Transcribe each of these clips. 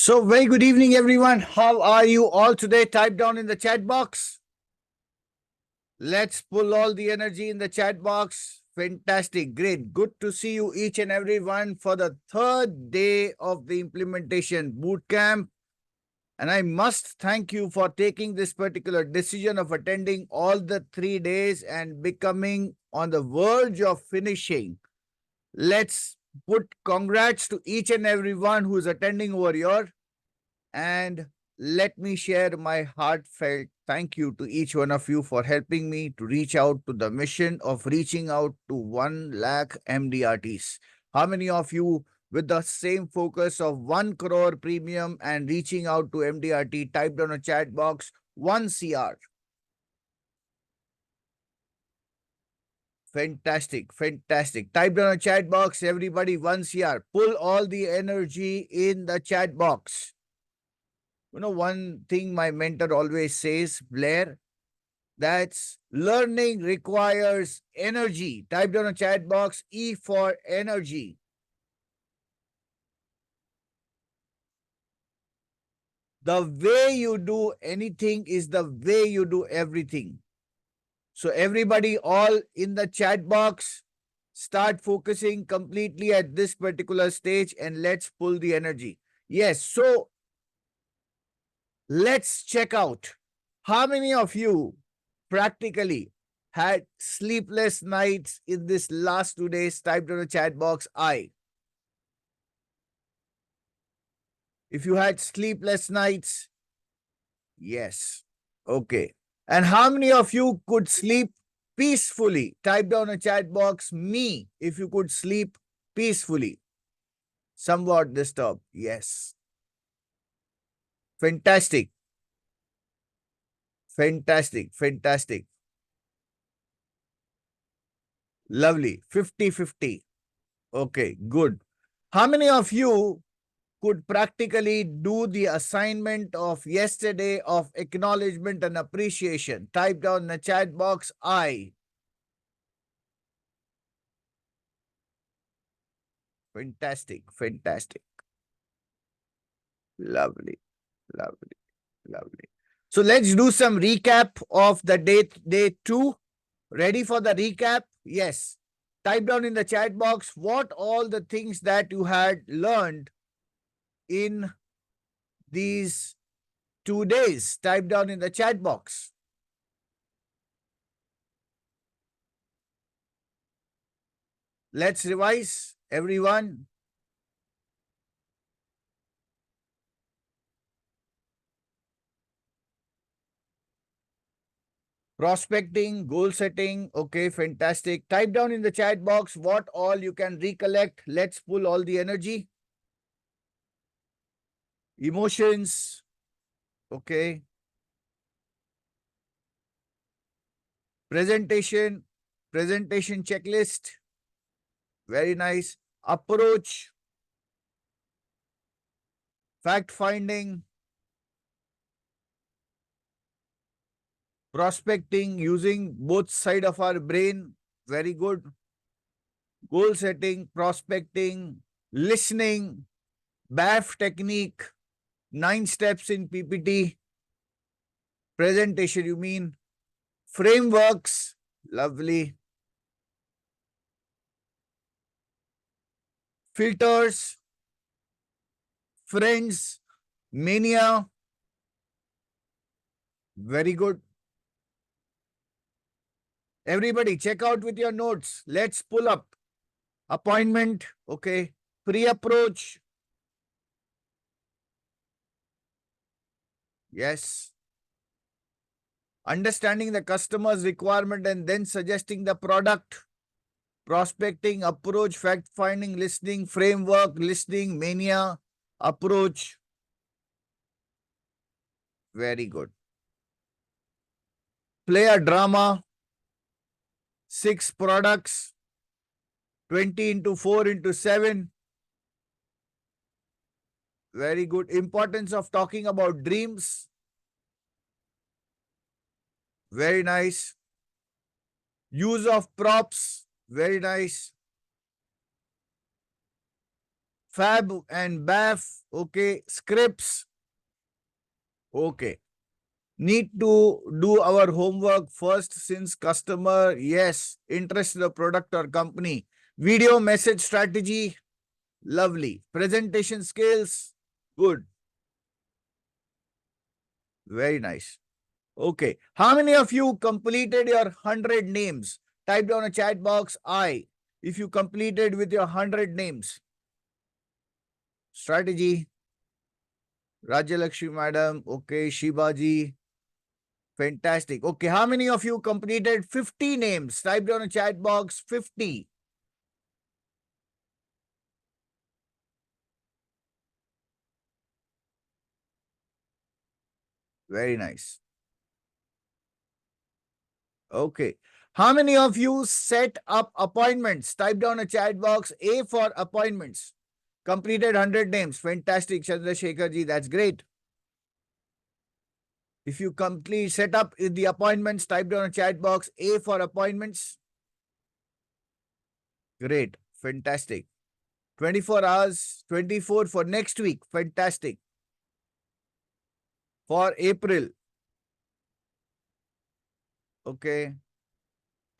So, very good evening, everyone. How are you all today? Type down in the chat box. Let's pull all the energy in the chat box. Fantastic. Great. Good to see you each and every one for the third day of the implementation boot camp. And I must thank you for taking this particular decision of attending all the 3 days and becoming on the verge of finishing. Let's put congrats to each and every one who's attending over here. And let me share my heartfelt thank you to each one of you for helping me to reach out to the mission of reaching out to 1 lakh MDRTs. How many of you with the same focus of 1 crore premium and reaching out to MDRT typed on a chat box 1 CR? Fantastic, fantastic. Typed on a chat box, everybody 1 CR. Pull all the energy in the chat box. You know, one thing my mentor always says, Blair, that's learning requires energy. Type down a chat box, E for energy. The way you do anything is the way you do everything. So everybody all in the chat box, start focusing completely at this particular stage and let's pull the energy. Yes, so let's check out how many of you practically had sleepless nights in this last 2 days. Typed on the chat box, I. If you had sleepless nights, yes. Okay. And how many of you could sleep peacefully? Type down a chat box, me, if you could sleep peacefully. Somewhat disturbed, yes. Fantastic. Fantastic, fantastic. Lovely. 50-50. Okay, good. How many of you could practically do the assignment of yesterday of acknowledgement and appreciation? Type down in the chat box, I. Fantastic, fantastic. Lovely, lovely, lovely. So let's do some recap of the day 2. Ready for the recap? Yes. Type down in the chat box what all the things that you had learned in these 2 days. Type down in the chat box. Let's revise, everyone. Prospecting, goal setting. Okay, fantastic. Type down in the chat box what all you can recollect. Let's pull all the energy. Emotions. Okay. Presentation. Presentation checklist. Very nice. Approach. Fact finding. Prospecting using both side of our brain. Very good. Goal setting, prospecting, listening, BAF technique, 9 steps in PPT. Presentation, you mean. Frameworks, lovely. Filters, friends, mania. Very good. Everybody, check out with your notes. Let's pull up. Appointment, okay. Pre-approach. Yes. Understanding the customer's requirement and then suggesting the product. Prospecting, approach, fact-finding, listening, framework, listening, mania, approach. Very good. Play a drama. 6 products. 20 into 4 into 7. Very good. Importance of talking about dreams. Very nice. Use of props. Very nice. Fab and BAF. Okay. Scripts. Okay. Need to do our homework first since customer, yes, interest in the product or company. Video message strategy, lovely. Presentation skills, good. Very nice. Okay. How many of you completed your 100 names? Type down a chat box, I. If you completed with your 100 names. Strategy. Rajalakshmi madam. Okay. Shibaji. Fantastic. Okay. How many of you completed 50 names? Type down a chat box, 50. Very nice. Okay. How many of you set up appointments? Type down a chat box, A for appointments. Completed 100 names. Fantastic, Chandrasekhar ji. That's great. If you complete set up the appointments, type down a chat box, A for appointments. Great. Fantastic. 24 hours, 24 for next week. Fantastic. For April. Okay.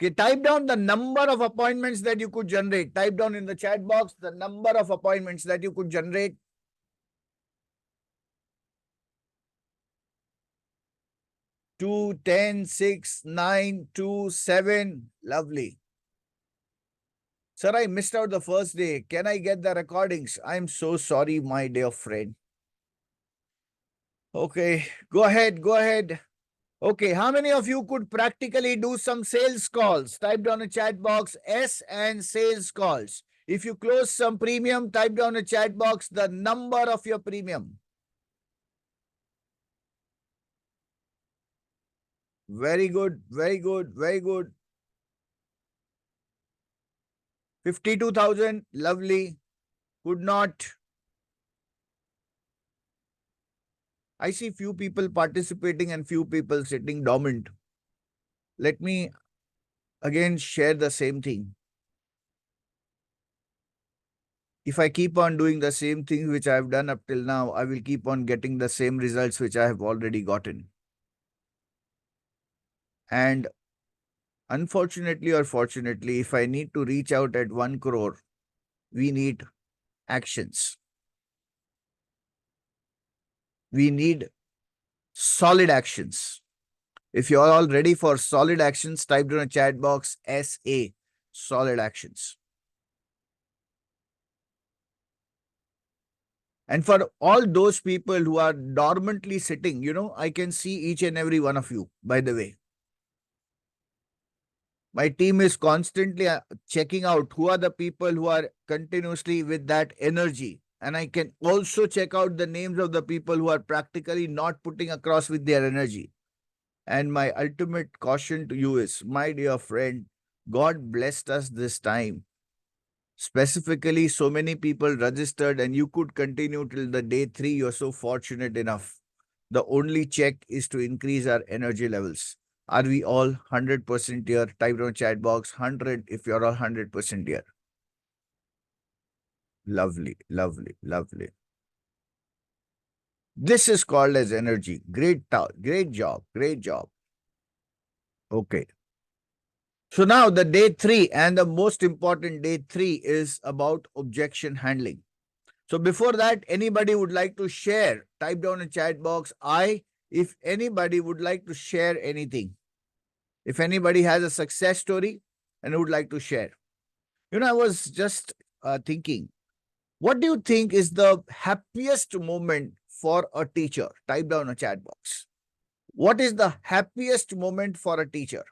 Okay, type down the number of appointments that you could generate. Type down in the chat box the number of appointments that you could generate. 2, 10, 6, 9, 2, 7. Lovely. Sir, I missed out the first day. Can I get the recordings? I'm so sorry, my dear friend. Okay, go ahead, go ahead. Okay, how many of you could practically do some sales calls? Type down a chat box, S and sales calls. If you close some premium, type down a chat box the number of your premium. Very good, very good, very good. 52,000, lovely. Could not. I see few people participating and few people sitting dormant. Let me again share the same thing. If I keep on doing the same things which I have done up till now, I will keep on getting the same results which I have already gotten. And unfortunately or fortunately, if I need to reach out at 1 crore, we need actions. We need solid actions. If you're all ready for solid actions, type in a chat box SA, solid actions. And for all those people who are dormantly sitting, I can see each and every one of you, by the way. My team is constantly checking out who are the people who are continuously with that energy. And I can also check out the names of the people who are practically not putting across with their energy. And my ultimate caution to you is, my dear friend, God blessed us this time. Specifically, so many people registered and you could continue till the day 3. You're so fortunate enough. The only check is to increase our energy levels. Are we all 100% here? Type down chat box 100 if you're all 100% here. Lovely, lovely, lovely. This is called as energy. Great job, great job. Okay. So now the day 3 and the most important day 3 is about objection handling. So before that, anybody would like to share, type down in chat box, if anybody would like to share anything. If anybody has a success story and would like to share. I was just thinking, what do you think is the happiest moment for a teacher? Type down a chat box. What is the happiest moment for a teacher?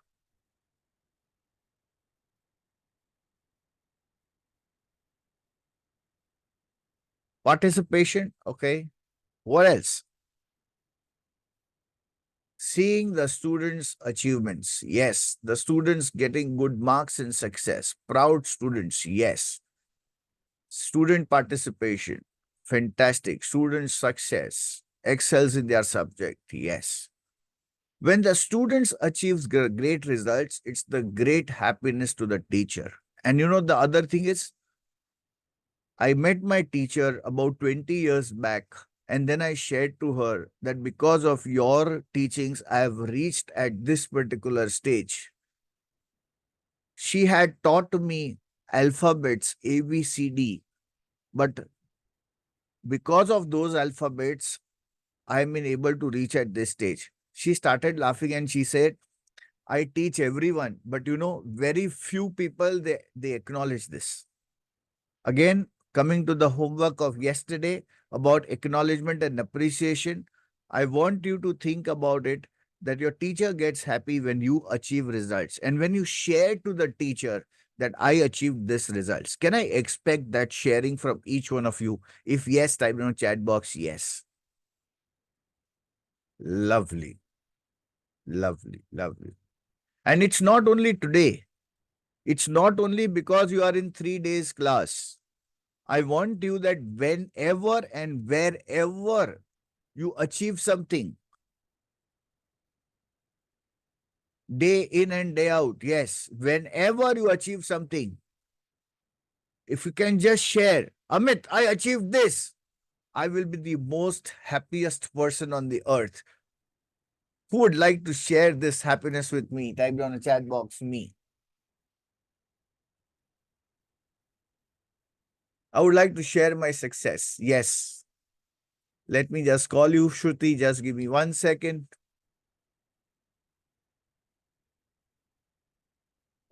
Participation. Okay. What else? Seeing the students' achievements. Yes. The students getting good marks and success. Proud students. Yes. Student participation. Fantastic. Student success. Excels in their subject. Yes. When the students achieves great results, it's the great happiness to the teacher. And the other thing is, I met my teacher about 20 years back, and then I shared to her that because of your teachings, I have reached at this particular stage. She had taught me alphabets A, B, C, D, but because of those alphabets, I've been able to reach at this stage. She started laughing and she said, I teach everyone, but very few people they acknowledge this. Again, coming to the homework of yesterday about acknowledgement and appreciation, I want you to think about it that your teacher gets happy when you achieve results and when you share to the teacher that I achieved this results. Can I expect that sharing from each one of you? If yes, type in the chat box yes. Lovely, lovely, lovely. And it's not only today. It's not only because you are in 3 days class. I want you that whenever and wherever you achieve something, day in and day out, yes, whenever you achieve something, if you can just share, Amit, I achieved this, I will be the most happiest person on the earth. Who would like to share this happiness with me? Type down the chat box, me. I would like to share my success. Yes. Let me just call you, Shruti. Just give me 1 second.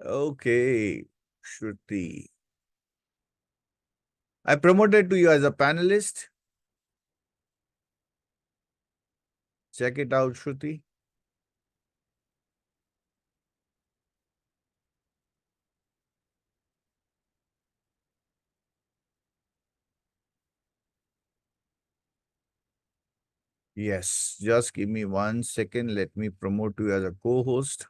Okay, Shruti. I promoted to you as a panelist. Check it out, Shruti. Yes, just give me 1 second. Let me promote you as a co-host.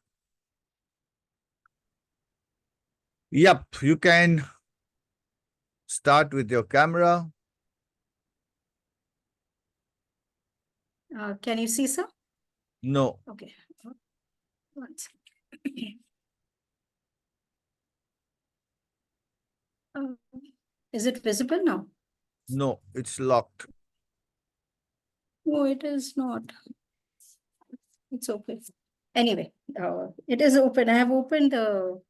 Yep, you can start with your camera. Can you see, sir? No. Okay. One second. Uh, is it visible now? No, it's locked. No, it is not. It's open. Anyway, it is open. I have opened the.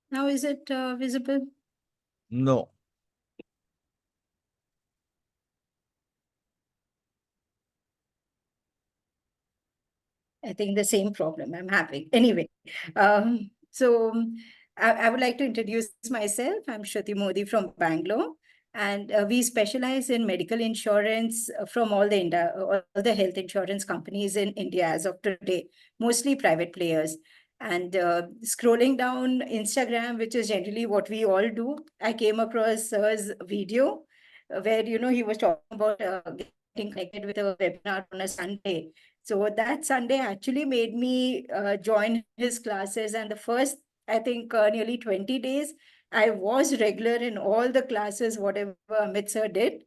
Now is it visible? No. I think the same problem I'm having. Anyway, I would like to introduce myself. I'm Shruti Modi from Bangalore, and we specialize in medical insurance from all the health insurance companies in India as of today, mostly private players. And scrolling down Instagram, which is generally what we all do, I came across Sir's video where he was talking about getting connected with a webinar on a Sunday. So that Sunday actually made me join his classes. And the first, I think, nearly 20 days, I was regular in all the classes, whatever Amit sir did.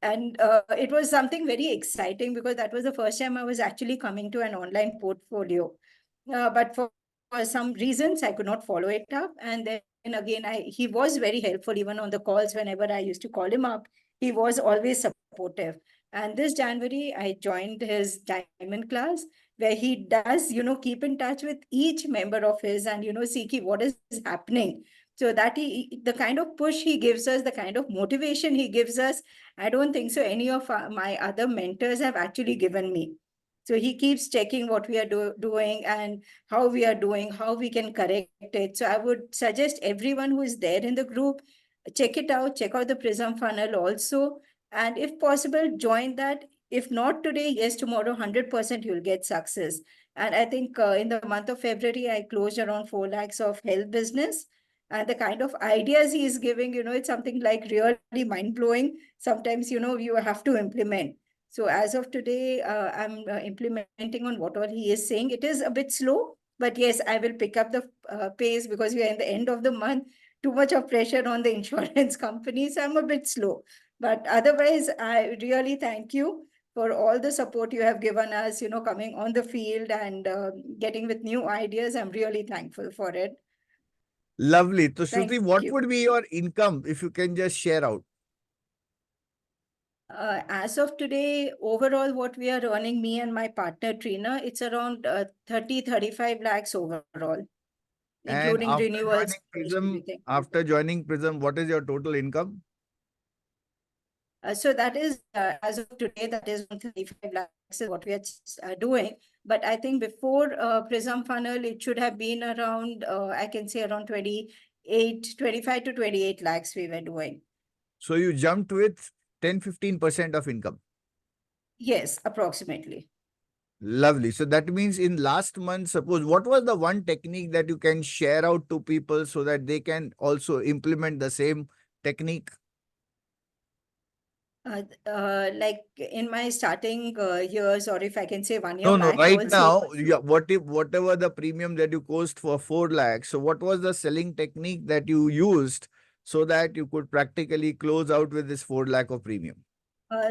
And it was something very exciting because that was the first time I was actually coming to an online portfolio. But for some reasons, I could not follow it up. And then again, he was very helpful even on the calls whenever I used to call him up. He was always supportive. And this January, I joined his diamond class where he does, keep in touch with each member of his and, see what is happening. So that the kind of push he gives us, the kind of motivation he gives us, I don't think so any of my other mentors have actually given me. So he keeps checking what we are doing and how we are doing, how we can correct it. So I would suggest everyone who is there in the group, check out the Prism funnel also. And if possible, join that. If not today, yes, tomorrow, 100% you'll get success. And I think in the month of February, I closed around 4 lakhs of health business. And the kind of ideas he is giving, it's something like really mind blowing. Sometimes, you have to implement. So as of today, I'm implementing on what all he is saying. It is a bit slow, but yes, I will pick up the pace because we are in the end of the month. Too much of pressure on the insurance company, so I'm a bit slow. But otherwise, I really thank you for all the support you have given us, coming on the field and getting with new ideas. I'm really thankful for it. Lovely. So Thank Shruti, what you. would be your income if you can just share out? As of today, overall, what we are earning, me and my partner Trina, it's around 30-35 lakhs overall, And including renewals, everything. After joining Prism, what is your total income? So that is, as of today, that is 35 lakhs is what we are doing. But I think before Prism Funnel, it should have been around, I can say around 25 to 28 lakhs we were doing. So you jumped with 10-15% of income. Yes, approximately. Lovely. So that means in last month, suppose what was the one technique that you can share out to people so that they can also implement the same technique? Like in my starting years, or if I can say 1 year No, no. back, I Right was seeing. now, yeah, what if whatever the premium that you cost for 4 lakhs, so what was the selling technique that you used so that you could practically close out with this 4 lakh of premium? Uh,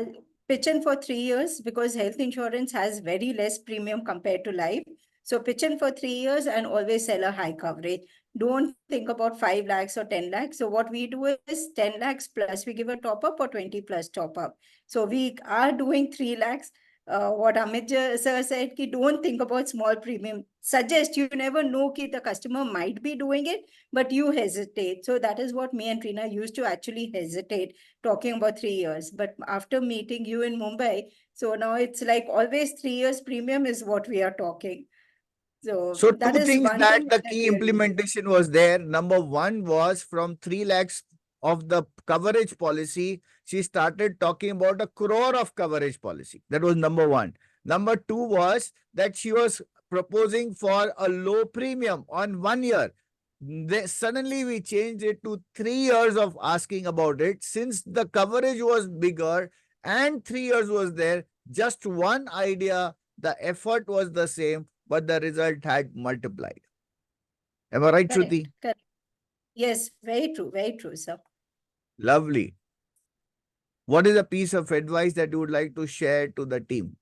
Pitch in for 3 years because health insurance has very less premium compared to life. So pitch in for 3 years and always sell a high coverage. Don't think about 5 lakhs or 10 lakhs. So what we do is 10 lakhs plus we give a top up or 20 plus top up. So we are doing 3 lakhs. What Amit sir said, ki don't think about small premium. Suggest, you never know ki the customer might be doing it, but you hesitate. So that is what me and Trina used to actually hesitate talking about 3 years. But after meeting you in Mumbai, so now it's like always 3 years premium is what we are talking. So So that two is things one that thing the that key we are using. implementation was there. Number one was from 3 lakhs of the coverage policy, she started talking about a crore of coverage policy. That was number one. Number two was that she was proposing for a low premium on 1 year. Suddenly we changed it to 3 years of asking about it. Since the coverage was bigger and 3 years was there, just one idea, the effort was the same, but the result had multiplied. Am I right, Correct, Shruti? correct. Yes, very true, sir. Lovely. What is a piece of advice that you would like to share to the team?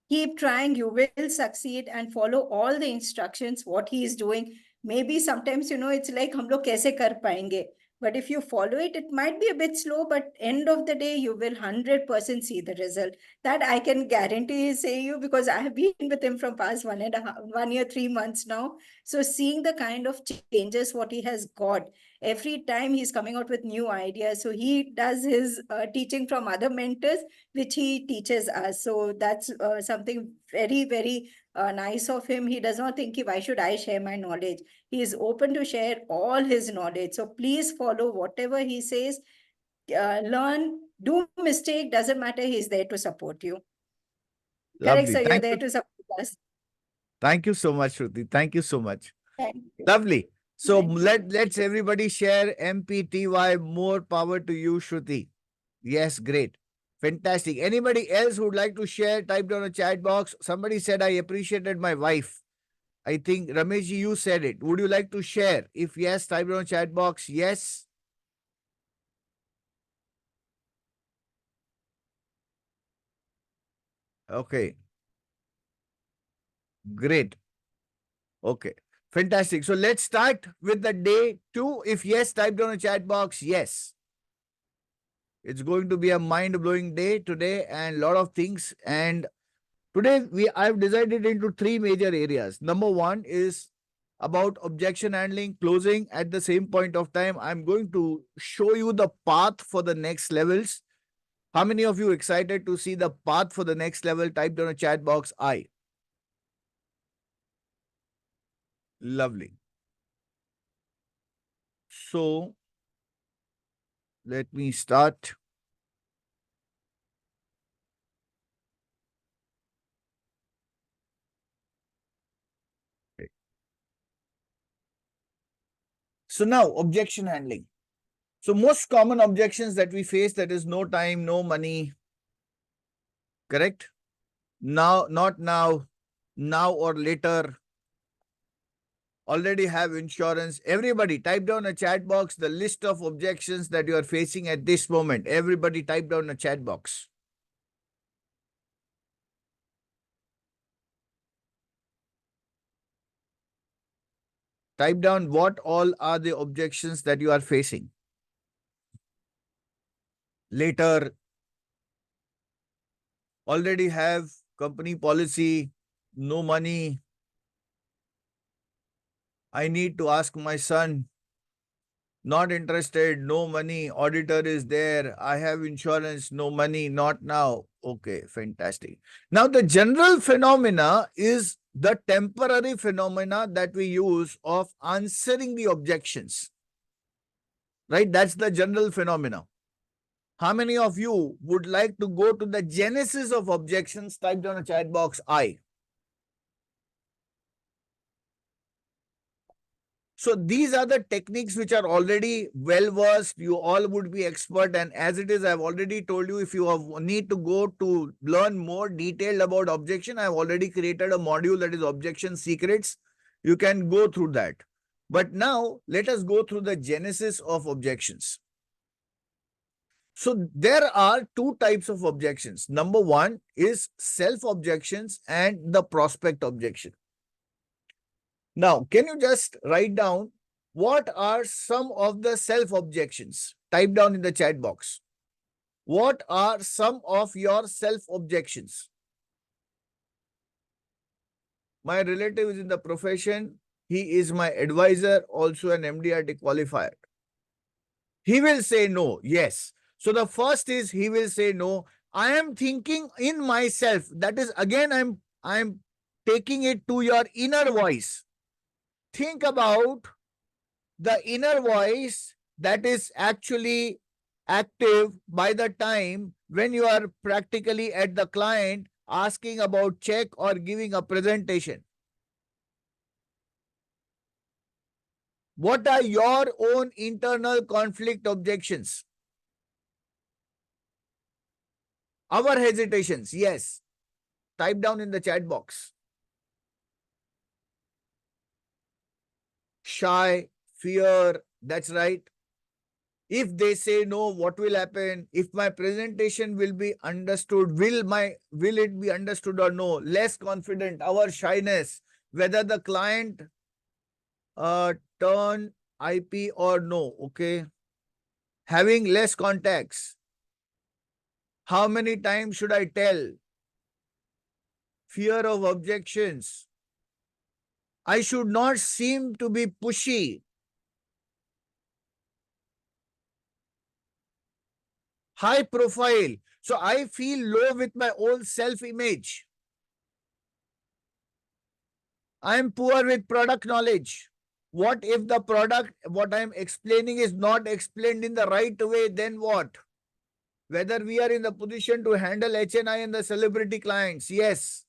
Keep trying, you will succeed, and follow all the instructions what he is doing. Maybe sometimes it's like hum log kaise kar payenge, but if you follow it, it might be a bit slow, but end of the day you will 100% see the result. That I can guarantee say you, because I have been with him from past 1.5 1 year 3 months now. So seeing the kind of changes what he has got, every time he's coming out with new ideas. So he does his teaching from other mentors, which he teaches us. So that's something very nice of him. He does not think, why should I share my knowledge? He is open to share all his knowledge. So please follow whatever he says. Learn, do mistake, doesn't matter. He's there to support you. Correct, Lovely. sir. You're Thank there you. to support us. Thank you so much, Shruti. Thank you so much. Thank you. Lovely. So Thank you. let's everybody share MPTY. More power to you, Shruti. Yes, great. Fantastic. Anybody else who would like to share, type down a chat box. Somebody said, I appreciated my wife. I think Ramesh, you said it. Would you like to share? If yes, type down a chat box. Yes. Okay. Great. Okay. Fantastic. So let's start with the day 2. If yes, type down a chat box. Yes. It's going to be a mind-blowing day today and a lot of things. And today I've decided into 3 major areas. Number 1 is about objection handling, closing. At the same point of time, I'm going to show you the path for the next levels. How many of you excited to see the path for the next level? Type down a chat box. I. Lovely. So let me start. So now objection handling. So most common objections that we face, that is no time, no money, correct? Now, not now, now or later, already have insurance. Everybody type down a chat box, the list of objections that you are facing at this moment. Everybody type down a chat box. Type down what all are the objections that you are facing. Later, already have company policy, no money. I need to ask my son, not interested, no money, auditor is there, I have insurance, no money, not now. Okay, fantastic. Now the general phenomena is the temporary phenomena that we use of answering the objections. Right? That's the general phenomena. How many of you would like to go to the genesis of objections? Type down a chat box, I. So these are the techniques which are already well versed. You all would be expert. And as it is, I've already told you, if you need to go to learn more detailed about objection, I've already created a module that is objection secrets. You can go through that. But now let us go through the genesis of objections. So there are two types of objections. Number one is self objections and the prospect objection. Now, can you just write down what are some of the self objections? Type down in the chat box. What are some of your self objections? My relative is in the profession. He is my advisor, also an MDRT qualifier. He will say no. Yes. So the first is he will say no. I am thinking in myself. That is again, I'm taking it to your inner voice. Think about the inner voice that is actually active by the time when you are practically at the client asking about check or giving a presentation. What are your own internal conflict objections? Our hesitations, yes. Type down in the chat box. Shy, fear, that's right. If they say no, what will happen? If my presentation will be understood, will it be understood or no? Less confident, our shyness, whether the client turn IP or no, okay? Having less contacts. How many times should I tell? Fear of objections. I should not seem to be pushy. High profile. So I feel low with my own self-image. I am poor with product knowledge. What if the product, what I am explaining is not explained in the right way, then what? Whether we are in the position to handle HNI and the celebrity clients, yes.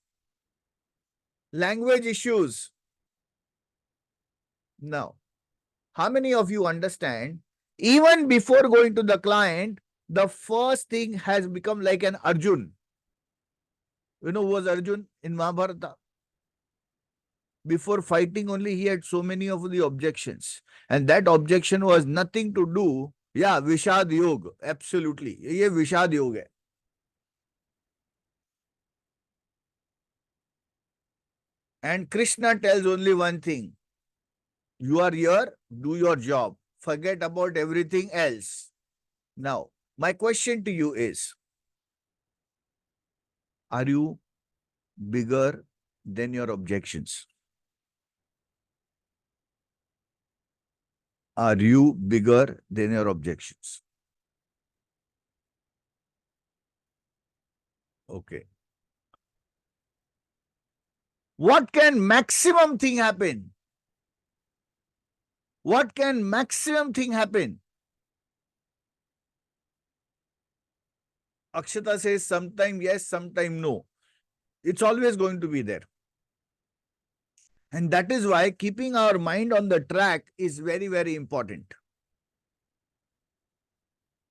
Language issues. Now, how many of you understand, even before going to the client, the first thing has become like an Arjun. You know who was Arjun in Mahabharata? Before fighting only, he had so many of the objections. And that objection was nothing to do, yeah, Vishad Yog, absolutely. Ye Vishad Yog hai. And Krishna tells only one thing. You are here, do your job. Forget about everything else. Now, my question to you is, are you bigger than your objections? Are you bigger than your objections? Okay. What can maximum thing happen? What can maximum thing happen? Akshata says sometime yes, sometime no. It's always going to be there. And that is why keeping our mind on the track is very, very important.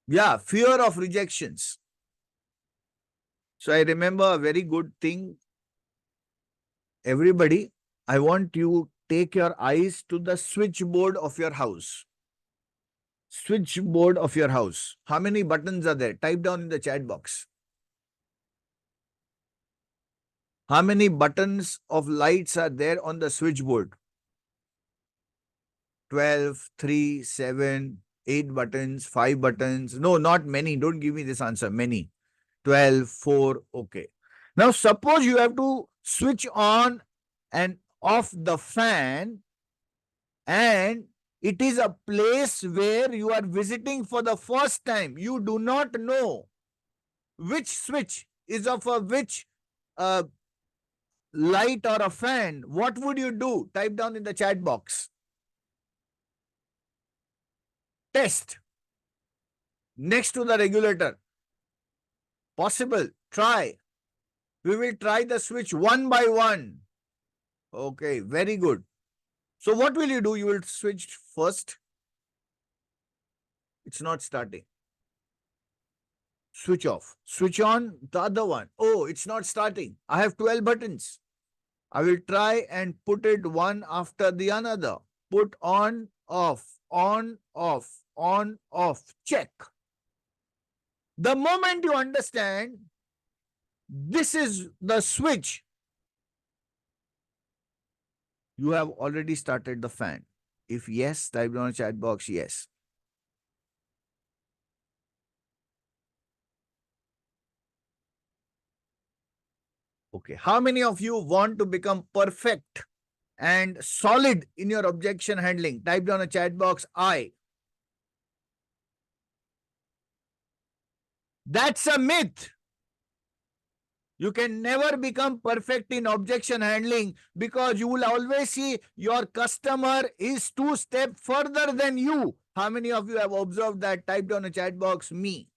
Yeah, fear of rejections. So I remember a very good thing. Everybody, I want you take your eyes to the switchboard of your house. Switchboard of your house. How many buttons are there? Type down in the chat box. How many buttons of lights are there on the switchboard? 12, 3, 7, 8 buttons, 5 buttons. No, not many. Don't give me this answer. Many. 12, 4. Okay. Now, suppose you have to switch on and off the fan, and it is a place where you are visiting for the first time. You do not know which switch is of a which uh, light or a fan. What would you do? Type down in the chat box. Test next to the regulator. Possible. Try. We will try the switch one by one. Okay, very good. So what will you do? You will switch first. It's not starting. Switch off. Switch on the other one. Oh, it's not starting. I have 12 buttons. I will try and put it one after the another. Put on, off, on, off, on, off. Check. The moment you understand this is the switch, you have already started the fan. If yes, type down a chat box, yes. Okay. How many of you want to become perfect and solid in your objection handling? Type down a chat box, I. That's a myth. You can never become perfect in objection handling because you will always see your customer is 2 steps further than you. How many of you have observed that? Type down a chat box, me.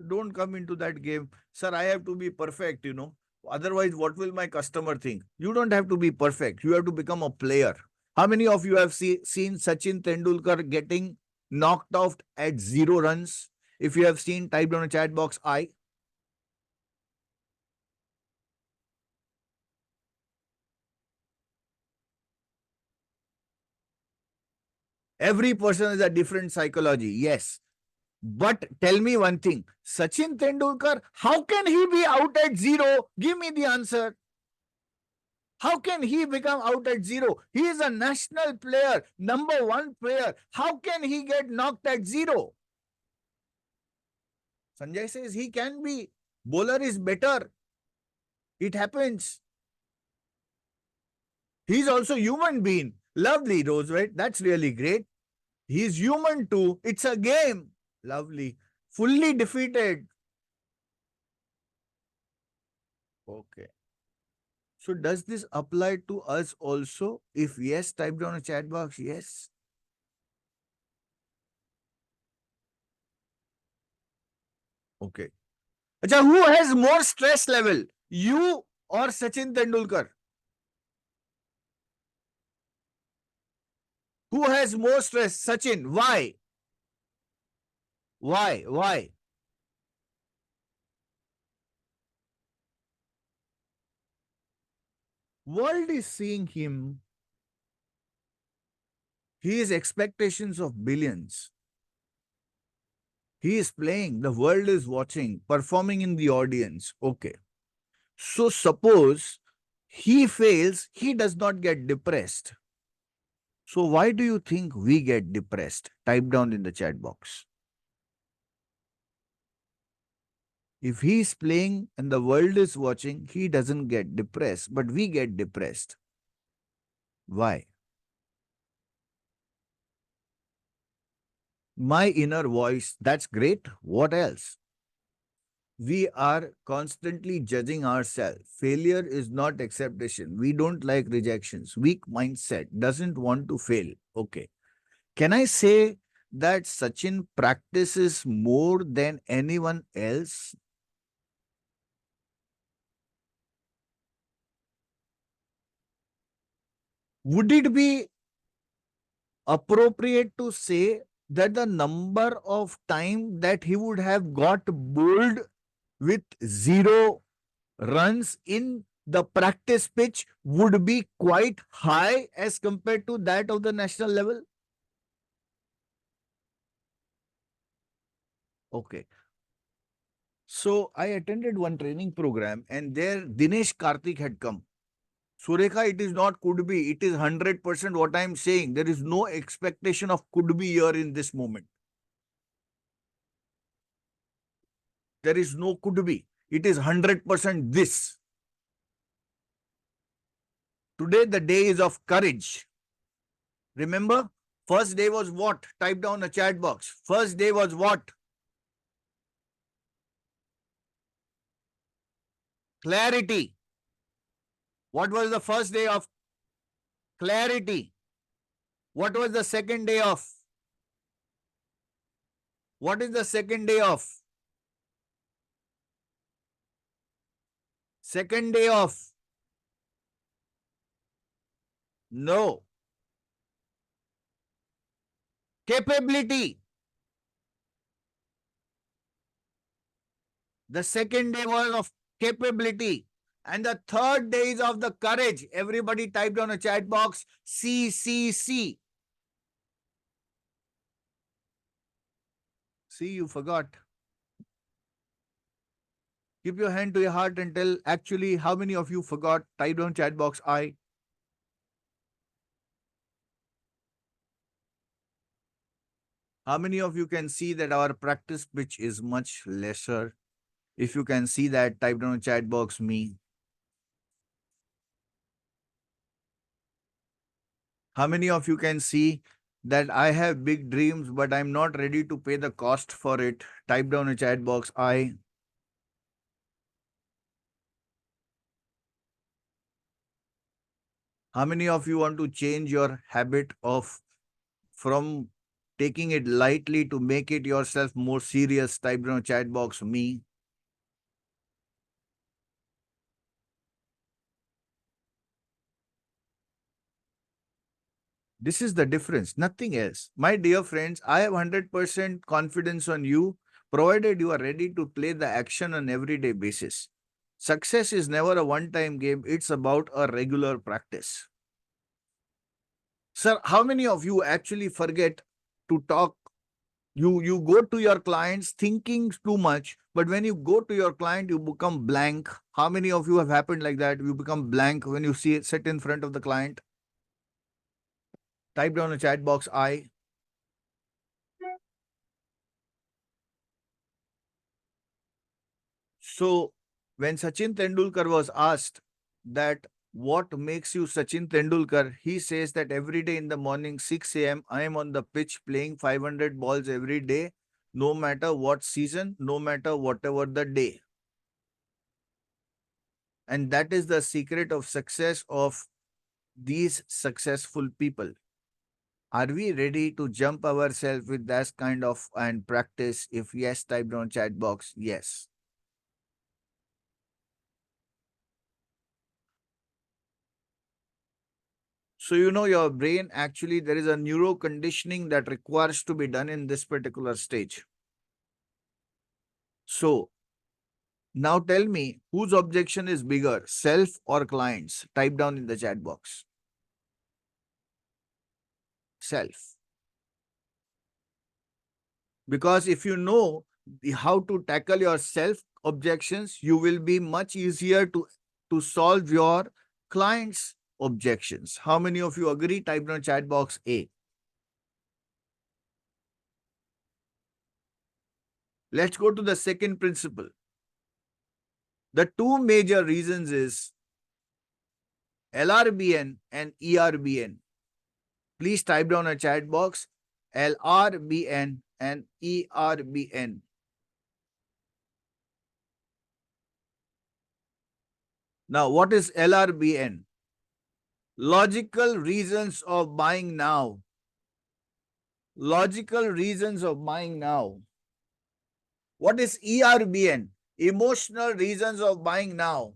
Don't come into that game. Sir, I have to be perfect, you know. Otherwise, what will my customer think? You don't have to be perfect. You have to become a player. How many of you have seen Sachin Tendulkar getting knocked out at 0 runs? If you have seen, type down a chat box, I. Every person is a different psychology. Yes. But tell me one thing. Sachin Tendulkar, how can he be out at 0? Give me the answer. How can he become out at 0? He is a national player, #1 player. How can he get knocked at 0? Sanjay says he can be. Bowler is better. It happens. He's also human being. Lovely, Rosewood. That's really great. He's human too. It's a game. Lovely. Fully defeated. Okay. So does this apply to us also? If yes, type down a chat box. Yes. Okay. Achha, who has more stress level? You or Sachin Tendulkar? Who has more stress? Sachin. Why? Why? Why? World is seeing him. He is expectations of billions. He is playing. The world is watching, performing in the audience. Okay. So suppose he fails, he does not get depressed. So why do you think we get depressed? Type down in the chat box. If he is playing and the world is watching, he doesn't get depressed, but we get depressed. Why? My inner voice, that's great. What else? We are constantly judging ourselves. Failure is not acceptation. We don't like rejections. Weak mindset doesn't want to fail. Okay. Can I say that Sachin practices more than anyone else? Would it be appropriate to say that the number of time that he would have got bowled with 0 runs in the practice pitch would be quite high as compared to that of the national level? Okay. So I attended one training program and there Dinesh Karthik had come. Surekha, it is not could be, it is 100% what I am saying. There is no expectation of could be here in this moment. There is no could be. It is 100% this. Today, the day is of courage. Remember, first day was what? Type down a chat box. First day was what? Clarity. What was the first day of clarity? What was the second day of? What is the second day of? Second day of? No. Capability. The second day was of capability. And the third day is of the courage. Everybody typed on a chat box C, C, C. See, you forgot. Keep your hand to your heart and tell actually how many of you forgot. Type down chat box I. How many of you can see that our practice pitch is much lesser? If you can see that, type down chat box me. How many of you can see that I have big dreams, but I'm not ready to pay the cost for it? Type down a chat box I. How many of you want to change your habit of from taking it lightly to make it yourself more serious? Type down chat box me. This is the difference, nothing else. My dear friends, I have 100% confidence on you, provided you are ready to play the action on everyday basis. Success is never a one-time game, it's about a regular practice. Sir, how many of you actually forget to talk? You go to your clients thinking too much, but when you go to your client, you become blank. How many of you have happened like that? You become blank when you see it sit in front of the client. Type down a chat box I. So when Sachin Tendulkar was asked that what makes you Sachin Tendulkar, he says that every day in the morning 6 a.m. I am on the pitch playing 500 balls every day, no matter what season, no matter whatever the day. And that is the secret of success of these successful people. Are we ready to jump ourselves with that kind of and practice? If yes, type down chat box yes. So, you know, your brain actually, there is a neuro conditioning that requires to be done in this particular stage. So, now tell me whose objection is bigger, self or clients? Type down in the chat box. Self. Because if you know how to tackle your self objections, you will be much easier to solve your clients' objections. How many of you agree? Type down chat box A. Let's go to the second principle. The two major reasons is LRBN and ERBN. Please type down a chat box LRBN and ERBN. Now, what is LRBN? Logical reasons of buying now. Logical reasons of buying now. What is ERBN? Emotional reasons of buying now.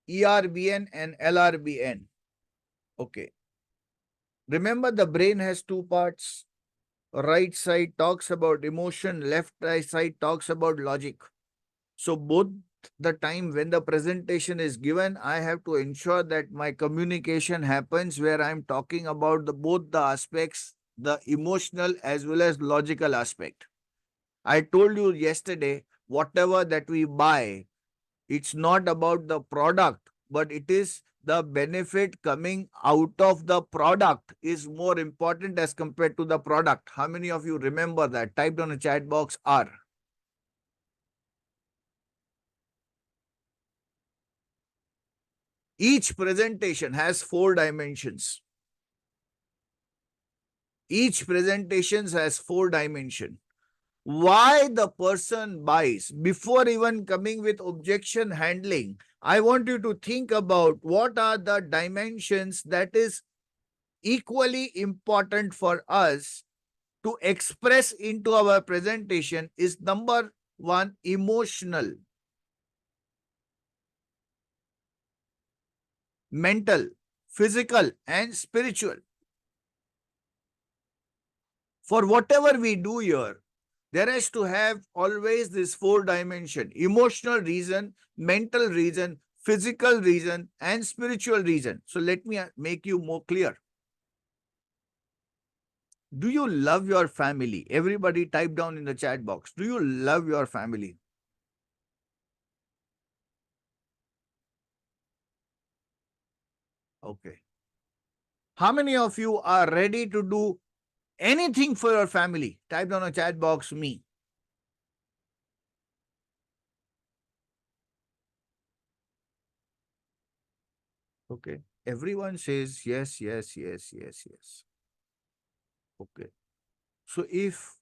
ERBN and LRBN. Okay. Remember, the brain has two parts. Right side talks about emotion, left side talks about logic. So both the time when the presentation is given, I have to ensure that my communication happens where I'm talking about both the aspects the emotional as well as logical aspect. I told you yesterday, whatever that we buy, it's not about the product, but it is the benefit coming out of the product is more important as compared to the product. How many of you remember that? Type down a chat box R. Each presentation has 4 dimensions. Each presentation has 4 dimensions. Why the person buys before even coming with objection handling, I want you to think about what are the dimensions that is equally important for us to express into our presentation. Is number 1, emotional, mental, physical and spiritual. For whatever we do here, there has to have always this 4 dimension: emotional reason, mental reason, physical reason and spiritual reason. So let me make you more clear. Do you love your family? Everybody type down in the chat box. Do you love your family? Okay. How many of you are ready to do anything for your family? Type down a chat box, me. Okay. Everyone says yes, yes, yes, yes, yes. Okay. So if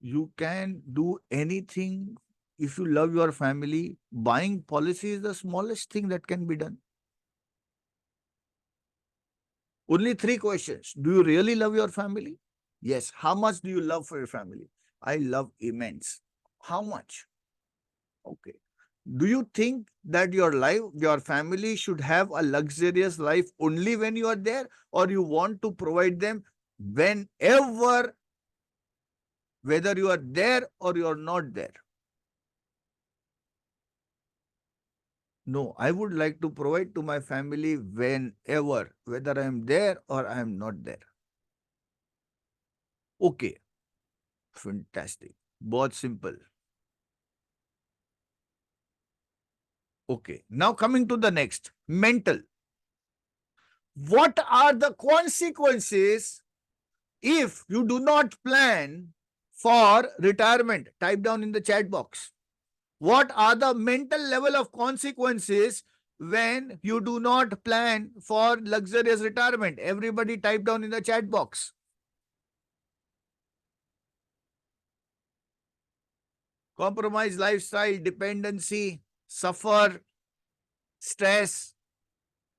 you can do anything, if you love your family, buying policy is the smallest thing that can be done. Only 3 questions. Do you really love your family? Yes. How much do you love for your family? I love immense. How much? Okay. Do you think that your life, your family should have a luxurious life only when you are there, or you want to provide them whenever, whether you are there or you are not there? No, I would like to provide to my family whenever, whether I am there or I am not there. Okay, fantastic. Both simple. Okay, now coming to the next, mental. What are the consequences if you do not plan for retirement? Type down in the chat box. What are the mental level of consequences when you do not plan for luxurious retirement? Everybody type down in the chat box. Compromise lifestyle, dependency, suffer, stress.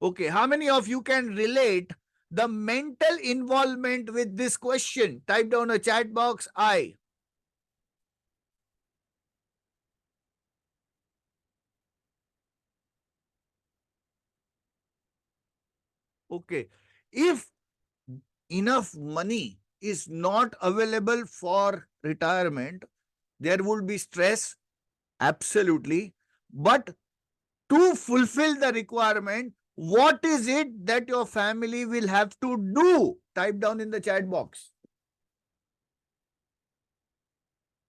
Okay, how many of you can relate the mental involvement with this question? Type down a chat box, I. Okay, if enough money is not available for retirement, there would be stress, absolutely. But to fulfill the requirement, what is it that your family will have to do? Type down in the chat box.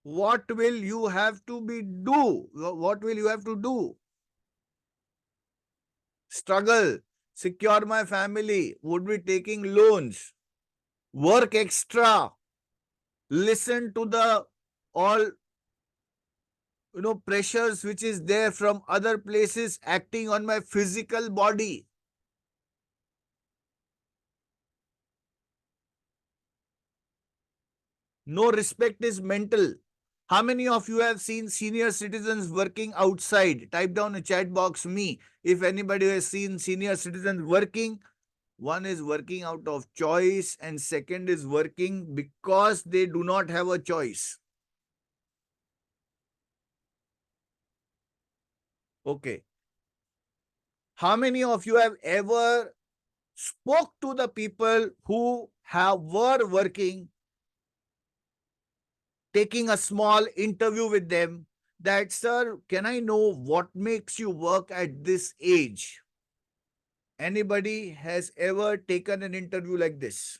What will you have to be do? What will you have to do? Struggle, secure my family, would be taking loans, work extra, listen to the all pressures which is there from other places acting on my physical body. No respect is mental. How many of you have seen senior citizens working outside? Type down a chat box, me. If anybody has seen senior citizens working, one is working out of choice and second is working because they do not have a choice. Okay. How many of you have ever spoke to the people who were working, taking a small interview with them, that, sir, can I know what makes you work at this age? Anybody has ever taken an interview like this?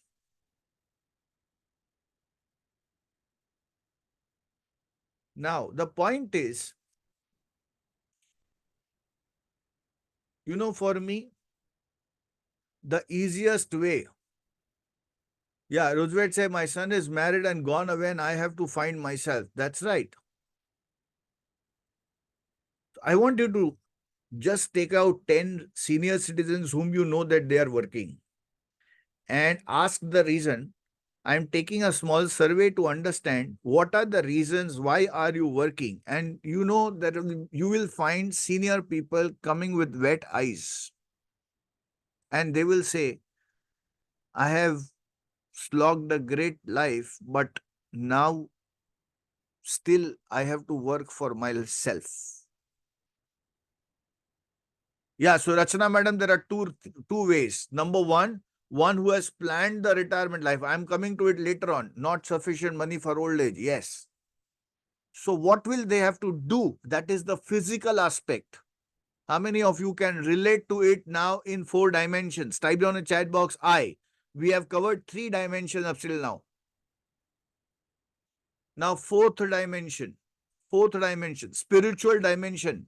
Now, the point is, for me, the easiest way. Yeah, Roosevelt said, my son is married and gone away and I have to find myself. That's right. I want you to just take out 10 senior citizens whom you know that they are working and ask the reason. I'm taking a small survey to understand what are the reasons, why are you working? And you know that you will find senior people coming with wet eyes. And they will say, I have slogged a great life, but now still I have to work for myself. Yeah, so Rachana madam, there are two ways. Number one who has planned the retirement life. I'm coming to it later on. Not sufficient money for old age. Yes. So what will they have to do? That is the physical aspect. How many of you can relate to it now in 4 dimensions? Type down in chat box I. We have covered 3 dimensions up till now. Now fourth dimension, spiritual dimension.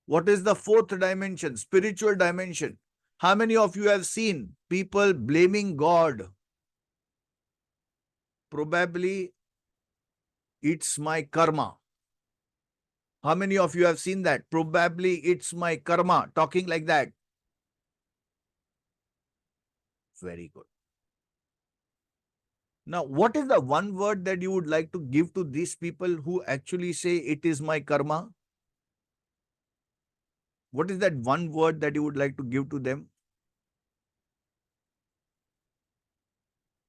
What is the fourth dimension? Spiritual dimension. How many of you have seen people blaming God? Probably it's my karma. How many of you have seen that? Probably it's my karma. Talking like that. Very good. Now, what is the one word that you would like to give to these people who actually say it is my karma? What is that one word that you would like to give to them?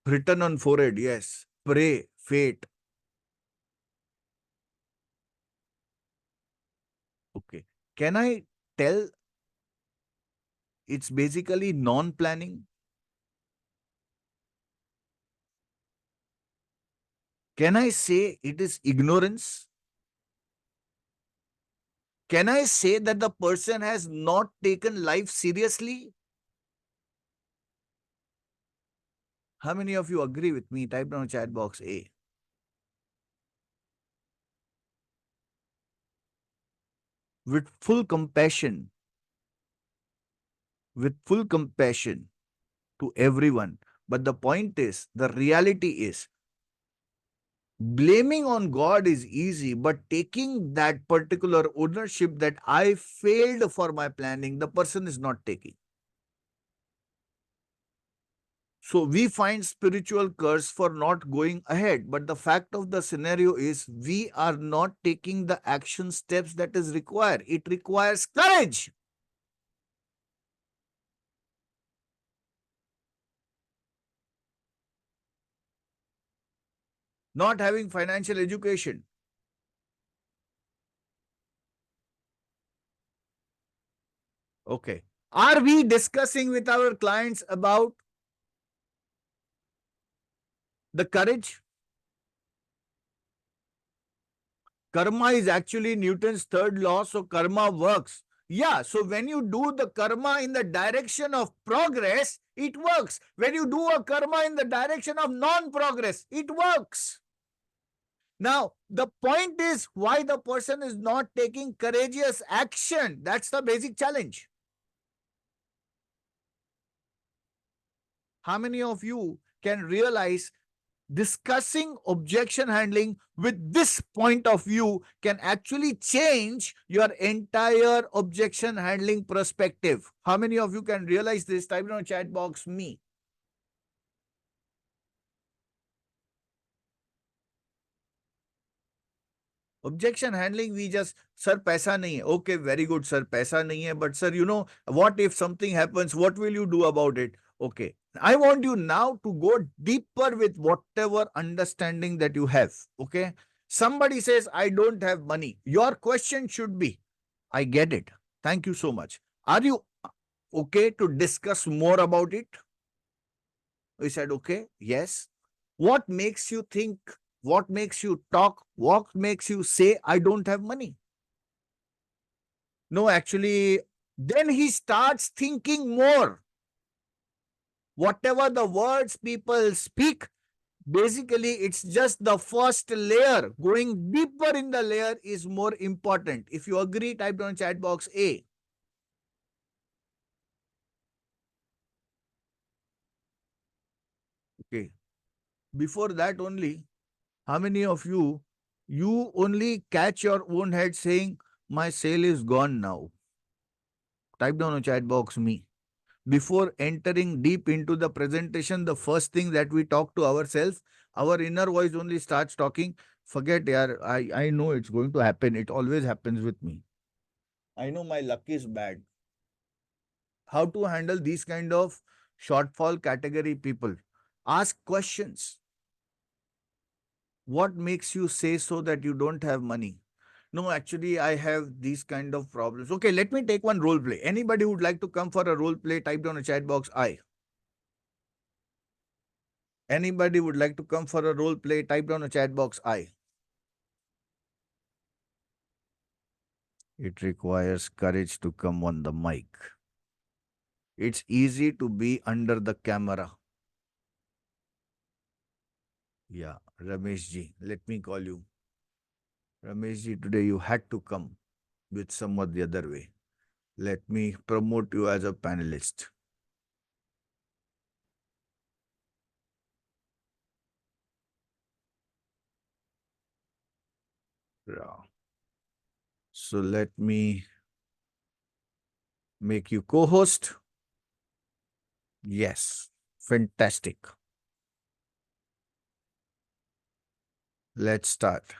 Written on forehead, yes. Pray, fate. Okay. Can I tell it's basically non-planning? Can I say it is ignorance? Can I say that the person has not taken life seriously? How many of you agree with me? Type down chat box A. With full compassion, to everyone. But the point is, the reality is, blaming on God is easy, but taking that particular ownership that I failed for my planning, the person is not taking. So we find spiritual curse for not going ahead. But the fact of the scenario is we are not taking the action steps that is required. It requires courage. Not having financial education. Okay. Are we discussing with our clients about the courage? Karma is actually Newton's third law, so karma works. Yeah, so when you do the karma in the direction of progress, it works. When you do a karma in the direction of non-progress, it works. Now, the point is why the person is not taking courageous action. That's the basic challenge. How many of you can realize discussing objection handling with this point of view can actually change your entire objection handling perspective? How many of you can realize this? Type in the chat box me. Objection handling, we just, sir, paisa nahi hai. Okay, very good, sir, paisa nahi hai. But sir, what if something happens? What will you do about it? Okay. I want you now to go deeper with whatever understanding that you have. Okay. Somebody says, I don't have money. Your question should be, I get it. Thank you so much. Are you okay to discuss more about it? We said, okay, yes. What makes you think? What makes you talk? What makes you say, I don't have money? No, actually, then he starts thinking more. Whatever the words people speak, Basically, it's just the first layer. Going deeper in the layer is more important. If you agree, type down chat box A. Okay. Before that only, how many of you only catch your own head saying, my sale is gone now? Type down a chat box me. Before entering deep into the presentation, the first thing that we talk to ourselves, our inner voice only starts talking, forget, yaar, I know it's going to happen. It always happens with me. I know my luck is bad. How to handle these kind of shortfall category people? Ask questions. What makes you say so that you don't have money? No, actually, I have these kind of problems. Okay, let me take one role play. Anybody would like to come for a role play, type down a chat box I. Anybody would like to come for a role play, type down a chat box I. It requires courage to come on the mic. It's easy to be under the camera. Yeah, Ramesh ji, let me call you. Ramesh ji, today you had to come with somewhat the other way. Let me promote you as a panelist. Yeah. So let me make you co-host. Yes, fantastic. Let's start.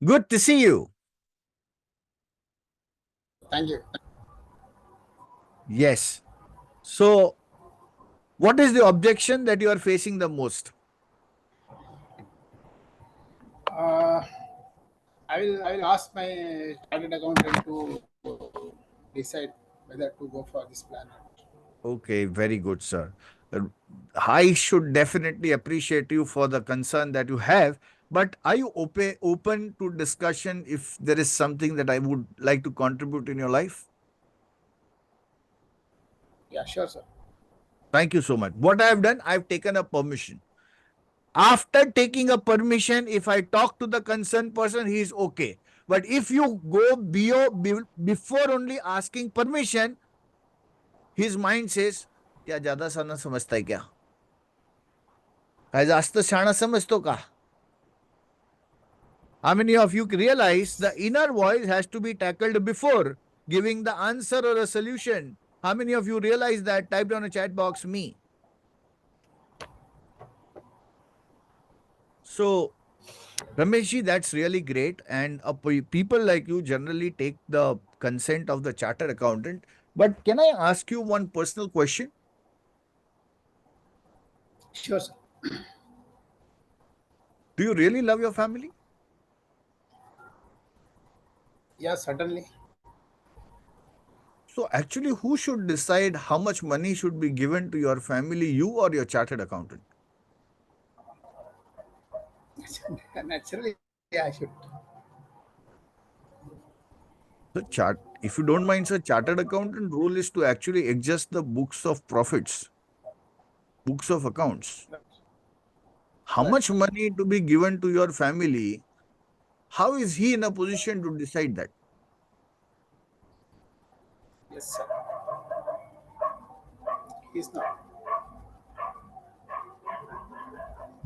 Good to see you. Thank you. Yes. So, what is the objection that you are facing the most? Uh, I will ask my chartered accountant to decide whether to go for this plan. Okay, very good, sir. I should definitely appreciate you for the concern that you have, but are you open to discussion if there is something that I would like to contribute in your life? Yeah, sure, sir. Thank you so much. What I have done, I've taken a permission. After taking a permission, if I talk to the concerned person, he is okay. But if you go before only asking permission, his mind says, क्या ज्यादा साना समझता है क्या? काय जास्त शहाणा समजतो का? How many of you realize the inner voice has to be tackled before giving the answer or a solution? How many of you realize that? Type down a chat box me. So, Rameshji, that's really great. And people like you generally take the consent of the chartered accountant. But can I ask you one personal question? Sure, sir. Do you really love your family? Yeah, certainly. So, actually, who should decide how much money should be given to your family, you or your chartered accountant? Naturally, yeah, I should. If you don't mind, sir, chartered accountant role is to actually adjust the books of profits, books of accounts. Right. How Right. much money to be given to your family? How is he in a position to decide that? Yes, sir. He's not.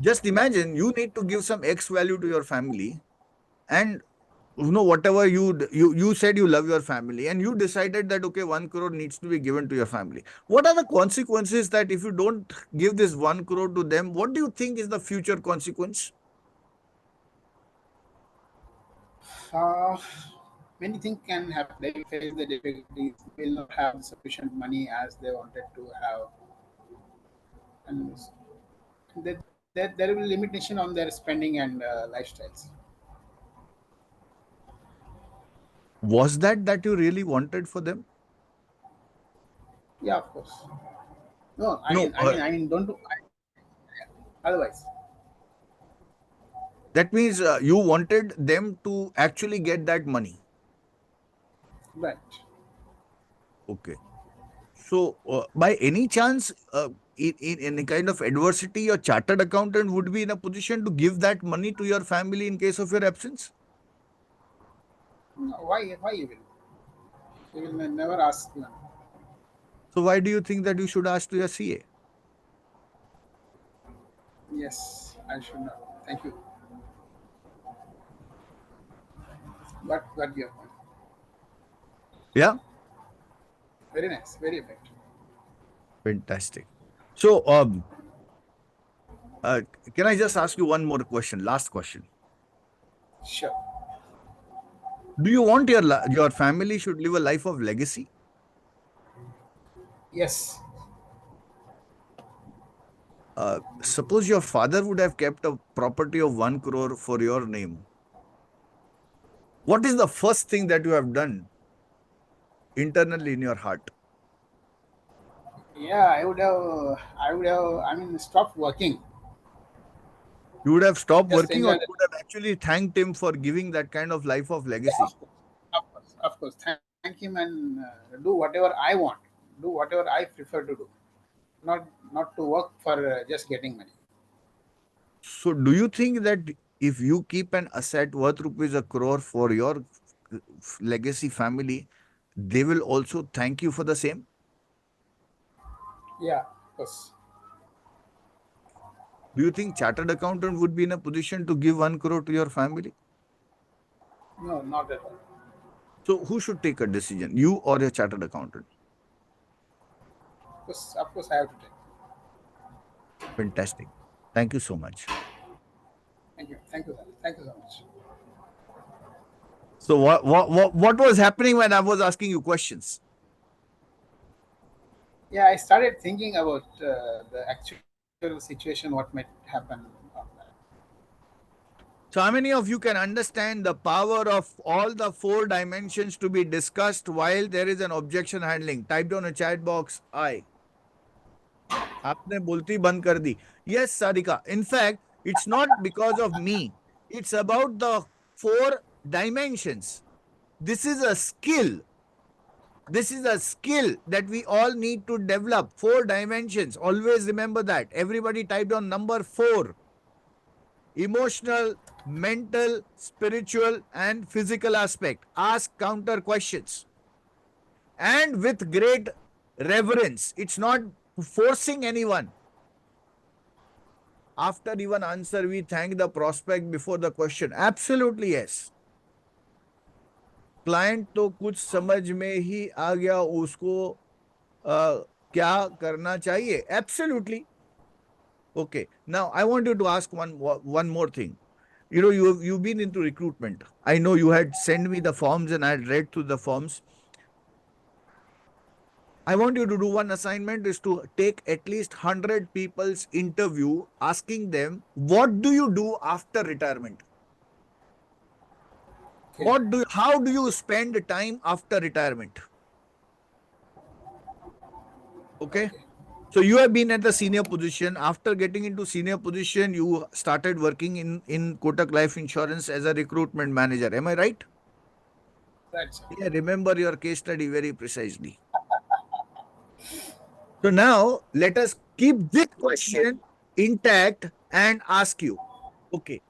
Just imagine you need to give some X value to your family, and whatever you said you love your family, and you decided that okay, 1 crore needs to be given to your family. What are the consequences that if you don't give this 1 crore to them? What do you think is the future consequence? Uh, Many things can happen. They will face the difficulties. They will not have sufficient money as they wanted to have, and there will be limitation on their spending and lifestyles. Was that you really wanted for them? Yeah, of course. No, I No, mean, I mean, I mean, don't do. Otherwise, that means you wanted them to actually get that money. right. Okay. So, by any chance, in a kind of adversity, your chartered accountant would be in a position to give that money to your family in case of your absence? No, why he will? He will never ask them. So why do you think that you should ask to your CA? Yes, I should know. Thank you. But got your point. Yeah, Very nice, very effective. fantastic. So, uh, can I just ask you one more question? Last question. Sure. Do you want your family should live a life of legacy? Yes. Suppose your father would have kept a property of 1 crore for your name. What is the first thing that you have done internally in your heart? Yeah, I mean, stopped working. You would have stopped Just working, or enjoy you the would have actually thanked him for giving that kind of life of Yeah, legacy? of course, of course. Thank him and do whatever I want. Do whatever I prefer to do. Not to work for just getting money. So, do you think that if you keep an asset worth rupees a crore for your legacy family, they will also thank you for the same? Yeah, of course. Do you think chartered accountant would be in a position to give 1 crore to your family? No, not at all. So, who should take a decision, you or your chartered accountant? Of course, I have to take. Fantastic. Thank you so much. Thank you, sir. Thank you so much. So, what was happening when I was asking you questions? Yeah, I started thinking about the actual situation, what might happen on that. So, how many of you can understand the power of all the 4 dimensions to be discussed while there is an objection handling? Type down a chat box I. आपने बोलती बंद कर दी. Yes, Sarika. In fact, it's not because of me. It's about the 4 dimensions. This is a skill. This is a skill that we all need to develop. 4 dimensions. Always remember that. Everybody type down number 4. Emotional, mental, spiritual, and physical aspect. Ask counter questions. And with great reverence. It's not forcing anyone. After even answer, we thank the prospect before the question. Absolutely yes. Client तो कुछ समझ में ही आ गया उसको क्या करना चाहिए. Absolutely. Okay. Now I want you to ask one more thing. You know, you've been into recruitment. I know you had sent me the forms and I had read through the forms. I want you to do one assignment is to take at least 100 people's interview asking them, what do you do after retirement? Okay. How do you spend time after retirement? Okay. So you have been at the senior position. After getting into senior position, you started working in Kotak Life Insurance as a recruitment manager. Am I right? Right, sir. Yeah, remember your case study very precisely. So now let us keep this question intact and ask you. Okay.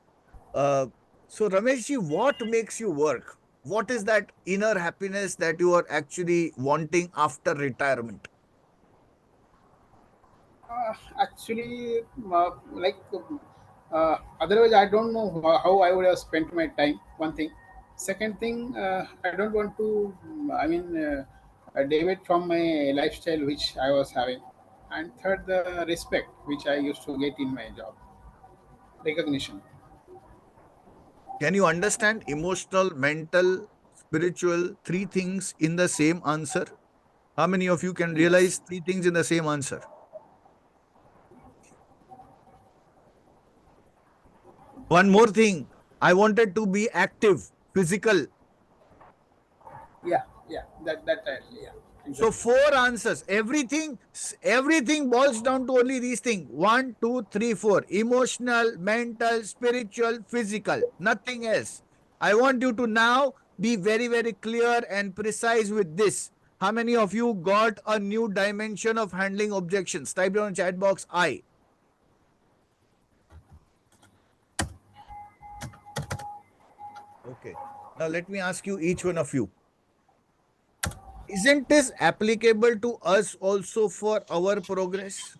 So Rameshji, what makes you work? What is that inner happiness that you are actually wanting after retirement? Actually, otherwise, I don't know how I would have spent my time. One thing. Second thing, I don't want to, deviate from my lifestyle which I was having. And third, the respect which I used to get in my job, recognition. Can you understand emotional, mental, spiritual, 3 things in the same answer? How many of you can Yes. realize 3 things in the same answer? One more thing. I wanted to be active, physical. Yeah, yeah. Yeah. So Exactly. 4 answers. Everything boils down to only these things. 1, 2, 3, 4. Emotional, mental, spiritual, physical. Nothing else. I want you to now be very, very clear and precise with this. How many of you got a new dimension of handling objections? Type down in chat box I. Okay. Now let me ask you, each one of you. Isn't this applicable to us also for our progress?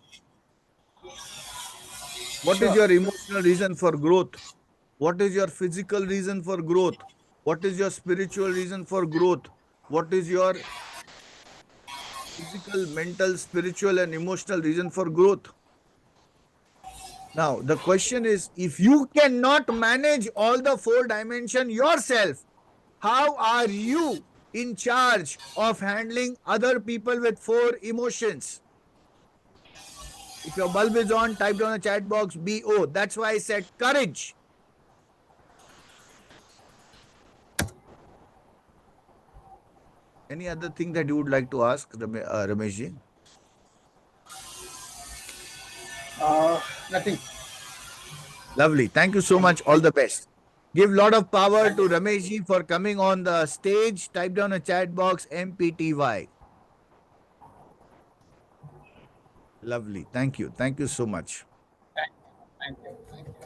What is Sure. your emotional reason for growth? What is your physical reason for growth? What is your spiritual reason for growth? What is your physical, mental, spiritual, and emotional reason for growth? Now, the question is, if you cannot manage all the four dimensions yourself, how are you in charge of handling other people with four emotions? If your bulb is on, type down the chat box BO. That's why I said courage. Any other thing that you would like to ask, Rameshji? Nothing. Lovely. Thank you so Thank you. much. All Thank the best. Give lot of power Thank to you. Rameshji for coming on the stage. Type down a chat box MPTY. Lovely. Thank you. Thank you so much. Thank you. Thank you.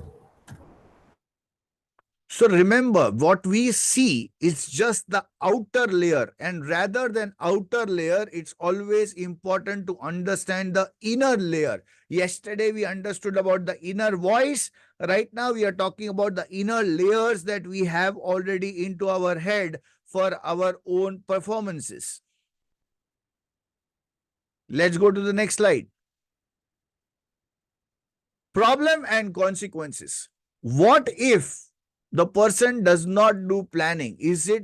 So remember, what we see is just the outer layer, and rather than outer layer, it's always important to understand the inner layer. Yesterday, we understood about the inner voice. Right now, we are talking about the inner layers that we have already into our head for our own performances. Let's go to the next slide. Problem and consequences. What if the person does not do planning?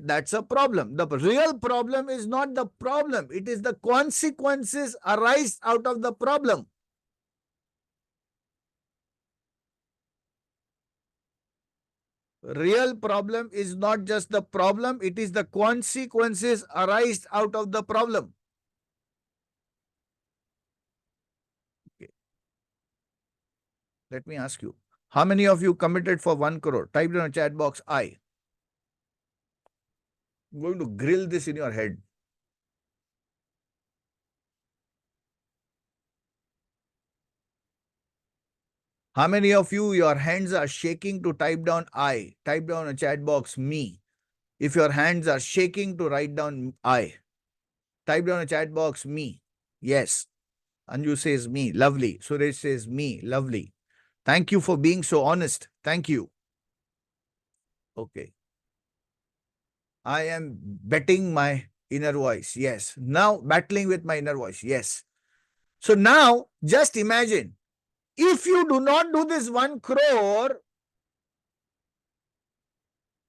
That's a problem? The real problem is not the problem. It is the consequences arise out of the problem. Real problem is not just the problem. It is the consequences arise out of the problem. Okay. Let me ask you. How many of you committed for 1 crore? Type in the chat box I. I'm going to grill this in your head. How many of you, your hands are shaking to type down I? Type down a chat box me. If your hands are shaking to write down I, type down a chat box me. Yes. Anju says me. Lovely. Suresh says me. Lovely. Thank you for being so honest. Thank you. Okay. I am betting my inner voice. Yes. Now battling with my inner voice. Yes. So now just imagine, if you do not do this 1 crore,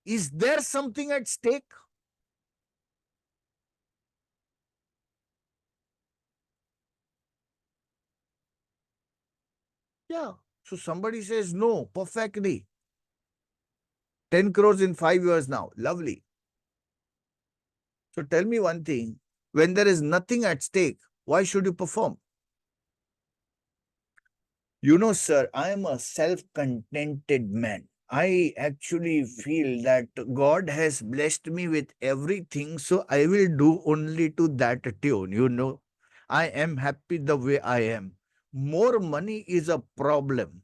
is there something at stake? Yeah. So somebody says no, perfectly. 10 crores in 5 years now. Lovely. So tell me one thing. When there is nothing at stake, why should you perform? You know, sir, I am a self-contented man. I actually feel that God has blessed me with everything, so I will do only to that tune, you know. I am happy the way I am. More money is a problem.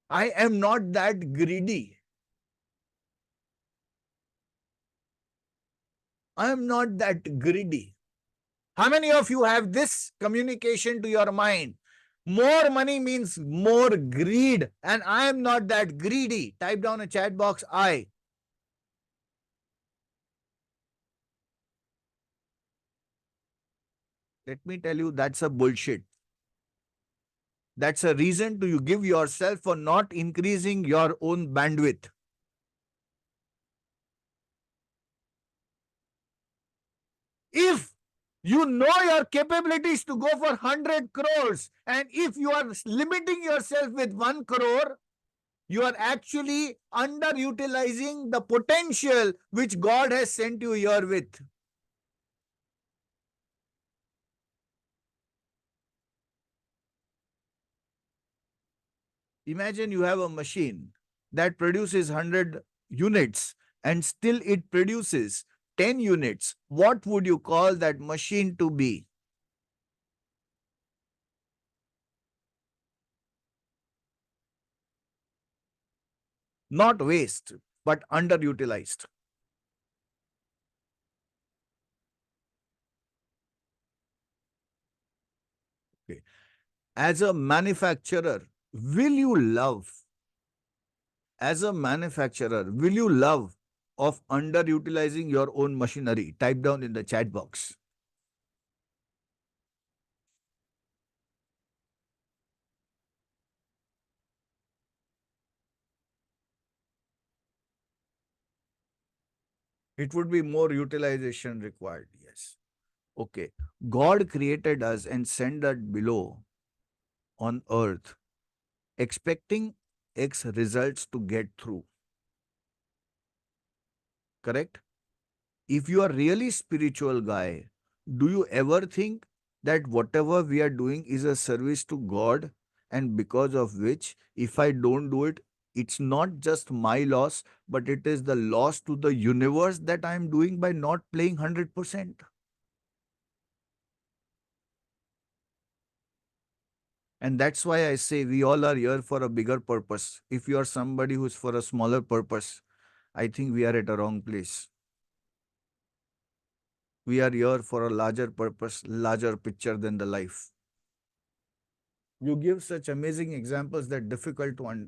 I am not that greedy. I am not that greedy. How many of you have this communication to your mind? More money means more greed, and I am not that greedy. Type down a chat box I. Let me tell you, that's a bullshit. That's a reason to you give yourself for not increasing your own bandwidth. If you know your capabilities to go for 100 crores, and if you are limiting yourself with 1 crore, you are actually underutilizing the potential which God has sent you here with. Imagine you have a machine that produces 100 units and still it produces 10 units, what would you call that machine to be? Not waste, but underutilized. Okay. As a manufacturer, will you love, as a manufacturer, will you love of underutilizing your own machinery? Type down in the chat box. It would be more utilization required. Yes. Okay. God created us and sent us below on earth, expecting X results to get through. Correct? If you are really spiritual guy, do you ever think that whatever we are doing is a service to God, and because of which, if I don't do it, it's not just my loss, but it is the loss to the universe that I am doing by not playing 100%. And that's why I say we all are here for a bigger purpose. If you are somebody who's for a smaller purpose, I think we are at a wrong place. We are here for a larger purpose, larger picture than the life. You give such amazing examples that difficult to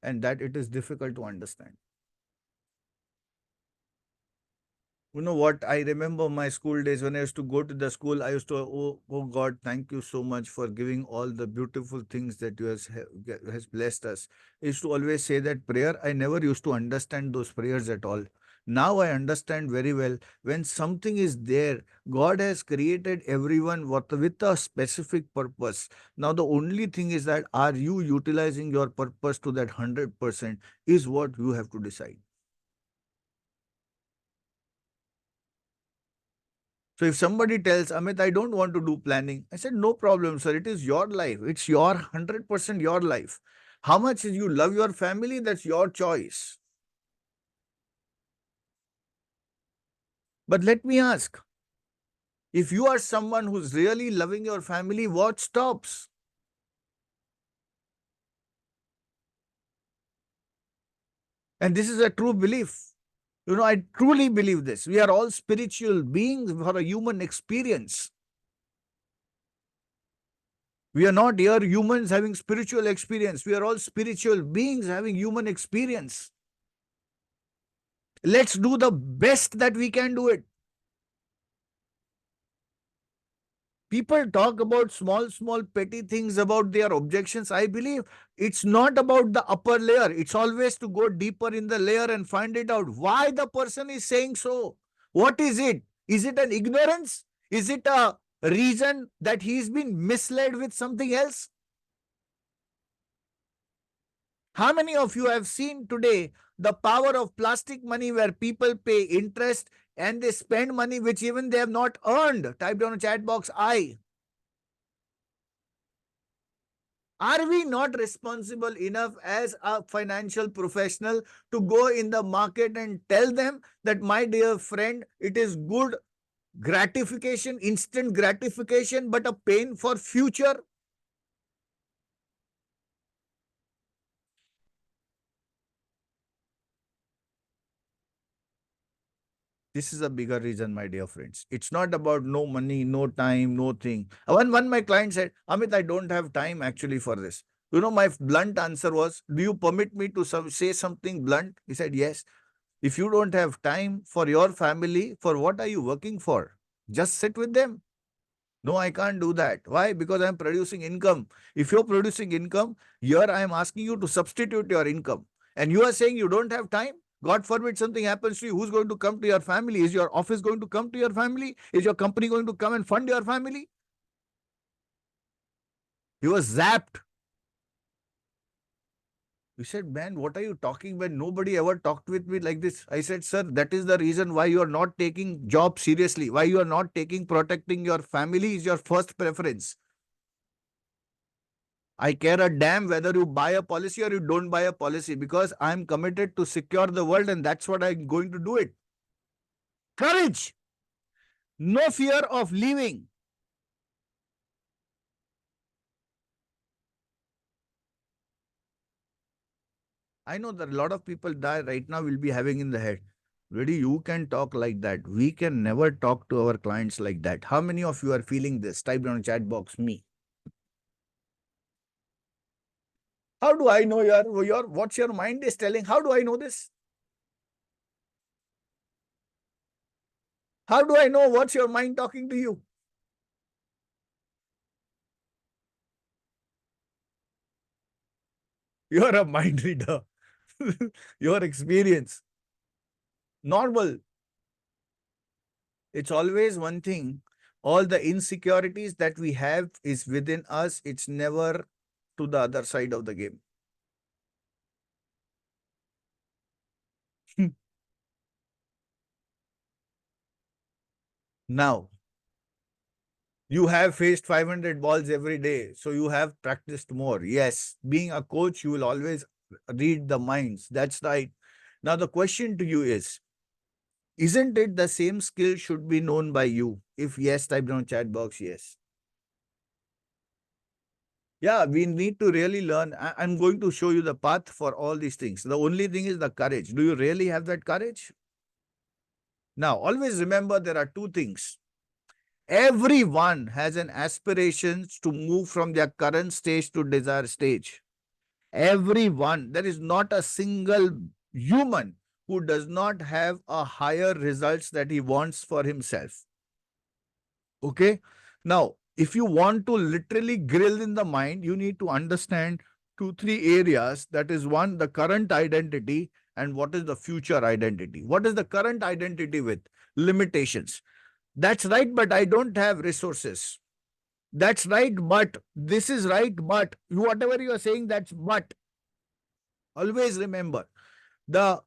and that it is difficult to understand. You know what? I remember my school days when I used to go to the school. I used to, oh God, thank you so much for giving all the beautiful things that you has blessed us. I used to always say that prayer. I never used to understand those prayers at all. Now I understand very well. When something is there, God has created everyone with a specific purpose. Now the only thing is that are you utilizing your purpose to that 100% is what you have to decide. So if somebody tells, Amit, I don't want to do planning, I said, no problem, sir. It is your life. It's your 100% your life. How much you love your family, that's your choice. But let me ask, if you are someone who's really loving your family, what stops? And this is a true belief. You know, I truly believe this. We are all spiritual beings for a human experience. We are not here humans having spiritual experience. We are all spiritual beings having human experience. Let's do the best that we can do it. People talk about small petty things about their objections. I believe it's not about the upper layer. It's always to go deeper in the layer and find it out why the person is saying so. What is it? Is it an ignorance? Is it a reason that he's been misled with something else? How many of you have seen today the power of plastic money where people pay interest and they spend money which even they have not earned? Type down in the chat box, I. Are we not responsible enough as a financial professional to go in the market and tell them that, my dear friend, it is good gratification, instant gratification, but a pain for future? This is a bigger reason, my dear friends. It's not about no money, no time, no thing. One my client said, Amit, I don't have time actually for this. You know, my blunt answer was, do you permit me to say something blunt? He said, yes. If you don't have time for your family, for what are you working for? Just sit with them. No, I can't do that. Why? Because I'm producing income. If you're producing income, here I am asking you to substitute your income. And you are saying you don't have time? God forbid something happens to you. Who's going to come to your family? Is your office going to come to your family? Is your company going to come and fund your family? He was zapped. He said, man, what are you talking when nobody ever talked with me like this? I said, sir, that is the reason why you are not taking job seriously. Why you are not taking protecting your family is your first preference. I care a damn whether you buy a policy or you don't buy a policy, because I'm committed to secure the world and that's what I'm going to do it. Courage. No fear of leaving. I know that a lot of people die right now will be having in the head. Really, you can talk like that. We can never talk to our clients like that. How many of you are feeling this? Type down in chat box, me. How do I know what's your mind is telling? How do I know this? How do I know what's your mind talking to you? You're a mind reader. Your experience. Normal. It's always one thing. All the insecurities that we have is within us. It's never to the other side of the game. Now, you have faced 500 balls every day, so you have practiced more. Yes, being a coach, you will always read the minds. That's right. Now, the question to you is, isn't it the same skill should be known by you? If yes, type down chat box, yes. Yeah, we need to really learn. I'm going to show you the path for all these things. The only thing is the courage. Do you really have that courage? Now, always remember there are two things. Everyone has an aspiration to move from their current stage to desired stage. Everyone. There is not a single human who does not have a higher results that he wants for himself. Okay. Now, if you want to literally grill in the mind, you need to understand 2, 3 areas. That is one, the current identity, and what is the future identity. What is the current identity with? Limitations. That's right, but I don't have resources. That's right, but this is right, but whatever you are saying, that's but. Always remember, the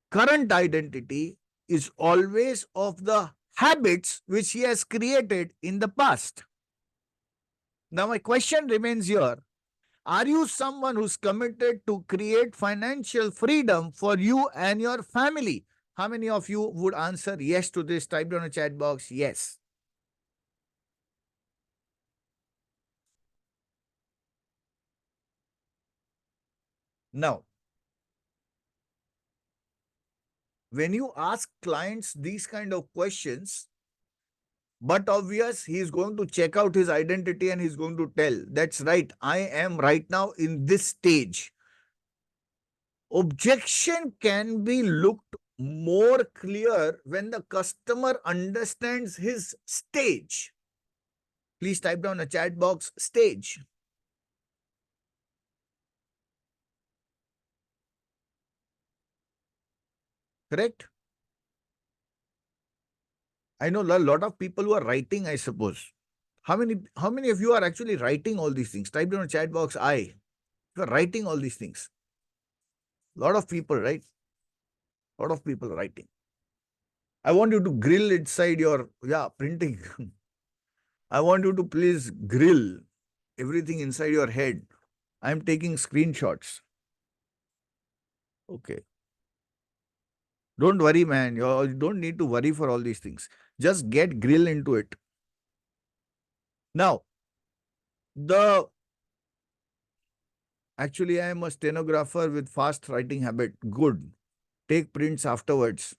current identity is always of the habits which he has created in the past. Now, my question remains here. Are you someone who's committed to create financial freedom for you and your family? How many of you would answer yes to this? Type down a chat box, yes. Now, when you ask clients these kind of questions, but obvious, he is going to check out his identity and he's going to tell, that's right, I am right now in this stage. Objection can be looked more clear when the customer understands his stage. Please type down a chat box, stage. Correct? I know a lot of people who are writing, I suppose. How many of you are actually writing all these things? Type down a chat box, I. You are writing all these things. A lot of people, right? A lot of people writing. I want you to grill inside your, printing. I want you to please grill everything inside your head. I'm taking screenshots. Okay. Don't worry, man. You don't need to worry for all these things. Just get grill into it. Now, actually, I am a stenographer with fast writing habit. Good. Take prints afterwards.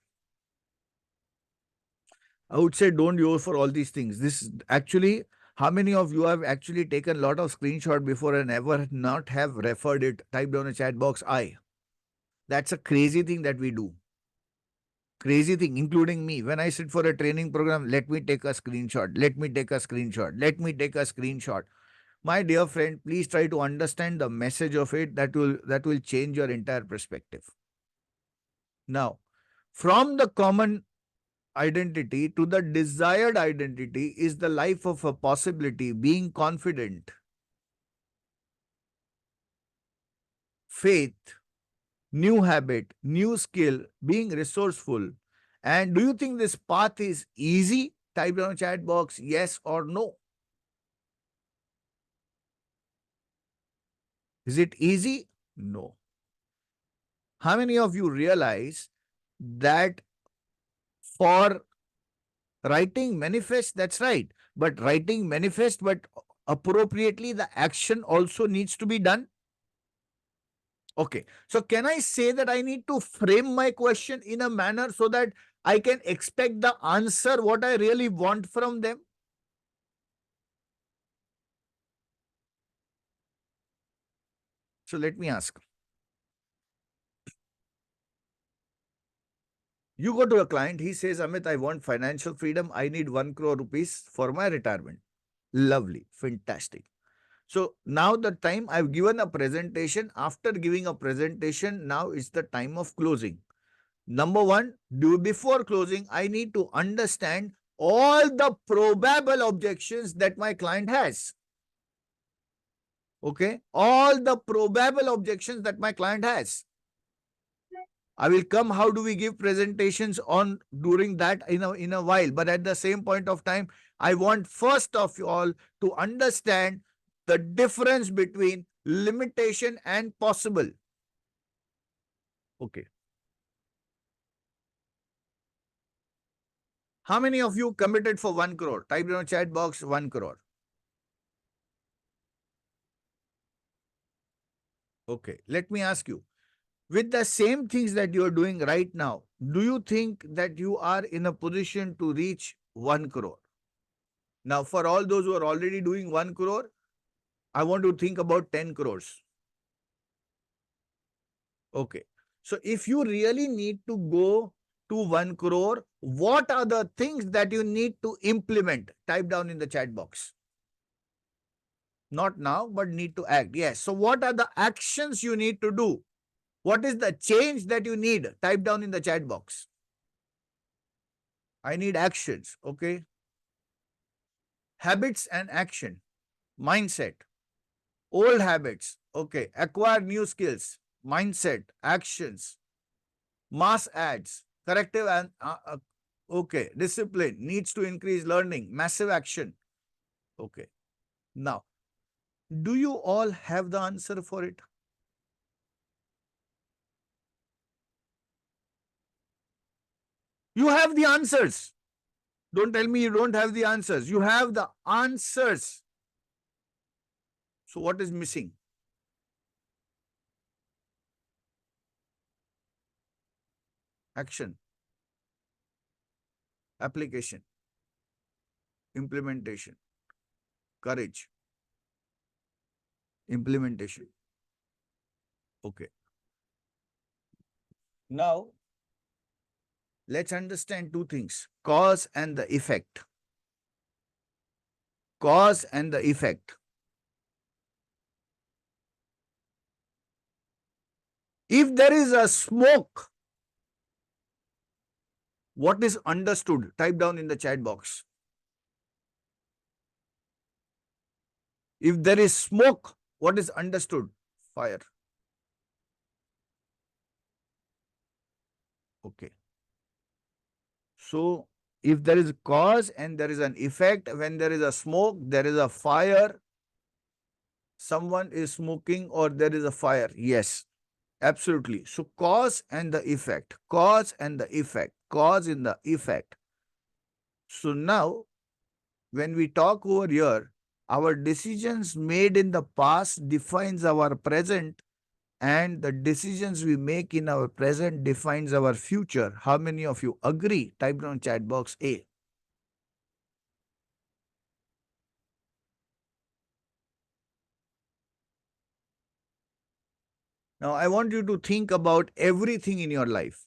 I would say don't use for all these things. This actually, how many of you have actually taken a lot of screenshot before and ever not have referred it? Type down a chat box, I. That's a crazy thing that we do. Crazy thing, including me. When I sit for a training program, let me take a screenshot. Let me take a screenshot. Let me take a screenshot. My dear friend, please try to understand the message of it. That will change your entire perspective. Now, from the common identity to the desired identity is the life of a possibility, being confident, faith, new habit, new skill, being resourceful. And do you think this path is easy? Type down chat box, yes or no. Is it easy? No. How many of you realize that for writing manifest, that's right. But writing manifest, but appropriately, the action also needs to be done. Okay. So can I say that I need to frame my question in a manner so that I can expect the answer what I really want from them? So let me ask. You go to a client, he says, Amit, I want financial freedom. I need 1 crore rupees for my retirement. Lovely. Fantastic. So now the time I've given a presentation, after giving a presentation, now it's the time of closing. Number one, before closing, I need to understand all the probable objections that my client has. Okay. All the probable objections that my client has. I will come how do we give presentations on during that in a while. But at the same point of time, I want first of all to understand the difference between limitation and possible. Okay. How many of you committed for 1 crore? Type in a chat box 1 crore. Okay. Let me ask you. With the same things that you are doing right now, do you think that you are in a position to reach 1 crore? Now, for all those who are already doing 1 crore, I want to think about 10 crores. Okay. So if you really need to go to 1 crore, what are the things that you need to implement? Type down in the chat box. Not now, but need to act. Yes. So what are the actions you need to do? What is the change that you need? Type down in the chat box. I need actions. Okay. Habits and action. Mindset. Old habits. Okay. Acquire new skills. Mindset. Actions. Mass ads. Corrective and okay. Discipline. Needs to increase learning. Massive action. Okay. Now, do you all have the answer for it? You have the answers. Don't tell me you don't have the answers. You have the answers. So what is missing? Action, application, implementation, courage, implementation. Okay. Now, let's understand two things. Cause and the effect. Cause and the effect. If there is a smoke, what is understood? Type down in the chat box. If there is smoke, what is understood? Fire. Okay. So, if there is a cause and there is an effect, when there is a smoke, there is a fire, someone is smoking or there is a fire. Yes, absolutely. So, cause and the effect, cause and the effect, cause in the effect. So, now when we talk over here, our decisions made in the past defines our present, and the decisions we make in our present defines our future. How many of you agree? Type down chat box A. Now, I want you to think about everything in your life.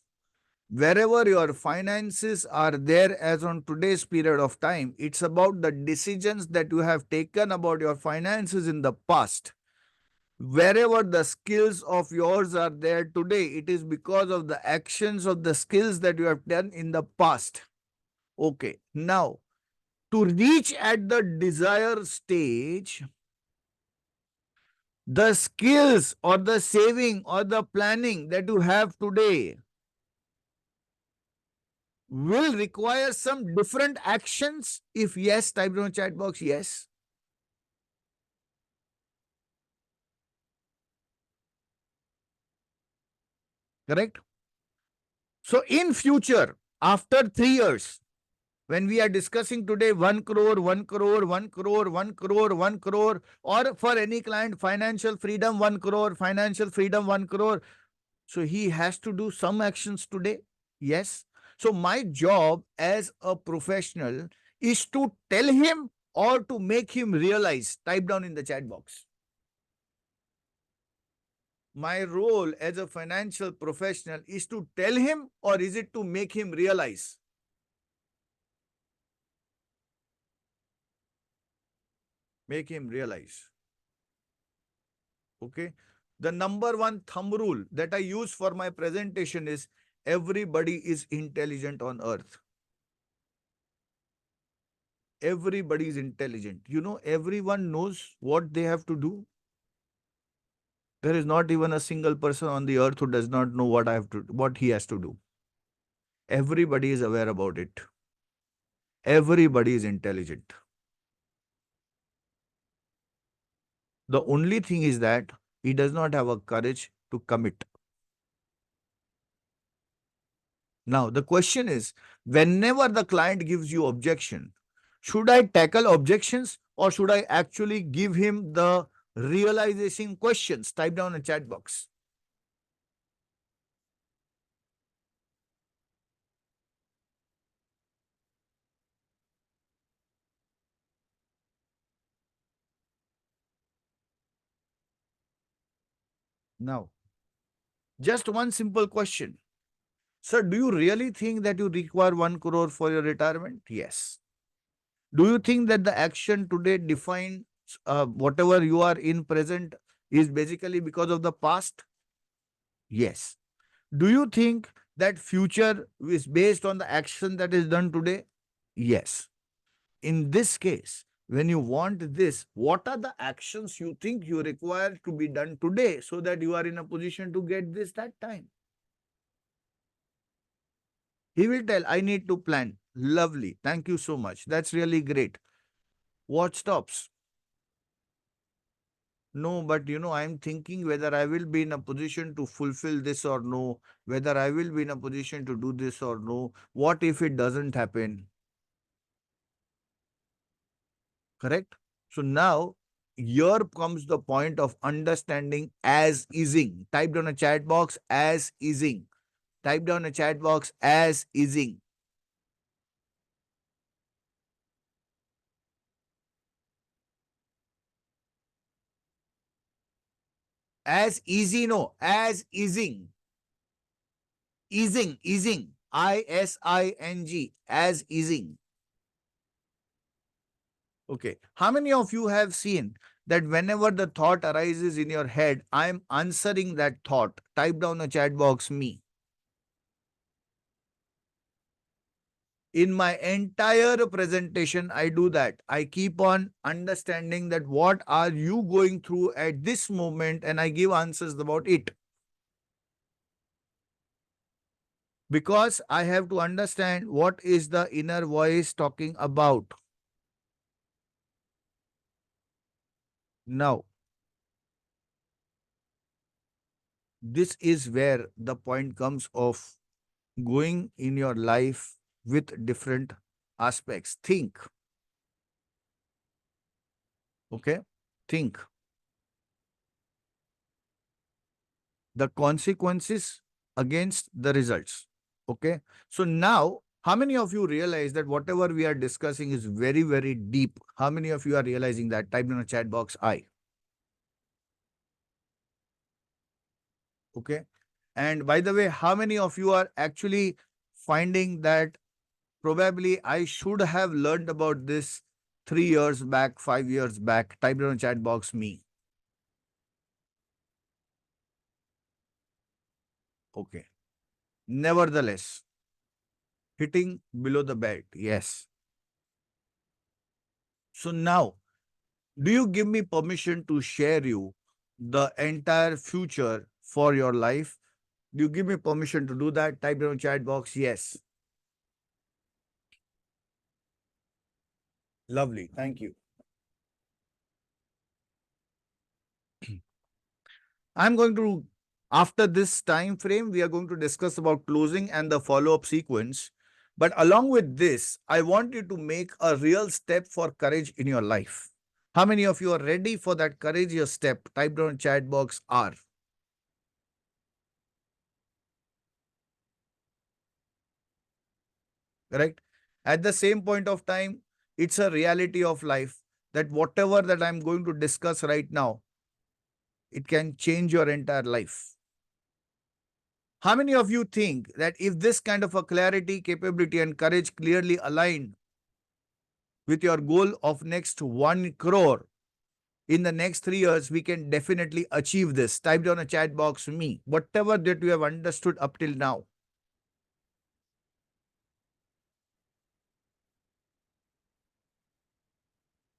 Wherever your finances are there as on today's period of time, it's about the decisions that you have taken about your finances in the past. Wherever the skills of yours are there today, it is because of the actions of the skills that you have done in the past. Okay. Now, to reach at the desired stage, the skills or the saving or the planning that you have today will require some different actions. If yes, type in the chat box yes. Correct? So in future, After 3 years, when we are discussing today 1 crore, 1 crore, 1 crore, 1 crore, 1 crore, or for any client, financial freedom 1 crore, financial freedom 1 crore. So he has to do some actions today. Yes. So my job as a professional is to tell him or to make him realize. Type down in the chat box. My role as a financial professional is to tell him or is it to make him realize? Make him realize. Okay. The number one thumb rule that I use for my presentation is everybody is intelligent on earth. Everybody is intelligent. You know, everyone knows what they have to do. There is not even a single person on the earth who does not know what he has to do. Everybody is aware about it. Everybody is intelligent. The only thing is that he does not have a courage to commit. Now, the question is, whenever the client gives you objection, should I tackle objections or should I actually give him the realization questions? Type down in chat box. Now, just one simple question. Sir, do you really think that you require 1 crore for your retirement? Yes. Do you think that the action today defines whatever you are in present is basically because of the past? Yes. Do you think that future is based on the action that is done today? Yes. In this case, when you want this, what are the actions you think you require to be done today so that you are in a position to get this that time? He will tell, I need to plan. Lovely. Thank you so much. That's really great. What stops? No, but I'm thinking whether I will be in a position to fulfill this or no, whether I will be in a position to do this or no. What if it doesn't happen? Correct? So now here comes the point of understanding as easing. Type down a chat box as easing. Type down a chat box as easing. As easy, no, as easing. Easing, easing. ISING, as easing. Okay. How many of you have seen that whenever the thought arises in your head, I'm answering that thought? Type down a chat box, me. In my entire presentation, I do that. I keep on understanding that what are you going through at this moment and I give answers about it. Because I have to understand what is the inner voice talking about. Now, this is where the point comes of going in your life with different aspects. Think. Okay? Think. The consequences against the results. Okay? So now, how many of you realize that whatever we are discussing is very, very deep? How many of you are realizing that? Type in the chat box, I. Okay? And by the way, how many of you are actually finding that probably I should have learned about this 3 years back, 5 years back? Type in the chat box, me. Okay. Nevertheless, hitting below the belt. Yes. So now, do you give me permission to share you the entire future for your life? Do you give me permission to do that? Type in the chat box, yes. Lovely. Thank you. I'm going to, after this time frame, we are going to discuss about closing and the follow-up sequence. But along with this, I want you to make a real step for courage in your life. How many of you are ready for that courageous step? Type down in chat box R. Correct? At the same point of time, it's a reality of life that whatever that I'm going to discuss right now, it can change your entire life. How many of you think that if this kind of a clarity, capability, and courage clearly aligned with your goal of next 1 crore in the next 3 years, we can definitely achieve this? Type down a chat box me, whatever that you have understood up till now.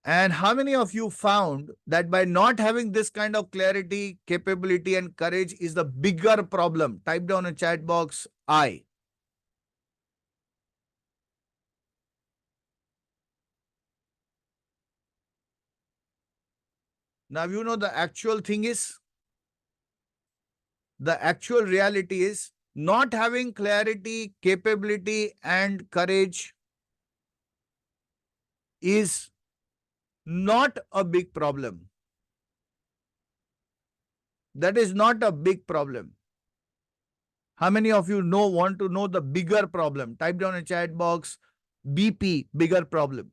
And how many of you found that by not having this kind of clarity, capability, and courage is the bigger problem? Type down a chat box I. Now, you know the actual thing is, the actual reality is not having clarity, capability, and courage is not a big problem. That is not a big problem. How many of you want to know the bigger problem? Type down in chat box BP, bigger problem.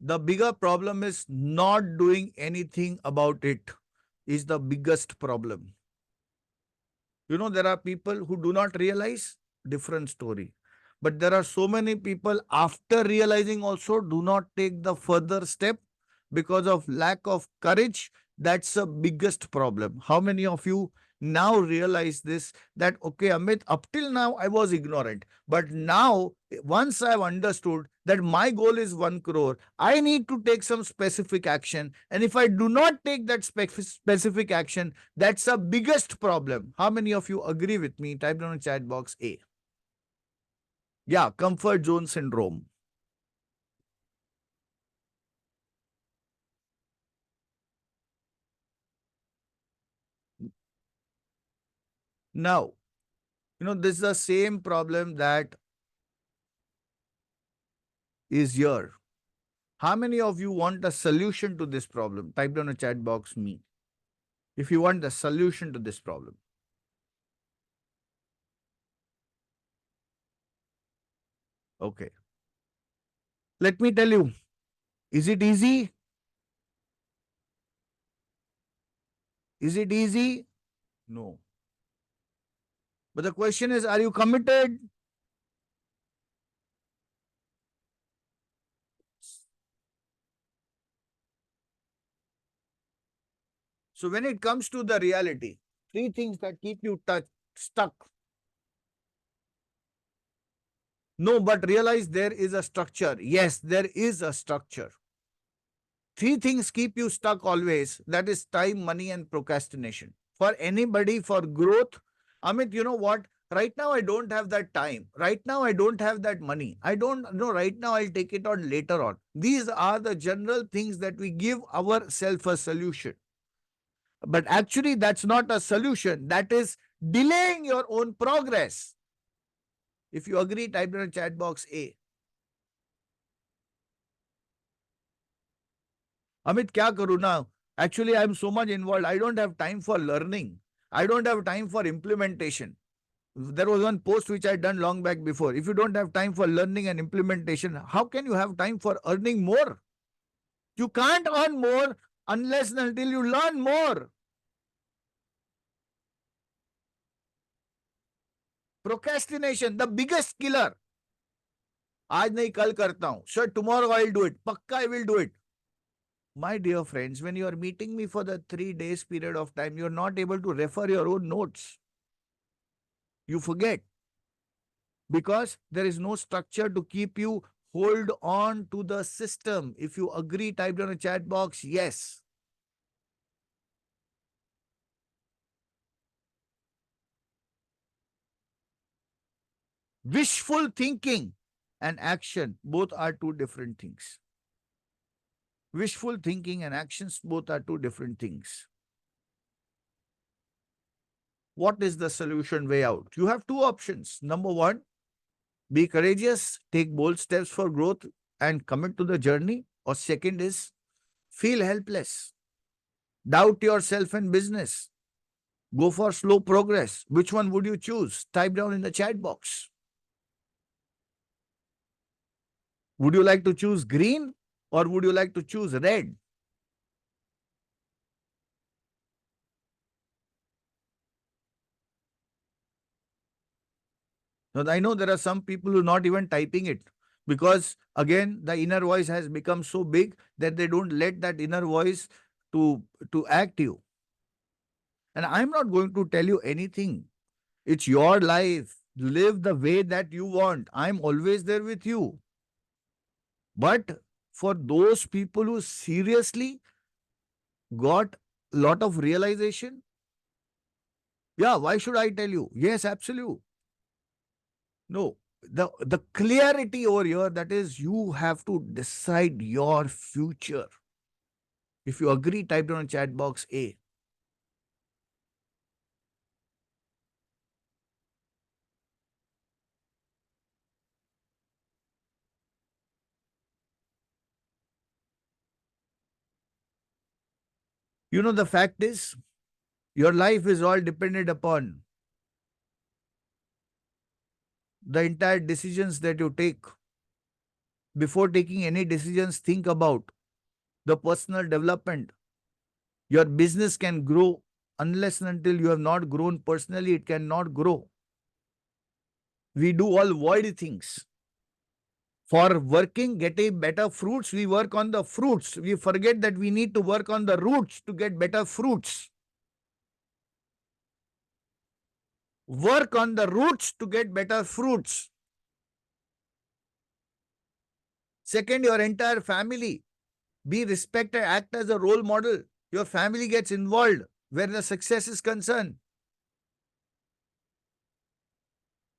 The bigger problem is not doing anything about it is the biggest problem. You know, there are people who do not realize, different story. But there are so many people after realizing also do not take the further step because of lack of courage. That's the biggest problem. How many of you now realize this, that, okay, Amit, up till now I was ignorant. But now, once I've understood that my goal is 1 crore, I need to take some specific action. And if I do not take that specific action, that's the biggest problem. How many of you agree with me? Type down in chat box A. Yeah, comfort zone syndrome. Now, you know, this is the same problem that is here. How many of you want a solution to this problem? Type down a chat box me. If you want the solution to this problem. Okay. Let me tell you, is it easy? Is it easy? No. But the question is, are you committed? So when it comes to the reality, 3 things that keep you stuck. No, but realize there is a structure. Yes, there is a structure. 3 things keep you stuck always. That is time, money, and procrastination. For anybody, for growth, Amit, you know what? Right now, I don't have that time. Right now, I don't have that money. I don't know. Right now, I'll take it on later on. These are the general things that we give ourselves a solution. But actually, that's not a solution. That is delaying your own progress. If you agree, type in the chat box A. Amit, kya karu now? Actually, I'm so much involved. I don't have time for learning. I don't have time for implementation. There was one post which I done long back before. If you don't have time for learning and implementation, how can you have time for earning more? You can't earn more unless and until you learn more. Procrastination, the biggest killer. आज नहीं कल करता हूं. Sir, tomorrow I'll do it. Pakka I will do it. My dear friends, when you are meeting me for the 3 days period of time, you're not able to refer your own notes. You forget. Because there is no structure to keep you hold on to the system. If you agree, type down a chat box, yes. Wishful thinking and action, both are 2 different things. Wishful thinking and actions, both are 2 different things. What is the solution way out? You have two options. Number one, be courageous, take bold steps for growth and commit to the journey. Or second is feel helpless, doubt yourself in business, go for slow progress. Which one would you choose? Type down in the chat box. Would you like to choose green or would you like to choose red? Now, I know there are some people who are not even typing it because, again, the inner voice has become so big that they don't let that inner voice to act you. And I'm not going to tell you anything. It's your life. Live the way that you want. I'm always there with you. But for those people who seriously got a lot of realization, yeah, why should I tell you? Yes, absolutely. No, the clarity over here, that is, you have to decide your future. If you agree, type down in chat box A. You know, the fact is, your life is all dependent upon the entire decisions that you take. Before taking any decisions, think about the personal development. Your business can grow unless and until you have not grown personally, it cannot grow. We do all void things. For working, getting better fruits, we work on the fruits. We forget that we need to work on the roots to get better fruits. Work on the roots to get better fruits. Second, your entire family. Be respected, act as a role model. Your family gets involved where the success is concerned.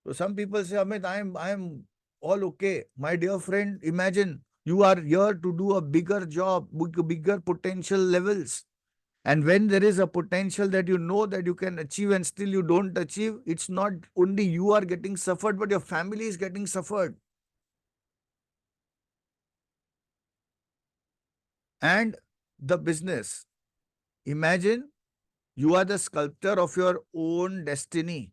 So some people say, Amit, I'm all okay. My dear friend, imagine you are here to do a bigger job, bigger potential levels. And when there is a potential that you know that you can achieve and still you don't achieve, it's not only you are getting suffered, but your family is getting suffered. And the business. Imagine you are the sculptor of your own destiny.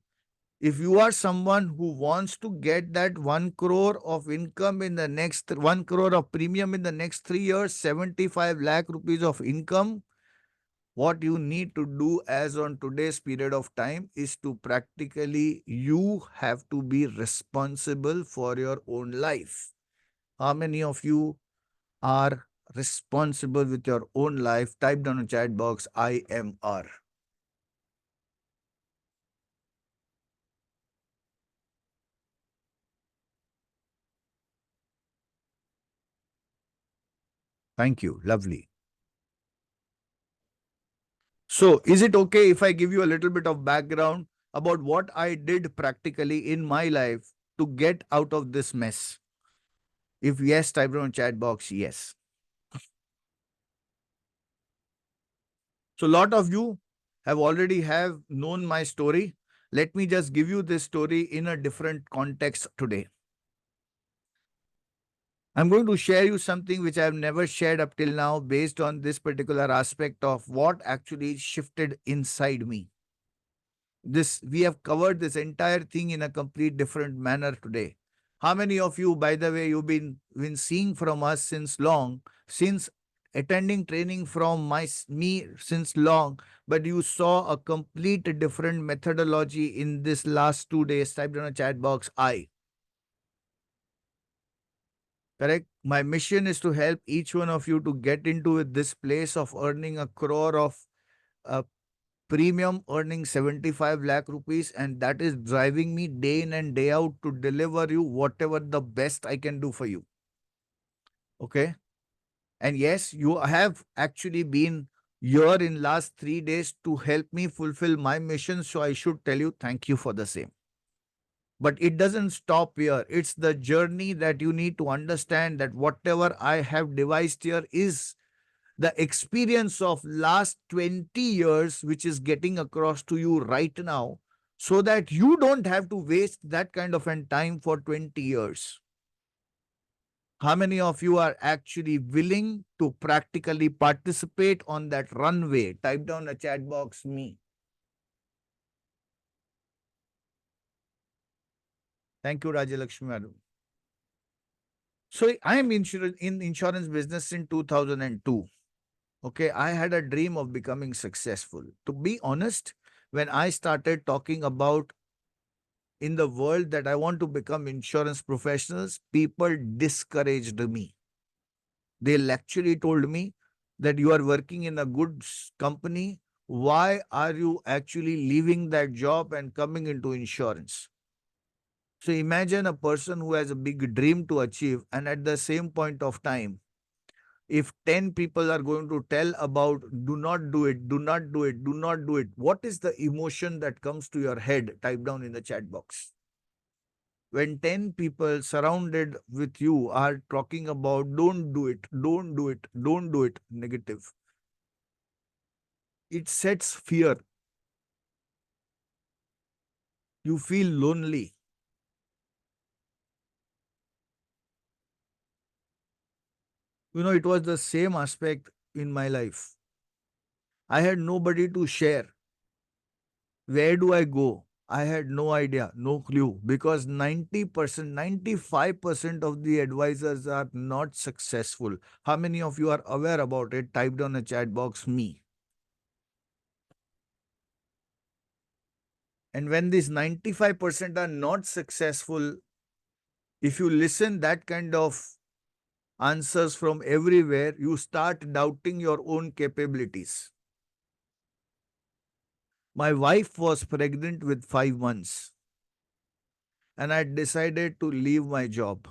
If you are someone who wants to get that 1 crore of income in the next 1 crore of premium in the next 3 years, 75 lakh rupees of income, what you need to do as on today's period of time is to practically, you have to be responsible for your own life. How many of you are responsible with your own life? Type down in chat box, I am R. Thank you. Lovely. So, is it okay if I give you a little bit of background about what I did practically in my life to get out of this mess? If yes, type down in chat box, yes. So, a lot of you have already known my story. Let me just give you this story in a different context today. I'm going to share you something which I have never shared up till now based on this particular aspect of what actually shifted inside me. We have covered this entire thing in a complete different manner today. How many of you, by the way, you've been seeing from us since long, since attending training from me since long, but you saw a complete different methodology in this last 2 days? Type down a chat box, I. Correct? My mission is to help each one of you to get into this place of earning a crore of premium, earning 75 lakh rupees, and that is driving me day in and day out to deliver you whatever the best I can do for you. Okay? And yes, you have actually been here in last 3 days to help me fulfill my mission, so I should tell you thank you for the same. But it doesn't stop here. It's the journey that you need to understand that whatever I have devised here is the experience of last 20 years, which is getting across to you right now, so that you don't have to waste that kind of an time for 20 years. How many of you are actually willing to practically participate on that runway? Type down a chat box, me. Thank you, Rajalakshmi Madam. So I am in insurance business in 2002. Okay, I had a dream of becoming successful. To be honest, when I started talking about in the world that I want to become insurance professionals, people discouraged me. They actually told me that you are working in a good company. Why are you actually leaving that job and coming into insurance? So imagine a person who has a big dream to achieve, and at the same point of time, if 10 people are going to tell about do not do it, do not do it, do not do it, what is the emotion that comes to your head? Type down in the chat box. When 10 people surrounded with you are talking about don't do it, don't do it, don't do it, negative, it sets fear. You feel lonely. You know, it was the same aspect in my life. I had nobody to share. Where do I go? I had no idea, no clue, because 90%, 95% of the advisors are not successful. How many of you are aware about it? Type down a chat box, me. And when these 95% are not successful, if you listen that kind of answers from everywhere, you start doubting your own capabilities. My wife was pregnant with 5 months, and I decided to leave my job.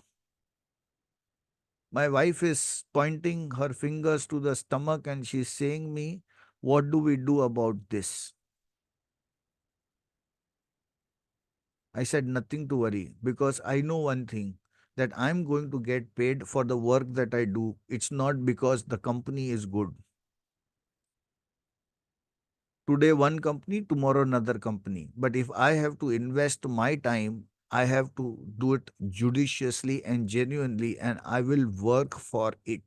My wife is pointing her fingers to the stomach and she's saying me, what do we do about this? I said, nothing to worry, because I know one thing, that I'm going to get paid for the work that I do. It's not because the company is good. Today one company, tomorrow another company. But if I have to invest my time, I have to do it judiciously and genuinely, and I will work for it.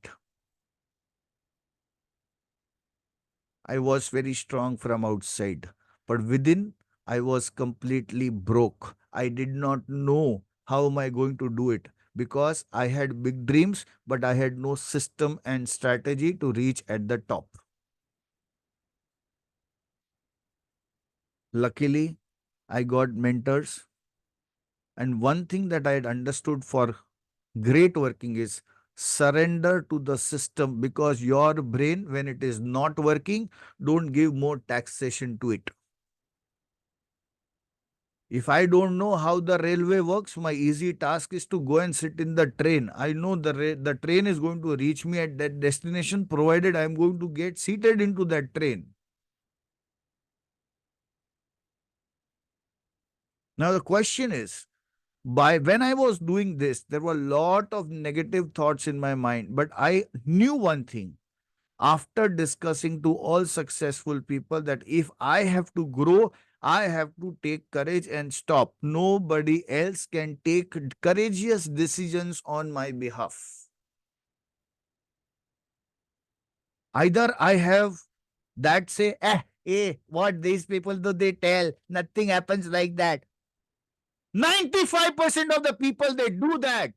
I was very strong from outside, but within, I was completely broke. I did not know how am I going to do it, because I had big dreams, but I had no system and strategy to reach at the top. Luckily, I got mentors. And one thing that I had understood for great working is surrender to the system, because your brain, when it is not working, don't give more taxation to it. If I don't know how the railway works, my easy task is to go and sit in the train. I know the train is going to reach me at that destination, provided I am going to get seated into that train. Now the question is, when I was doing this, there were a lot of negative thoughts in my mind, but I knew one thing. After discussing to all successful people, that if I have to grow, I have to take courage and stop. Nobody else can take courageous decisions on my behalf. Either I have that say, what these people do, they tell, nothing happens like that. 95% of the people, they do that.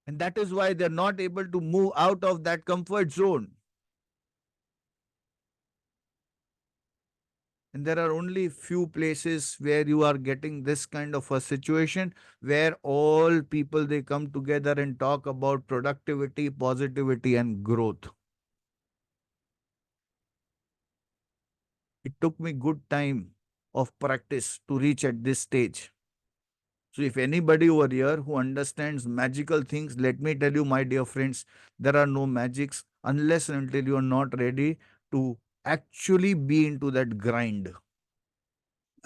And that is why they're not able to move out of that comfort zone. And there are only few places where you are getting this kind of a situation, where all people, they come together and talk about productivity, positivity, and growth. It took me good time of practice to reach at this stage. So if anybody over here who understands magical things, let me tell you, my dear friends, there are no magics unless and until you are not ready to actually be into that grind.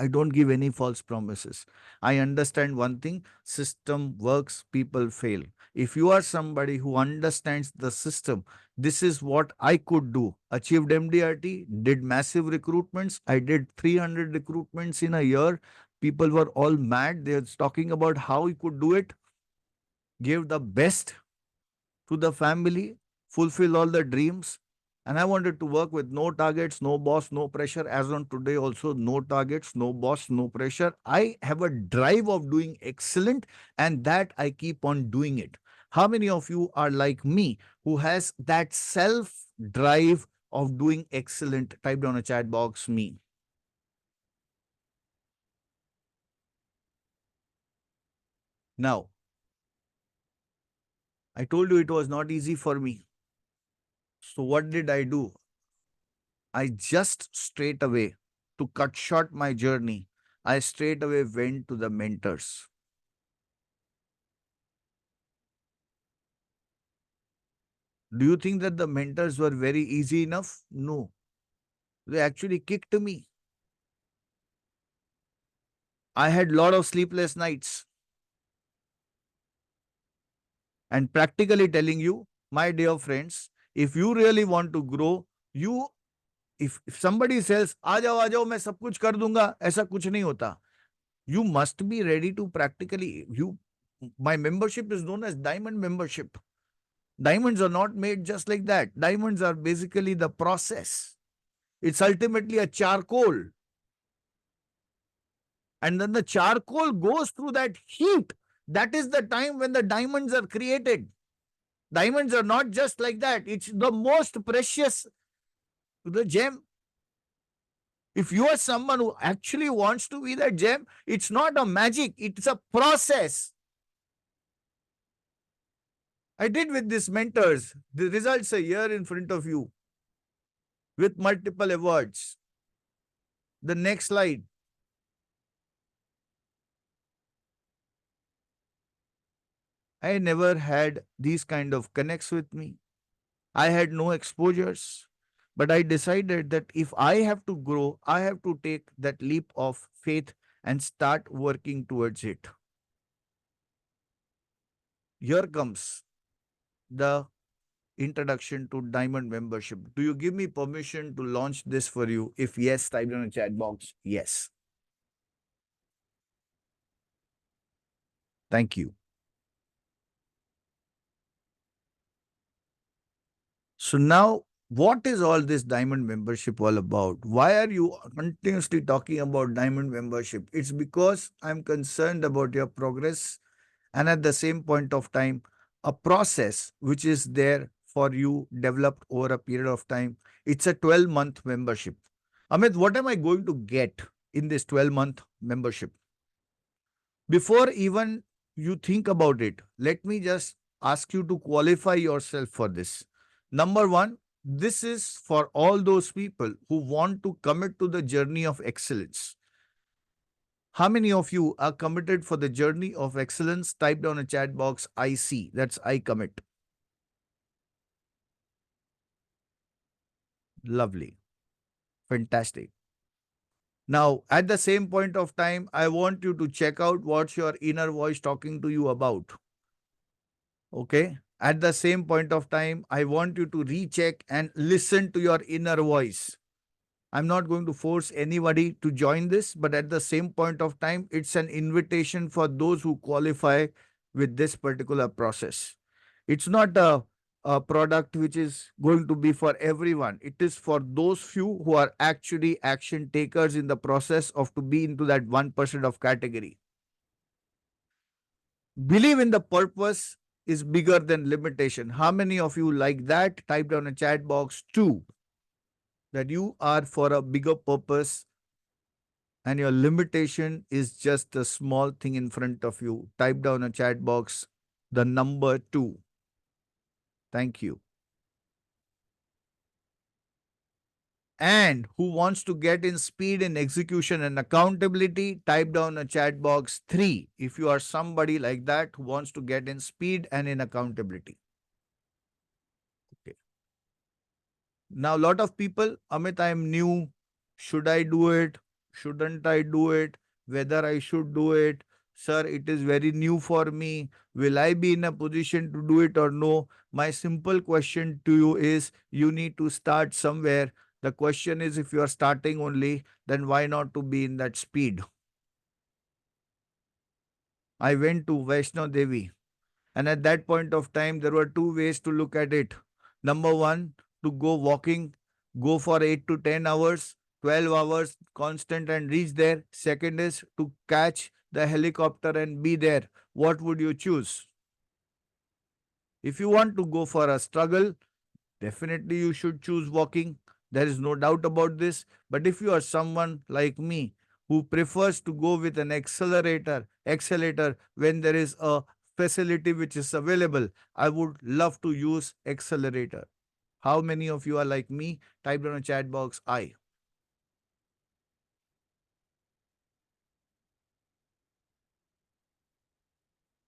I don't give any false promises. I understand one thing, system works, people fail. If you are somebody who understands the system, this is what I could do. Achieved MDRT, did massive recruitments. I did 300 recruitments in a year. People were all mad. They were talking about how he could do it. Gave the best to the family, fulfill all the dreams. And I wanted to work with no targets, no boss, no pressure. As on today, also, no targets, no boss, no pressure. I have a drive of doing excellent, and that I keep on doing it. How many of you are like me who has that self drive of doing excellent? Type down a chat box, me. Now, I told you it was not easy for me. So what did I do? I just straight away, to cut short my journey, I straight away went to the mentors. Do you think that the mentors were very easy enough? No. They actually kicked me. I had a lot of sleepless nights. And practically telling you, my dear friends, if you really want to grow, you, if somebody says, आ जाओ, मैं सब कुछ कर दूंगा, ऐसा कुछ नहीं होता. You must be ready to practically, my membership is known as diamond membership. Diamonds are not made just like that. Diamonds are basically the process. It's ultimately a charcoal. And then the charcoal goes through that heat. That is the time when the diamonds are created. Diamonds are not just like that. It's the most precious, the gem. If you are someone who actually wants to be that gem, it's not a magic, it's a process. I did with these mentors. The results are here in front of you with multiple awards. The next slide. I never had these kind of connects with me. I had no exposures. But I decided that if I have to grow, I have to take that leap of faith and start working towards it. Here comes the introduction to Diamond membership. Do you give me permission to launch this for you? If yes, type in the chat box. Yes. Thank you. So now, what is all this Diamond membership all about? Why are you continuously talking about Diamond membership? It's because I'm concerned about your progress, and at the same point of time, a process which is there for you developed over a period of time. It's a 12-month membership. Amit, what am I going to get in this 12-month membership? Before even you think about it, let me just ask you to qualify yourself for this. Number one, this is for all those people who want to commit to the journey of excellence. How many of you are committed for the journey of excellence? Type down a chat box, I see. That's I commit. Lovely. Fantastic. Now, at the same point of time, I want you to check out what's your inner voice talking to you about. Okay. At the same point of time, I want you to recheck and listen to your inner voice. I'm not going to force anybody to join this, but at the same point of time, it's an invitation for those who qualify with this particular process. It's not a product which is going to be for everyone. It is for those few who are actually action takers in the process of to be into that 1% of category. Believe in the purpose is bigger than limitation. How many of you like that? Type down a chat box 2. That you are for a bigger purpose and your limitation is just a small thing in front of you. Type down a chat box, the number 2. Thank you. And who wants to get in speed in execution and accountability, type down a chat box 3. If you are somebody like that who wants to get in speed and in accountability. Okay. Now, a lot of people, Amit, I am new. Should I do it? Shouldn't I do it? Whether I should do it? Sir, it is very new for me. Will I be in a position to do it or no? My simple question to you is you need to start somewhere. The question is, if you are starting only, then why not to be in that speed? I went to Vaishno Devi, and at that point of time, there were two ways to look at it. Number one, to go walking, go for 8 to 10 hours, 12 hours constant and reach there. Second is to catch the helicopter and be there. What would you choose? If you want to go for a struggle, definitely you should choose walking. There is no doubt about this. But if you are someone like me who prefers to go with an accelerator when there is a facility which is available, I would love to use accelerator. How many of you are like me? Type down a chat box I.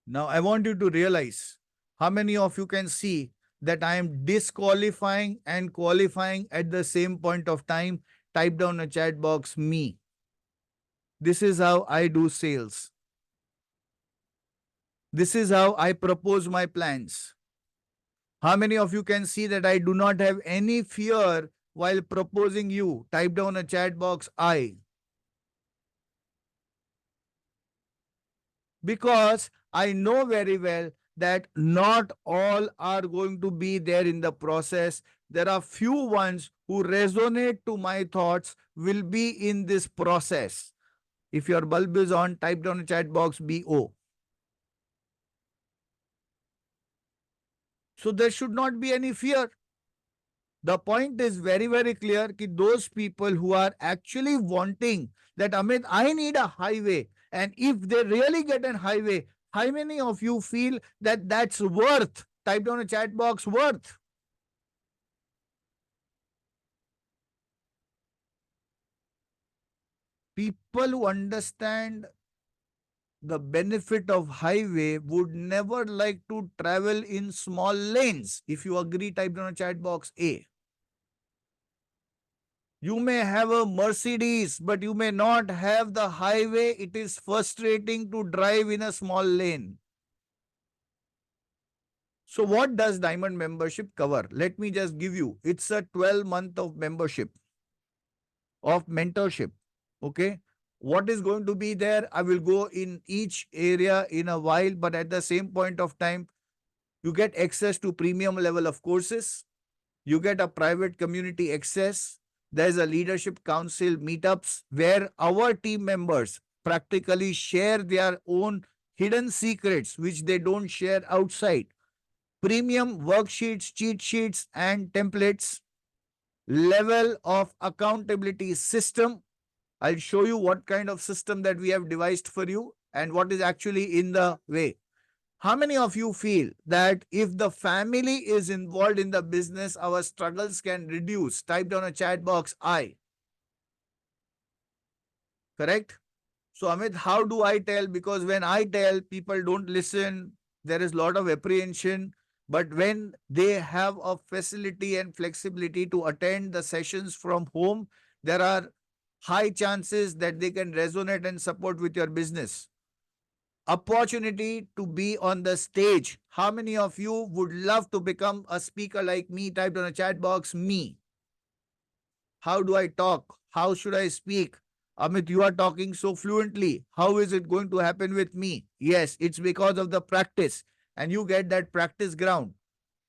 Now I want you to realize how many of you can see that I am disqualifying and qualifying at the same point of time. Type down a chat box me. This is how I do sales. This is how I propose my plans. How many of you can see that I do not have any fear while proposing you? Type down a chat box I. Because I know very well that not all are going to be there in the process. There are few ones who resonate to my thoughts will be in this process. If your bulb is on, type down a chat box BO. So there should not be any fear. The point is very, very clear that those people who are actually wanting that, Amit, I need a highway. And if they really get a highway, how many of you feel that that's worth? Type down a chat box worth. People who understand the benefit of highway would never like to travel in small lanes. If you agree, type down a chat box A. You may have a Mercedes, but you may not have the highway. It is frustrating to drive in a small lane. So what does Diamond membership cover? Let me just give you. It's a 12-month of membership, of mentorship. Okay. What is going to be there? I will go in each area in a while, but at the same point of time, you get access to premium level of courses. You get a private community access. There's a leadership council meetups where our team members practically share their own hidden secrets, which they don't share outside. Premium worksheets, cheat sheets, and templates. Level of accountability system. I'll show you what kind of system that we have devised for you and what is actually in the way. How many of you feel that if the family is involved in the business, our struggles can reduce? Type down a chat box I. Correct? So, Amit, how do I tell? Because when I tell, people don't listen. There is a lot of apprehension. But when they have a facility and flexibility to attend the sessions from home, there are high chances that they can resonate and support with your business. Opportunity to be on the stage. How many of you would love to become a speaker like me? Type on a chat box, me. How do I talk? How should I speak? Amit, you are talking so fluently. How is it going to happen with me? Yes, it's because of the practice. And you get that practice ground.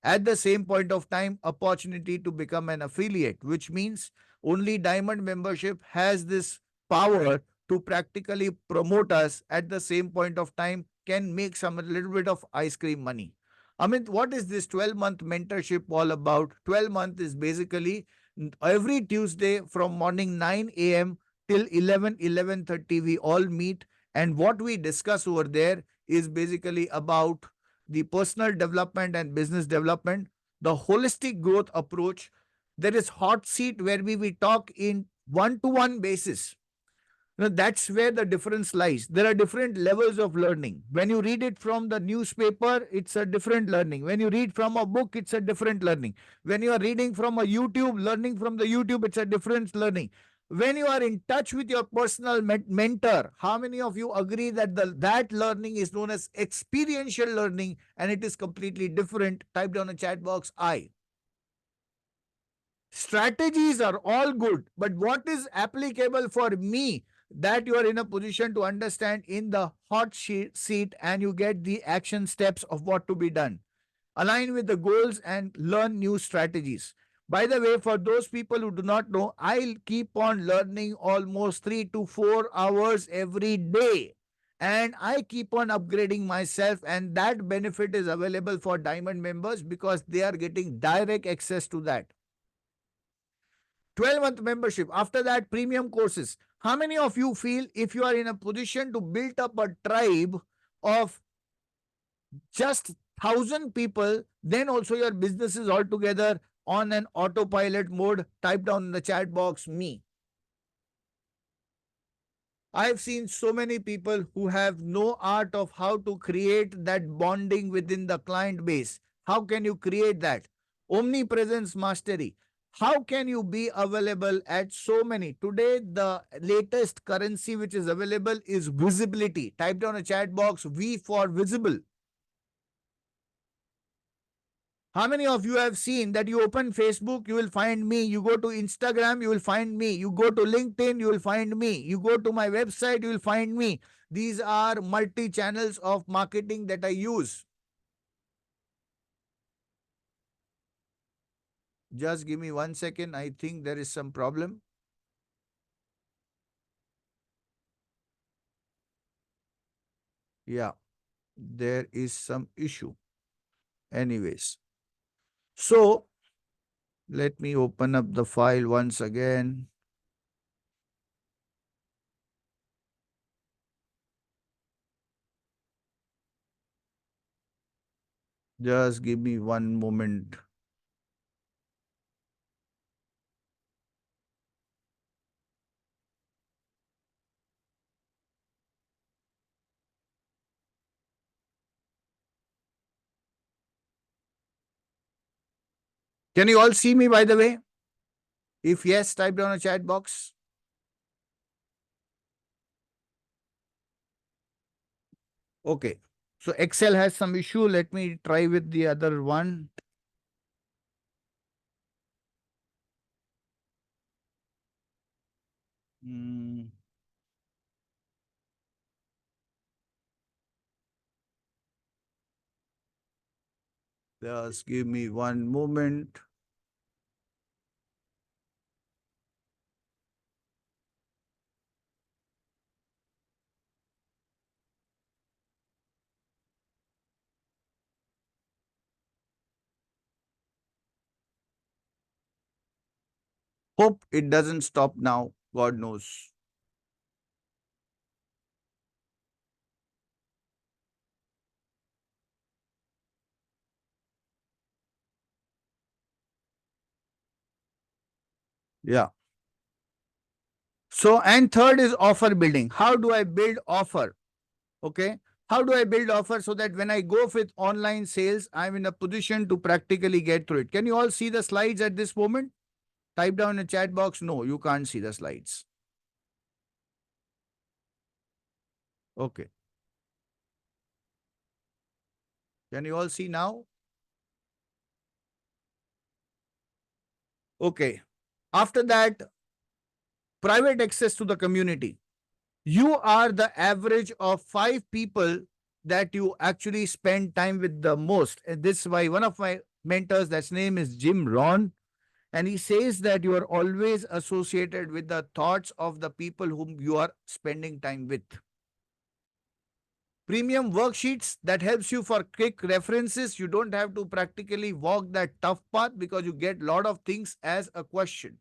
At the same point of time, opportunity to become an affiliate, which means only Diamond membership has this power to practically promote us. At the same point of time, can make some a little bit of ice cream money. Amit, what is this 12-month mentorship all about? 12 month is basically every Tuesday from morning 9 a.m. till 11:30 we all meet, and what we discuss over there is basically about the personal development and business development, the holistic growth approach. There is hot seat where we talk in one-to-one basis. That's where the difference lies. There are different levels of learning. When you read it from the newspaper, it's a different learning. When you read from a book, it's a different learning. When you are reading from a YouTube, learning from the YouTube, it's a different learning. when you are in touch with your personal mentor, how many of you agree that that learning is known as experiential learning and it is completely different? Type down a chat box I. Strategies are all good, but what is applicable for me that you are in a position to understand in the hot seat and you get the action steps of what to be done. Align with the goals and learn new strategies. By the way, for those people who do not know, I'll keep on learning almost 3 to 4 hours every day. And I keep on upgrading myself, and that benefit is available for Diamond members because they are getting direct access to that. 12-month membership. After that, premium courses. How many of you feel if you are in a position to build up a tribe of just 1,000 people, then also your business is altogether on an autopilot mode? Type down in the chat box me. I've seen so many people who have no art of how to create that bonding within the client base. How can you create that? Omnipresence mastery. How can you be available at so many? Today, the latest currency which is available is visibility. Type down a chat box V for visible. How many of you have seen that you open Facebook, you will find me. You go to Instagram, you will find me. You go to LinkedIn, you will find me. You go to my website, you will find me. These are multi-channels of marketing that I use. Just give me 1 second. I think there is some problem. Yeah, there is some issue. Anyways. So, let me open up the file once again. Just give me 1 moment. Can you all see me, by the way? If yes, type down a chat box. Okay. So Excel has some issue. Let me try with the other one. Just give me 1 moment. Hope it doesn't stop now. God knows. Yeah. So, and third is offer building. How do I build offer? Okay. How do I build offer so that when I go with online sales, I'm in a position to practically get through it? Can you all see the slides at this moment? Type down in the chat box. No, you can't see the slides. Okay. Can you all see now? Okay. After that, private access to the community. You are the average of 5 people that you actually spend time with the most. And this is why one of my mentors, that's name is Jim Rohn, and he says that you are always associated with the thoughts of the people whom you are spending time with. Premium worksheets that helps you for quick references. You don't have to practically walk that tough path because you get a lot of things as a question.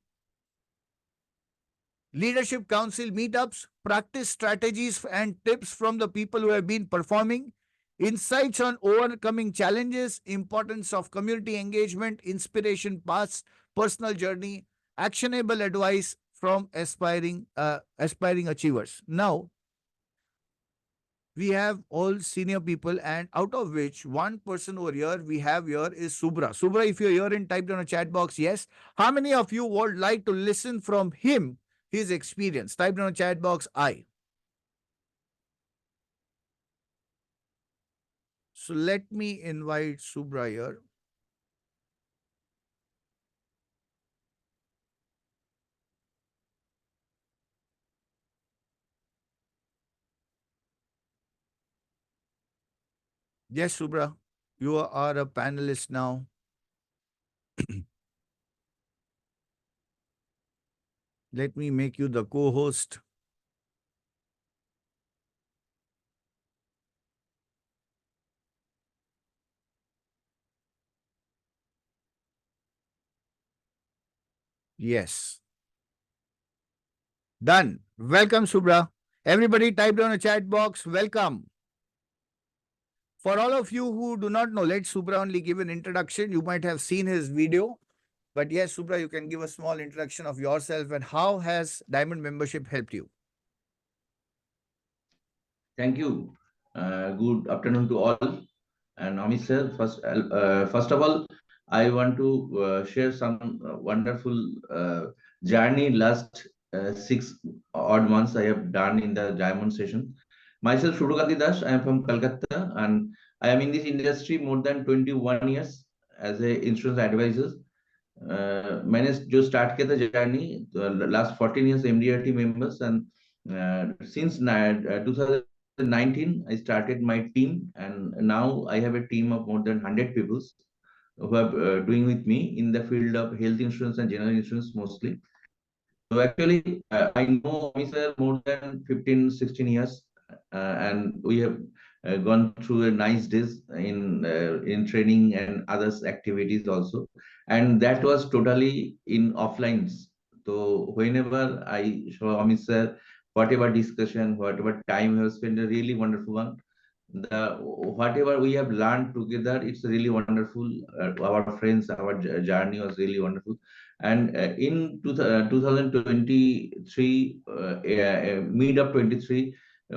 Leadership Council meetups, practice strategies and tips from the people who have been performing, insights on overcoming challenges, importance of community engagement, inspiration paths, personal journey, actionable advice from aspiring achievers. Now, we have all senior people, and out of which one person over here we have here is Subra. Subra, if you're here and type down a chat box, yes. How many of you would like to listen from him? his experience. Type down a chat box I. So let me invite Subra here. Yes, Subra, you are a panelist now. Let me make you the co-host. Yes. Done. Welcome, Subra. Everybody type down a chat box. Welcome. For all of you who do not know, let Subra only give an introduction. You might have seen his video. But yes, Subra, you can give a small introduction of yourself and how has Diamond membership helped you? Thank you. Good afternoon to all. And Amit sir, first of all, I want to share some wonderful journey last 6 odd months I have done in the diamond session. Myself, Shurugati Das, I am from Calcutta, and I am in this industry more than 21 years as a insurance advisor. मैंने जो start किया था journey last 14 years MDRT members, and since 2019 I started my team, and now I have a team of more than 100 people who are doing with me in the field of health insurance and general insurance mostly. So actually, I know Ami sir more than 15, 16 years, and we have gone through a nice days in training and others activities also, and that was totally in offlines. So whenever I saw Ami sir, whatever discussion, whatever time we have spent, a really wonderful one. The whatever we have learned together, it's really wonderful. Our friends, our journey was really wonderful. And in 2023, mid of 23,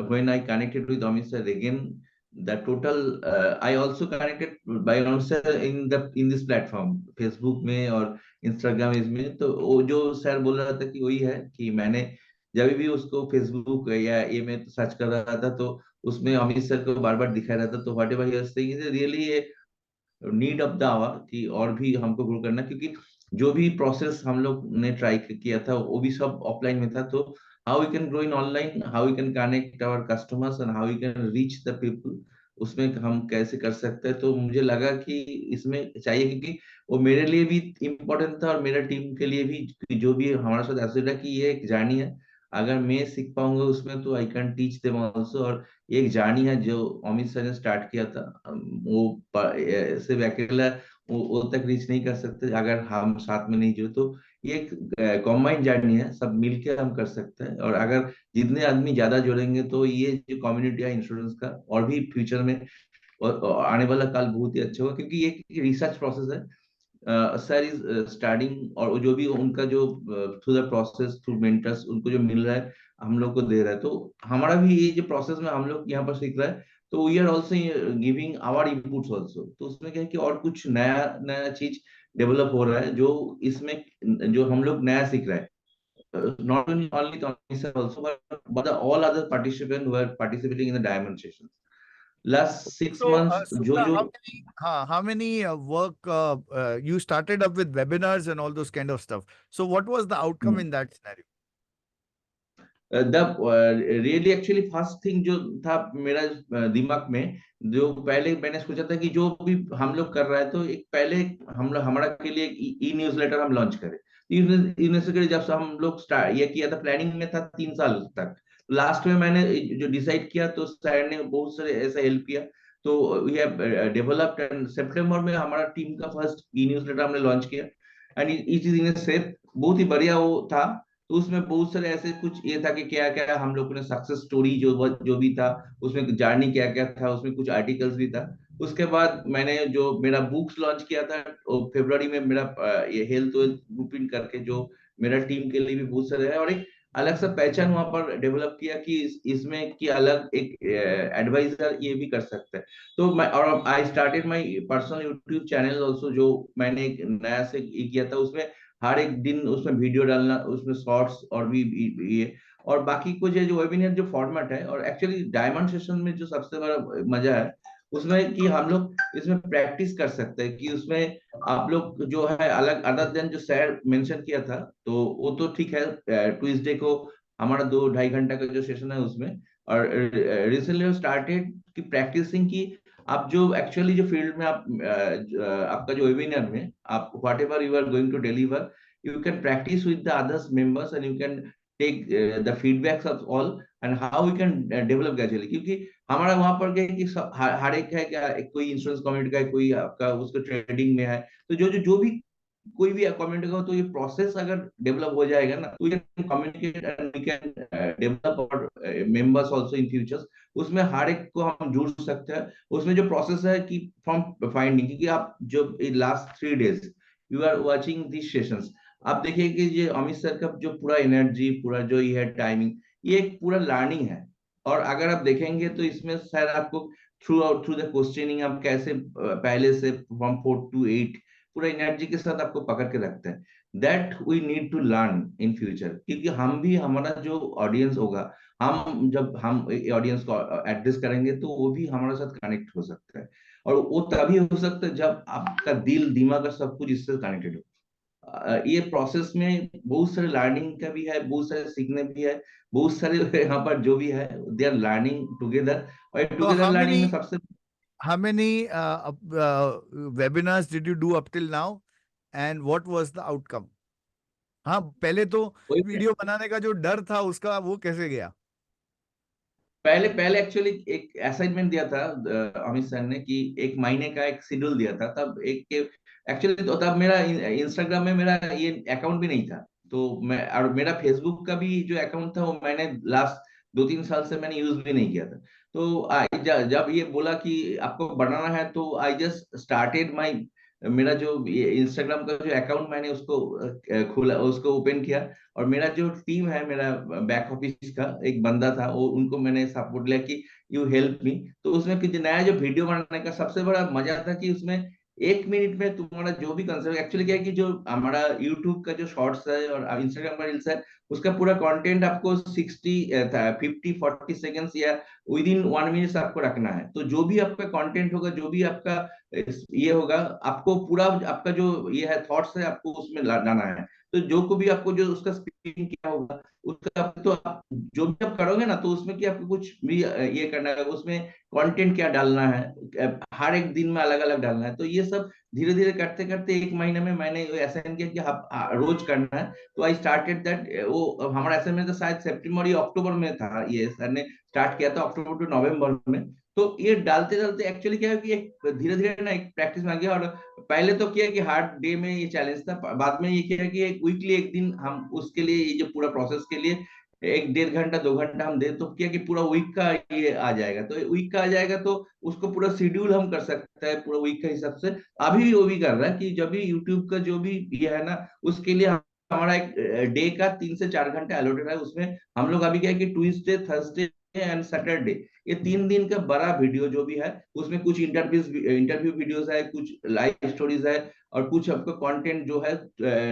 when I connected with Amit sir again, the total I also connected by Amit sir in this platform, Facebook में और Instagram में. तो वो जो sir बोल रहा था कि वही है कि मैंने जब भी उसको फेसबुक या ये में सर्च कर रहा था, तो उसमें अमित सर को बार बार दिखाया रहता, तो whatever he was saying is really need of the hour कि और भी हमको ग्रो करना, क्योंकि जो भी प्रोसेस हम लोग ने ट्राई किया था वो भी सब ऑफलाइन में था. तो how we can grow in online, how we can connect our customers and how we can reach the people, उसमें हम कैसे कर सकते हैं. तो मुझे लगा कि इसमें चाहिए, क्योंकि वो मेरे लिए भी इम्पोर्टेंट था और मेरा टीम के लिए भी, कि जो भी हमारे साथ एसोसिएट है, कि ये एक जर्नी है. अगर मैं सीख पाऊंगा उसमें तो I can teach them also. और ये एक जर्नी है जो अमित सर ने स्टार्ट किया था. वो सिर्फ अकेला वो तक रीच नहीं कर सकते अगर हम साथ में नहीं जुड़े. तो ये एक कॉम्बाइंड जर्नी है, सब मिलकर हम कर सकते हैं. और अगर जितने आदमी ज्यादा जुड़ेंगे तो ये जो कम्युनिटी है इंश्योरेंस का, और भी फ्यूचर में और आने वाला काल बहुत ही अच्छा होगा, क्योंकि ये एक रिसर्च प्रोसेस है. सर इज स्टार्टिंग, और जो भी उनका जो through the process, through mentors उनको जो मिल रहा है हम लोग को दे रहा है. तो हमारा भी ये जो प्रोसेस में हम लोग यहाँ पर सीख रहा है, तो we are also giving our inputs also. तो उसमें क्या है कि और कुछ नया नया चीज डेवलप हो रहा है, जो इसमें जो हम लोग नया सीख रहे हैं. Not only Tommy sir also, but the all other participants who are participating in the diamond sessions. Last 6 months, Subra, जो how many work you started up with webinars and all those kind of stuff. So what was the outcome in that scenario? The really actually first thing जो था मेरा दिमाग में, जो पहले मैंने सोचा था कि जो भी हम लोग कर रहा है, तो एक पहले हम लोग हमारा के लिए ई न्यूज़लेटर हम लॉन्च करें. यूनिवर्सिटी जब से हम लोग स्टार्ट ये किया था, प्लानिंग में था 3 साल तक. लास्ट में मैंने जो डिसाइड किया, तो सर ने बहुत सारे ऐसा हेल्प किया. तो वी हैव डेवलप्ड, एंड सितंबर में हमारा टीम का फर्स्ट ई न्यूज़लेटर हमने लॉन्च किया, and it is in safe. बहुत ही बढ़िया वो था. तो उसमें बहुत सारे ऐसे कुछ ये था कि क्या क्या हम लोगों ने सक्सेस स्टोरी जो भी था, उसमें जर्नी क्या क्या था, उसमें कुछ आर्टिकल्स भी था. उसके बाद मैंने जो मेरा बुक्स लॉन्च किया था फरवरी में, मेरा ये हेल्थ वेल्थ ब्लूप्रिंट करके, जो मेरा टीम के लिए भी बहुत सारे है, और एक अलग सा पहचान वहां पर डेवलप किया कि इसमें कि अलग एक एडवाइजर ये भी कर सकता है. तो मैं और I started my personal YouTube channel also, जो मैंने एक नया से किया था. उसमें हर एक दिन उसमें वीडियो डालना, उसमें शॉर्ट्स और भी ये, और बाकी कुछ है जो वेबिनार जो फॉर्मेट है। और एक्चुअली डायमंड सेशन में जो सबसे बड़ा मजा है उसमें कि हम लोग इसमें प्रैक्टिस कर सकते हैं, कि उसमें आप लोग जो है अलग अदर देन जो सर मेंशन किया था, तो वो तो ठीक है, ट्यूसडे को हमारा 2-2.5 घंटा का जो सेशन है उसमें। और रिसेंटली स्टार्टेड की प्रैक्टिसिंग की, आप जो एक्चुअली जो फील्ड में आप आपका जो वेबिनार में आप whatever you are going to deliver, you can practice with the others members and you can take the feedbacks of all and how we can develop gradually। क्योंकि हमारा वहां पर क्या है कि हर एक है क्या, कोई इंश्योरेंस कम्युनिटी का है, कोई आपका उसका ट्रेडिंग में है, तो जो भी कोई भी कम्युनिटी का हो, तो ये प्रोसेस अगर डेवलप हो जाएगा ना, तो we can communicate and we can develop our members also in futures. उसमें हर एक को हम जुड़ सकते हैं। उसमें जो प्रोसेस है कि फ्रॉम फाइंडिंग, क्योंकि आप जो last 3 days you are watching this sessions, आप देखिए कि ये अमित सर का जो पूरा एनर्जी, पूरा जो ये है टाइमिंग, ये एक पूरा लर्निंग है। और अगर आप देखेंगे तो इसमें सर आपको थ्रू द क्वेश्चनिंग आप कैसे पहले से फ्रॉम 4 to 8 पूरा एनर्जी के साथ आपको पकड़ के रखते हैं। That we need to learn in future, क्योंकि हम भी, हमारा जो ऑडियंस होगा, हम जब हम ऑडियंस को एड्रेस करेंगे तो वो भी हमारे साथ कनेक्ट हो सकता है। और वो तभी हो सकता है जब आपका दिल दिमाग का सब कुछ इससे कनेक्टेड हो। ये प्रोसेस में बहुत सारे लर्निंग का भी है, बहुत सारे सीखने भी है, बहुत सारे यहाँ पर जो भी है दे आर लर्निंग टुगेदर। और So टुगेदर लर्निंग में सबसे how many webinars did you do up till now, and what was the outcome? हाँ, पहले तो वही, वीडियो बनाने का जो डर था उसका वो कैसे गया? पहले पहले एक्चुअली एक असाइनमेंट दिया था अमित सर ने, कि 1 महीने का एक शेड्यूल दिया था। तब एक एक्चुअली तो तब मेरा इंस्टाग्राम में मेरा ये अकाउंट भी नहीं था, तो मैं, और मेरा फेसबुक का भी जो अकाउंट था वो मैंने लास्ट 2-3 साल से मैंने यूज भी नहीं किया था। तो जब ये बोला कि आपको बनाना है, तो आई जस्ट स्टार्टेड माई, मेरा जो इंस्टाग्राम का जो अकाउंट मैंने उसको खोला, उसको ओपन किया। और मेरा जो टीम है, मेरा बैक ऑफिस का एक बंदा था, वो उनको मैंने सपोर्ट लिया कि यू हेल्प मी। तो उसमें कुछ नया जो वीडियो बनाने का सबसे बड़ा मजा था कि उसमें 1 मिनट में तुम्हारा जो भी कंसेप्ट, एक्चुअली क्या है कि जो हमारा यूट्यूब का जो शॉर्ट्स है और इंस्टाग्राम का रील्स है, उसका पूरा कंटेंट आपको 50-40 सेकेंड्स या विद इन 1 मिनट आपको रखना है। तो जो भी आपका कंटेंट होगा, जो भी आपका ये होगा, आपको पूरा आपका जो ये है थॉट्स है, आपको उसमें लाना है। तो जो को भी आपको जो उसका स्पीकिंग क्या होगा, उसका तो आप जो भी आप करोगे ना, तो उसमें कि आपको कुछ भी ये करना है, उसमें कंटेंट क्या डालना है, हर एक दिन में अलग अलग डालना है। तो ये सब धीरे धीरे करते करते 1 महीने में मैंने ऐसा किया कि आप रोज करना है। तो आई स्टार्टेड दैट, वो हमारा ऐसा में तो शायद सितंबर या अक्टूबर में था, ये सर ने स्टार्ट किया था अक्टूबर टू नवंबर में। तो ये डालते डालते एक्चुअली क्या है कि एक धीरे धीरे ना एक प्रैक्टिस में आ गया। और पहले तो क्या कि हार्ड डे में ये चैलेंज था, बाद में ये क्या है कि एक वीकली एक दिन हम उसके लिए, ये जो पूरा प्रोसेस के लिए 1-1.5 घंटा 2 घंटा हम दे, तो क्या कि पूरा वीक का ये आ जाएगा। तो वीक का आ जाएगा तो उसको पूरा शेड्यूल हम कर सकते हैं पूरा वीक के हिसाब से। अभी भी वो भी कर रहा है कि जब भी यूट्यूब का जो भी ये है ना, उसके लिए हमारा एक डे का 3 से 4 घंटे अलॉटेड है। उसमें हम लोग अभी क्या है कि ट्यूसडे, थर्सडे एंड सैटरडे, ये 3 दिन का बड़ा वीडियो जो भी है, उसमें कुछ इंटरव्यू वीडियोस है, कुछ लाइव स्टोरीज है, और कुछ आपका कंटेंट जो है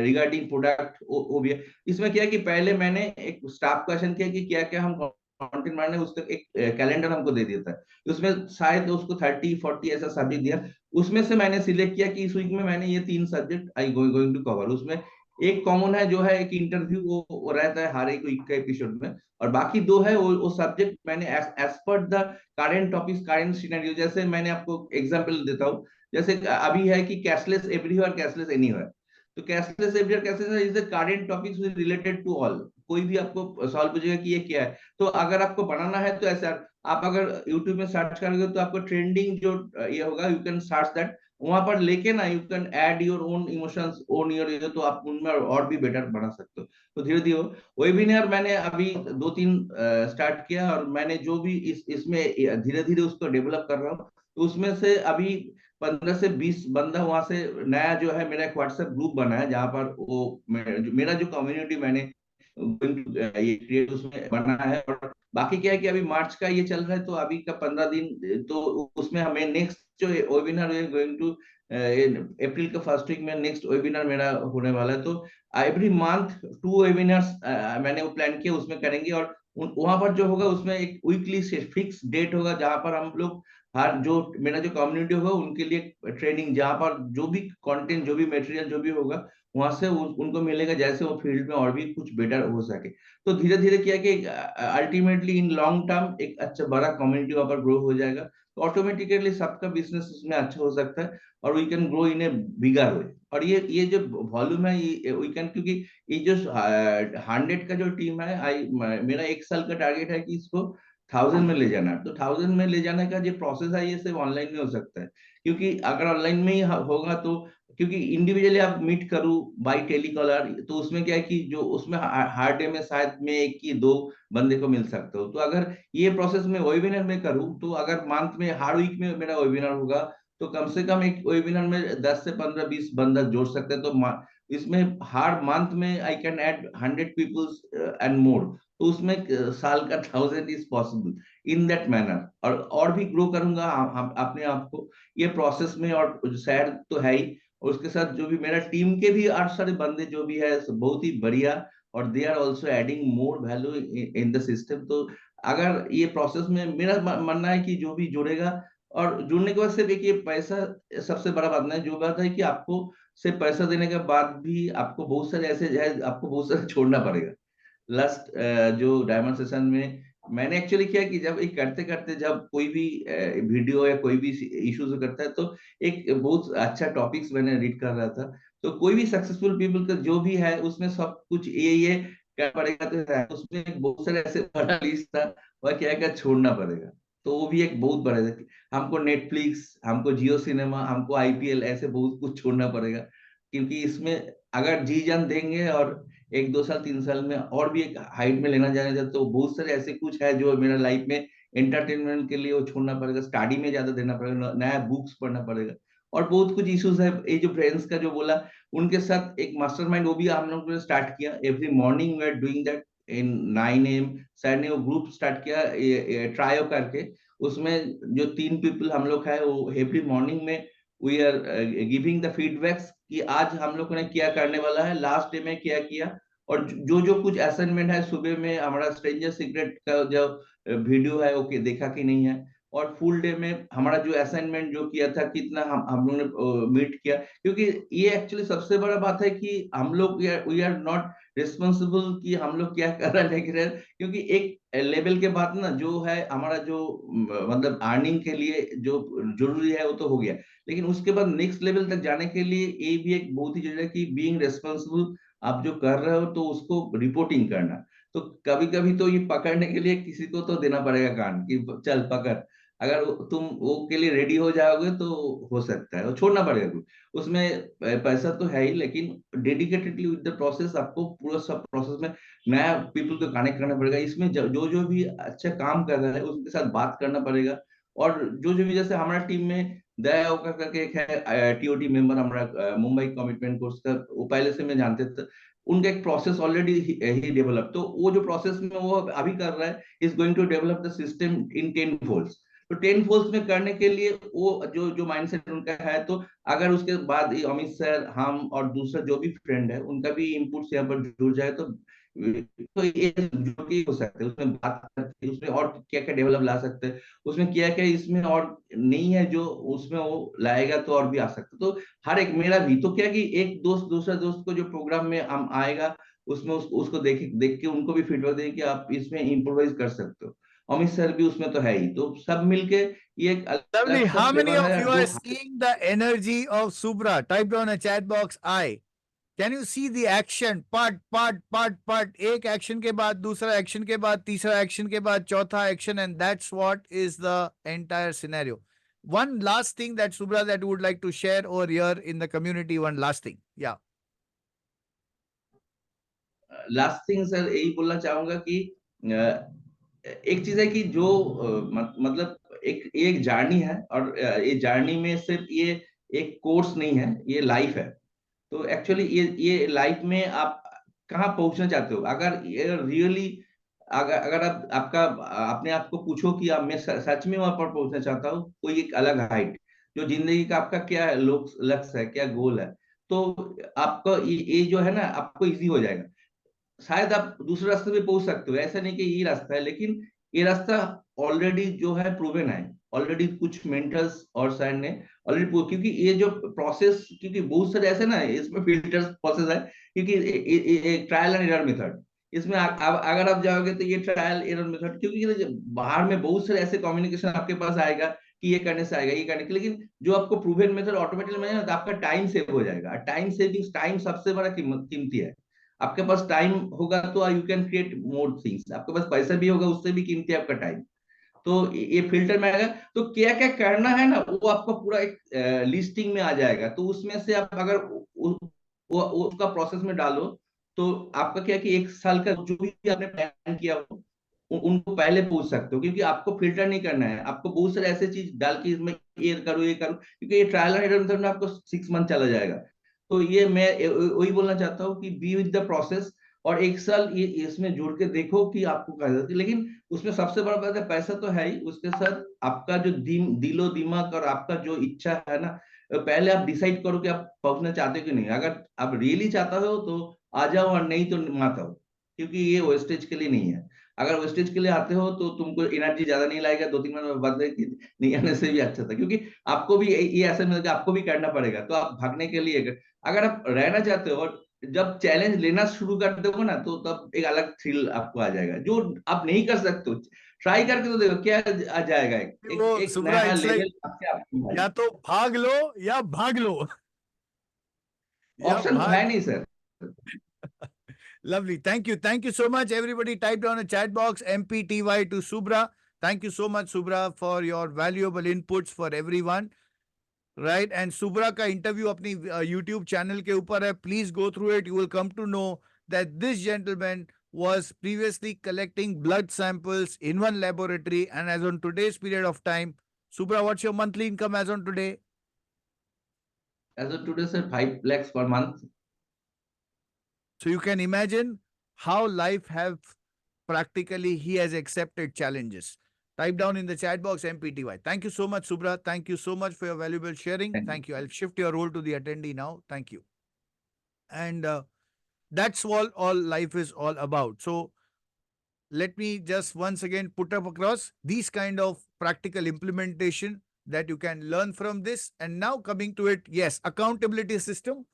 रिगार्डिंग प्रोडक्ट वो भी है। इसमें क्या है कि पहले मैंने एक स्टाफ क्वेश्चन किया कि क्या क्या हम कंटेंट बनाने, उसका एक कैलेंडर हमको दे दिया था। उसमें शायद उसको 30-40 ऐसा सब्जेक्ट दिया। उसमें से मैंने सिलेक्ट किया कि इस वीक में मैंने ये 3 subject I going to cover. उसमें एक कॉमन है जो है एक इंटरव्यू, वो रहता है हर एक वीक का एपिसोड में। और बाकी 2 है वो सब्जेक्ट मैंने as per the current topics, current scenario. जैसे मैंने आपको एग्जांपल देता हूँ, जैसे अभी है कि कैशलेस एवरीवेयर, कैशलेस एनीवेयर। तो cashless everywhere, cashless is the current topics related to all. कोई भी आपको सवाल पूछेगा कि ये क्या है, तो अगर आपको बनाना है तो ऐसा आप अगर YouTube में सर्च करोगे तो आपको ट्रेंडिंग जो ये होगा, यू कैन सर्च दैट, वहां पर लेके ना you can add your own emotions, own your, तो आप उनमें और भी बेटर बना सकते हो। तो धीरे धीरे वेबिनार मैंने अभी 2-3 स्टार्ट किया, और मैंने जो भी इसमें धीरे धीरे उसको डेवलप कर रहा हूँ। तो उसमें से अभी 15 से 20 बंदा वहां से नया जो है, मेरा एक व्हाट्सएप ग्रुप बना है जहां पर वो मेरा जो कम्युनिटी मैंने ये क्रिएट उसमें बना है। और बाकी क्या है कि अभी मार्च का ये चल रहा है, तो अभी का 15 दिन, तो उसमें हमें नेक्स्ट जो वेबिनार गोइंग टू अप्रैल के फर्स्ट वीक में नेक्स्ट वेबिनार मेरा होने वाला है। तो एवरी मंथ 2 वेबिनार्स मैंने वो प्लान किया, उसमें करेंगे। और वहां पर जो होगा उसमें एक वीकली फिक्स डेट होगा जहां पर हम लोग हर जो मेरा जो कम्युनिटी होगा उनके लिए ट्रेनिंग, जहां पर जो भी कंटेंट, जो भी मटेरियल, जो भी होगा वहां से उनको मिलेगा, जैसे वो फील्ड में और भी कुछ बेटर हो सके। तो धीरे धीरे किया कि अल्टीमेटली इन लॉन्ग टर्म एक अच्छा बड़ा कम्युनिटी वहां पर ग्रो हो जाएगा, तो ऑटोमेटिकली सबका बिजनेस उसमें अच्छा हो सकता है और वी कैन ग्रो इन ए बिगर वे। और ये जो वॉल्यूम है ये वी कैन, क्योंकि ये जो 100 का जो टीम है, मेरा 1 साल का टारगेट है कि इसको 1000 में ले जाना। तो 1000 में ले जाने का जो प्रोसेस है ये सिर्फ ऑनलाइन में हो सकता है, क्योंकि अगर ऑनलाइन में ही होगा तो, क्योंकि इंडिविजुअली आप मीट करूँ बाई टेलीकॉलर, तो उसमें क्या है कि जो उसमें हर डे में शायद में 1 कि 2 बंदे को मिल सकते हो। तो अगर ये प्रोसेस में वेबिनार में करूँ, तो अगर मंथ में हर वीक में मेरा वेबिनार होगा, तो कम से कम एक वेबिनार में 10 से 15 20 बंदा जोड़ सकते हैं। तो इसमें हर मंथ में I can add 100 peoples and more. तो उसमें साल का 1000 is possible in that manner. और भी ग्रो करूंगा अपने आप को ये प्रोसेस में। और शायद तो है ही, और उसके साथ जो भी मेरा टीम के भी 8 सारे बंदे जो भी है बहुत ही बढ़िया, और they are also adding more value in the system. तो अगर ये प्रोसेस में मेरा मानना है कि जो भी जुड़ेगा, और जुड़ने के बाद सिर्फ एक ये पैसा सबसे बड़ा बात नहीं, जो बात है कि आपको सिर्फ पैसा देने के बाद भी आपको बहुत सारे ऐसे है, आपको बहुत सारे छोड़ना पड़ेगा। लास्ट जो डायमंड सेशन में मैंने एक्चुअली किया कि जब एक करते करते जब कोई भी वीडियो या कोई भी इश्यूज करता है, तो एक बहुत अच्छा टॉपिक्स मैंने रीड कर रहा था। तो कोई भी सक्सेसफुल पीपल का जो भी है उसमें सब कुछ ये क्या पड़ेगा, तो है उसमें एक बहुत सारे ऐसे बड़ा लिस्ट था, वह क्या क्या छोड़ना पड़ेगा। तो वो भी एक बहुत बड़ा है। हमको नेटफ्लिक्स, हमको जियो सिनेमा, हमको आईपीएल, ऐसे बहुत कुछ छोड़ना पड़ेगा, क्योंकि इसमें अगर जी जान देंगे और 1 2 साल 3 साल में और भी एक हाइट में लेना जाना चाहते, तो बहुत सारे ऐसे कुछ है जो मेरा लाइफ में एंटरटेनमेंट के लिए वो छोड़ना पड़ेगा, स्टडी में ज्यादा देना पड़ेगा, नया बुक्स पढ़ना पड़ेगा। और बहुत कुछ इश्यूज है। ये जो फ्रेंड्स का जो बोला, उनके साथ एक मास्टरमाइंड वो भी हम लोग ने स्टार्ट किया। Every morning we are doing that in 9 AM। Sir ने वो ग्रुप स्टार्ट किया ट्रायो करके। उसमें जो 3 पीपल हम लोग है, वो एवरी मॉर्निंग में we are giving the feedbacks कि आज हम लोग ने क्या करने वाला है, लास्ट डे में क्या किया, और जो जो कुछ असाइनमेंट है सुबह में हमारा स्ट्रेंजर सीक्रेट का जो वीडियो है वो देखा कि नहीं है, और फुल डे में हमारा जो असाइनमेंट जो किया था कितना हम लोग ने मीट किया। क्योंकि ये एक्चुअली सबसे बड़ा बात है कि हम लोग वी आर नॉट रिस्पॉन्सिबल कि हम लोग क्या कर रहे हैं नहीं कर रहे हैं। क्योंकि एक लेवल के बाद ना जो है हमारा जो मतलब अर्निंग के लिए जो जरूरी है वो तो हो गया, लेकिन उसके बाद नेक्स्ट लेवल तक जाने के लिए ये भी एक बहुत ही जरूरी है कि बीइंग रिस्पॉन्सिबल, आप जो कर रहे हो तो उसको रिपोर्टिंग करना। तो कभी कभी तो ये पकड़ने के लिए किसी को तो देना पड़ेगा कान कि चल पकड़। अगर तुम वो के लिए रेडी हो जाओगे तो हो सकता है वो छोड़ना पड़ेगा कुछ। उसमें पैसा तो है ही, लेकिन डेडिकेटेडली विद द प्रोसेस आपको पूरा सब प्रोसेस में नया पीपल को कनेक्ट करना पड़ेगा। इसमें जो जो भी अच्छा काम कर रहा है उसके साथ बात करना पड़ेगा। और जो भी, जैसे हमारा टीम में दया होकर करके एक है टीओटी मेंबर हमारा, मुंबई कमिटमेंट कोर्स का, वो पहले से मैं जानते थे। उनका एक प्रोसेस ऑलरेडी ही डेवलप, तो वो जो प्रोसेस में वो अभी कर रहा है is going to develop the system in 10 folds. तो 10 फोल्ड्स में करने के लिए वो जो जो माइंडसेट उनका है, तो अगर उसके बाद ये अमित सर, हम और दूसरा जो भी फ्रेंड है उनका भी इनपुट्स यहाँ पर जुड़ जाए, तो ये जो भी हो सकता है उसमें बात करके उसमें और क्या क्या डेवलप ला सकते हैं, उसमें क्या क्या इसमें और नहीं है जो उसमें वो लाएगा तो और भी आ सकता है। तो हर एक मेरा भी तो क्या कि एक दोस्त दूसरा दोस्त को जो प्रोग्राम में हम आएगा उसमें उसको देख के उनको भी फीडबैक दें कि आप इसमें इम्प्रोवाइज कर सकते हो। अमित सर भी उसमें तो है ही, तो सब मिलके ये एक Lovely. अलग सा How many फ्लेवर of है you जो are seeing the energy of Subra? Type down a chat box I. Can you see the action? Part. एक action के बाद दूसरा action के बाद तीसरा action के बाद चौथा action, and that's what is the entire scenario. One last thing that Subra that you would like to share over here in the community. One last thing. Yeah. Last thing sir यही बोलना चाहूंगा कि एक चीज है कि जो मतलब एक जर्नी है, और ये जर्नी में सिर्फ ये एक कोर्स नहीं है, ये लाइफ है। तो एक्चुअली ये लाइफ में आप कहाँ पहुंचना चाहते हो, अगर ये रियली अगर अगर आप आपका अपने आप को पूछो कि आप मैं सच में वहां पर पहुंचना चाहता हूँ कोई एक अलग हाइट, जो जिंदगी का आपका क्या है, लक्ष्य है, क्या गोल है, तो आपका ये जो है ना, आपको इजी हो जाएगा। शायद आप दूसरे रास्ते पे पहुंच सकते हो, ऐसा नहीं कि ये रास्ता है, लेकिन ये रास्ता ऑलरेडी जो है प्रूवन है, ऑलरेडी कुछ मेंटर्स और सर ने ऑलरेडी, क्योंकि ये जो प्रोसेस, क्योंकि बहुत सारे ऐसे ना इसमें फिल्टर्स प्रोसेस है, क्योंकि ट्रायल एंड एरर मेथड, इसमें अगर आप जाओगे तो ये ट्रायल एरर मेथड, क्योंकि बाहर में बहुत सारे ऐसे कम्युनिकेशन आपके पास आएगा कि ये करने से आएगा, ये करने के, लेकिन जो आपको प्रूवन मेथड ऑटोमेटिकली मिलेगा तो आपका टाइम सेव हो जाएगा। टाइम सेविंग, टाइम सबसे बड़ा कीमती है। आपके पास टाइम होगा तो you can create more things, आपके पास पैसा भी होगा, उससे भी कीमती है आपका टाइम। तो ये फिल्टर में आएगा, तो क्या क्या करना है ना, वो आपको पूरा एक लिस्टिंग में आ जाएगा। तो उसमें से आप अगर उसका प्रोसेस में डालो, तो आपका क्या कि 1 साल का जो भी आपने प्लान किया हो उनको पहले पूछ सकते हो, क्योंकि आपको फिल्टर नहीं करना है, आपको बहुत सारे ऐसे चीज डाल के इसमें ये करो ये करो, क्योंकि ये ट्रायल एंड एरर मेथड में आपको 6 मंथ चला जाएगा। तो ये मैं वही बोलना चाहता हूँ कि बी विद द प्रोसेस, और 1 साल ये इसमें जुड़ के देखो कि आपको कैसा, लेकिन उसमें सबसे बड़ा बात है पैसा तो है ही, उसके साथ आपका जो दिलो दिमाग और आपका जो इच्छा है ना, पहले आप डिसाइड करो कि आप पहुंचना चाहते हो कि नहीं। अगर आप रियली चाहता हो तो आ जाओ, और नहीं तो मत आओ, क्योंकि ये वेस्टेज के लिए नहीं है। अगर वेस्टेज के लिए आते हो तो तुमको एनर्जी ज्यादा नहीं लगेगा, 2-3 महीने बाद नहीं आने से भी अच्छा था, क्योंकि आपको भी ये ऐसा मिलेगा, आपको भी करना पड़ेगा। तो आप भागने के लिए, अगर आप रहना चाहते हो और जब चैलेंज लेना शुरू कर दोगे ना, तो तब एक अलग थ्रिल आपको आ जाएगा, जो आप नहीं कर सकते हो। ट्राई करके तो देखो क्या आ जाएगा, वो एक सुब्रा, नया इट्स लाइक लेवल आपके आप। या तो भाग लो या भाग लो या ऑप्शन है भाग। नहीं sir. Lovely. Thank you so much. Everybody type down a chat box MPTY to Subra. Thank you so much, Subra, for your valuable inputs for everyone. Right? And Subra का interview अपनी YouTube channel के ऊपर है. Please go through it. You will come to know that this gentleman was previously collecting blood samples in one laboratory, and as on today's period of time, Subra, what's your monthly income as on today? As of today, sir, 5 lakhs per month. So you can imagine how life have practically he has accepted challenges. Type down in the chat box MPTY. Thank you so much, Subra. Thank you so much for your valuable sharing. Thank you. I'll shift your role to the attendee now. Thank you. And that's all life is all about. So let me just once again put up across these kind of practical implementation that you can learn from this. And now coming to it, yes, accountability system.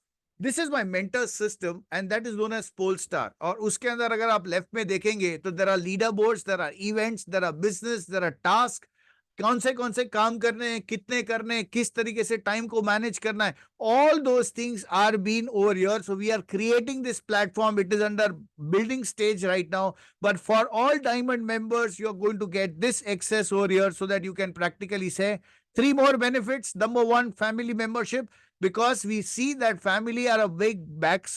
This is my mentor system and that is known as Polestar. और उसके अंदर अगर आप left में देखेंगे तो there are leaderboards, there are events, there are business, there are tasks. कौन से काम करने हैं, कितने करने हैं, किस तरीके से टाइम को मैनेज करना है, all those things are being over here. So we are creating this platform. It is under building stage right now, but for all diamond members you are going to get this access over here so that you can practically say 3 more benefits. Number 1, family membership, because we see that family are a big back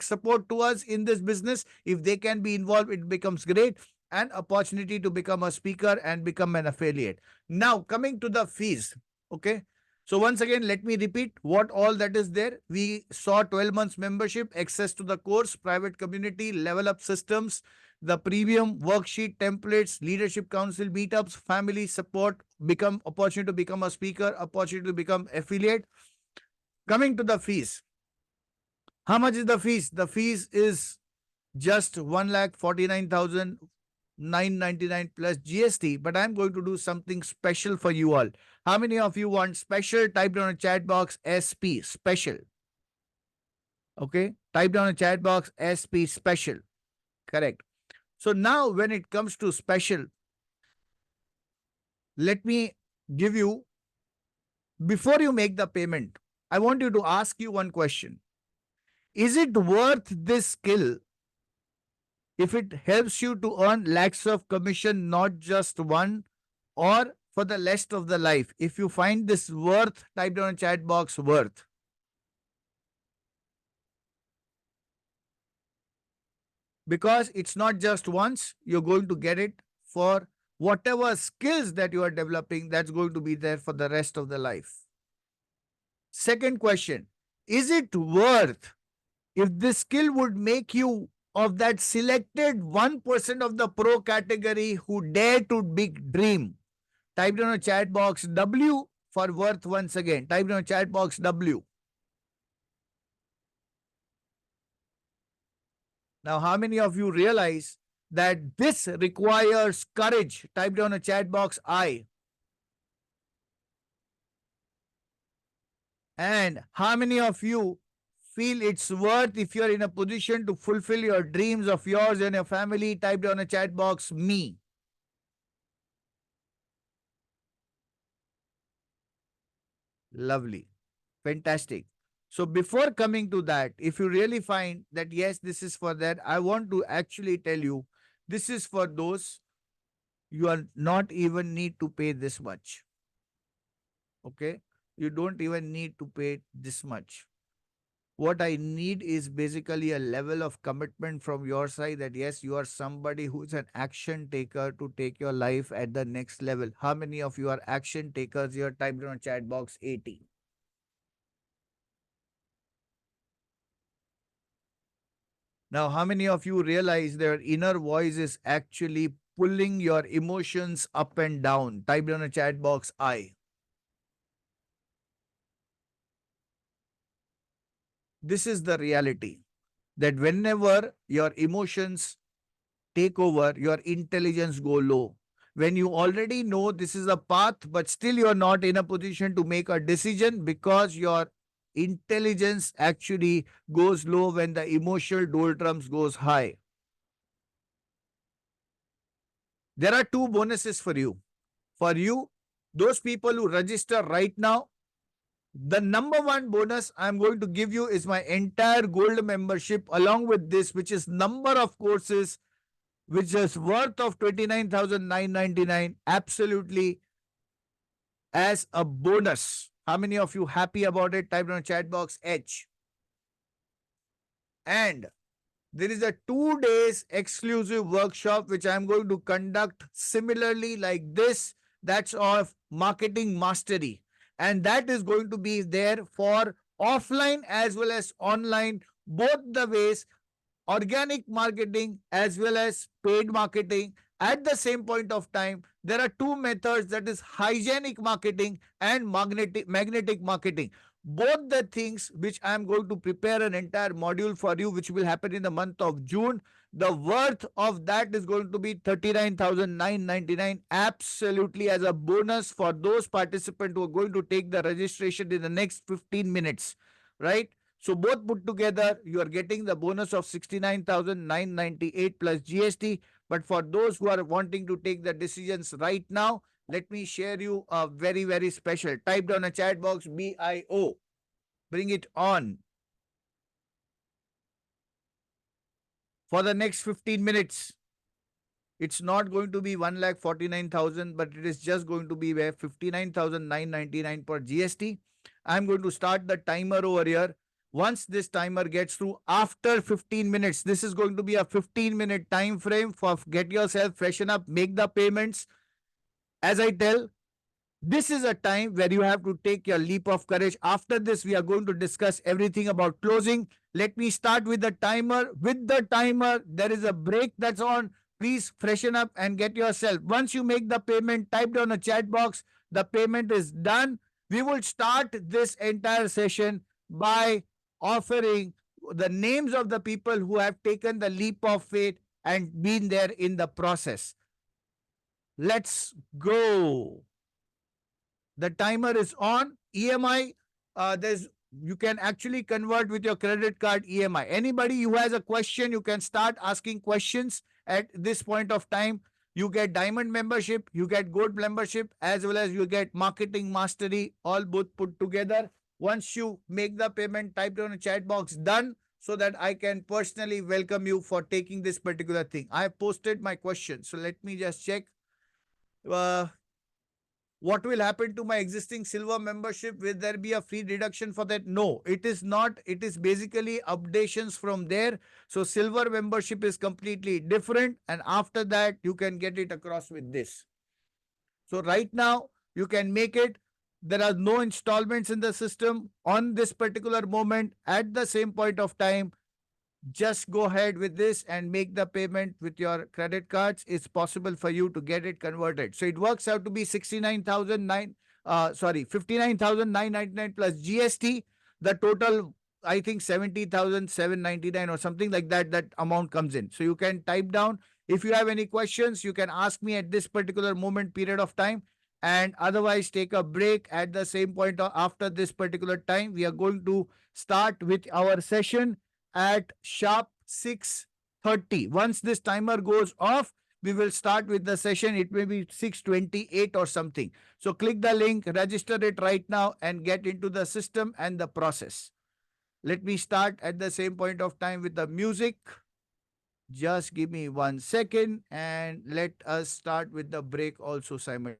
support to us in this business. If they can be involved, it becomes great. An opportunity to become a speaker and become an affiliate. Now, coming to the fees. Okay. So once again, let me repeat what all that is there. We saw 12 months membership, access to the course, private community, level up systems, the premium worksheet templates, leadership council meetups, family support, become opportunity to become a speaker, opportunity to become affiliate. Coming to the fees. How much is the fees? The fees is just 1,49,999 plus GST, but I'm going to do something special for you all. How many of you want special? Type down a chat box SP special. Okay, type down a chat box SP special. Correct. So now when it comes to special, let me give you, before you make the payment, I want you to ask you one question. Is it worth this skill if it helps you to earn lakhs of commission, not just one, or for the rest of the life? If you find this worth, type down a chat box worth. Because it's not just once, you're going to get it for whatever skills that you are developing, that's going to be there for the rest of the life. Second question, is it worth, if this skill would make you of that selected 1% of the pro category who dare to big dream? Type down a chat box W for worth once again? Type in the chat box W. Now, how many of you realize that this requires courage? Type down a chat box I. And how many of you feel it's worth if you're in a position to fulfill your dreams of yours and your family? Type down a chat box me. Lovely. Fantastic. So before coming to that, if you really find that yes, this is for that, I want to actually tell you, this is for those you are not even need to pay this much. Okay? You don't even need to pay this much. What I need is basically a level of commitment from your side that yes, you are somebody who's an action taker to take your life at the next level. How many of you are action takers here? Type in chat box 80. Now, how many of you realize their inner voice is actually pulling your emotions up and down? Type in the chat box I. This is the reality that whenever your emotions take over, your intelligence go low. When you already know this is a path, but still you're not in a position to make a decision because your intelligence actually goes low when the emotional doldrums goes high. There are two bonuses for you. For you, those people who register right now, the number one bonus I'm going to give you is my entire gold membership along with this, which is number of courses, which is worth of 29,999 absolutely as a bonus. How many of you happy about it? Type in the chat box H. And there is a 2 days exclusive workshop which I'm going to conduct similarly like this. That's of marketing mastery. And that is going to be there for offline as well as online, both the ways, organic marketing as well as paid marketing. At the same point of time, there are two methods, that is hygienic marketing and magnetic marketing. Both the things which I am going to prepare an entire module for you, which will happen in the month of June. The worth of that is going to be 39,999 absolutely as a bonus for those participants who are going to take the registration in the next 15 minutes, right? So both put together, you are getting the bonus of 69,998 plus GST. But for those who are wanting to take the decisions right now, let me share you a very, very special. Type down a chat box BIO. Bring it on. For the next 15 minutes, it's not going to be 1,49,000, but it is just going to be where 59,999 per GST. I'm going to start the timer over here. Once this timer gets through after 15 minutes, this is going to be a 15-minute time frame for get yourself freshen up, make the payments. As I tell, this is a time where you have to take your leap of courage. After this, we are going to discuss everything about closing. Let me start with the timer. With the timer, there is a break that's on. Please freshen up and get yourself. Once you make the payment, type down a chat box. The payment is done. We will start this entire session by offering the names of the people who have taken the leap of faith and been there in the process. Let's go. The timer is on. EMI, you can actually convert with your credit card EMI. Anybody who has a question, you can start asking questions at this point of time. You get diamond membership, you get gold membership, as well as you get marketing mastery, all both put together. Once you make the payment, type down a chat box done so that I can personally welcome you for taking this particular thing. I have posted my question. So let me just check. What will happen to my existing silver membership? Will there be a free deduction for that? No, it is not. It is basically updations from there. So silver membership is completely different. And after that, you can get it across with this. So right now, you can make it. There are no installments in the system on this particular moment. At the same point of time, just go ahead with this and make the payment with your credit cards. It's possible for you to get it converted. So it works out to be 69,009. sorry, 59,999 plus GST. The total, I think 70,799 or something like that, that amount comes in. So you can type down. If you have any questions, you can ask me at this particular moment period of time. And otherwise, take a break at the same point after this particular time. We are going to start with our session at sharp 6:30. Once this timer goes off, we will start with the session. It may be 6:28 or something. So click the link, register it right now, and get into the system and the process. Let me start at the same point of time with the music. Just give me 1 second and let us start with the break also simultaneously.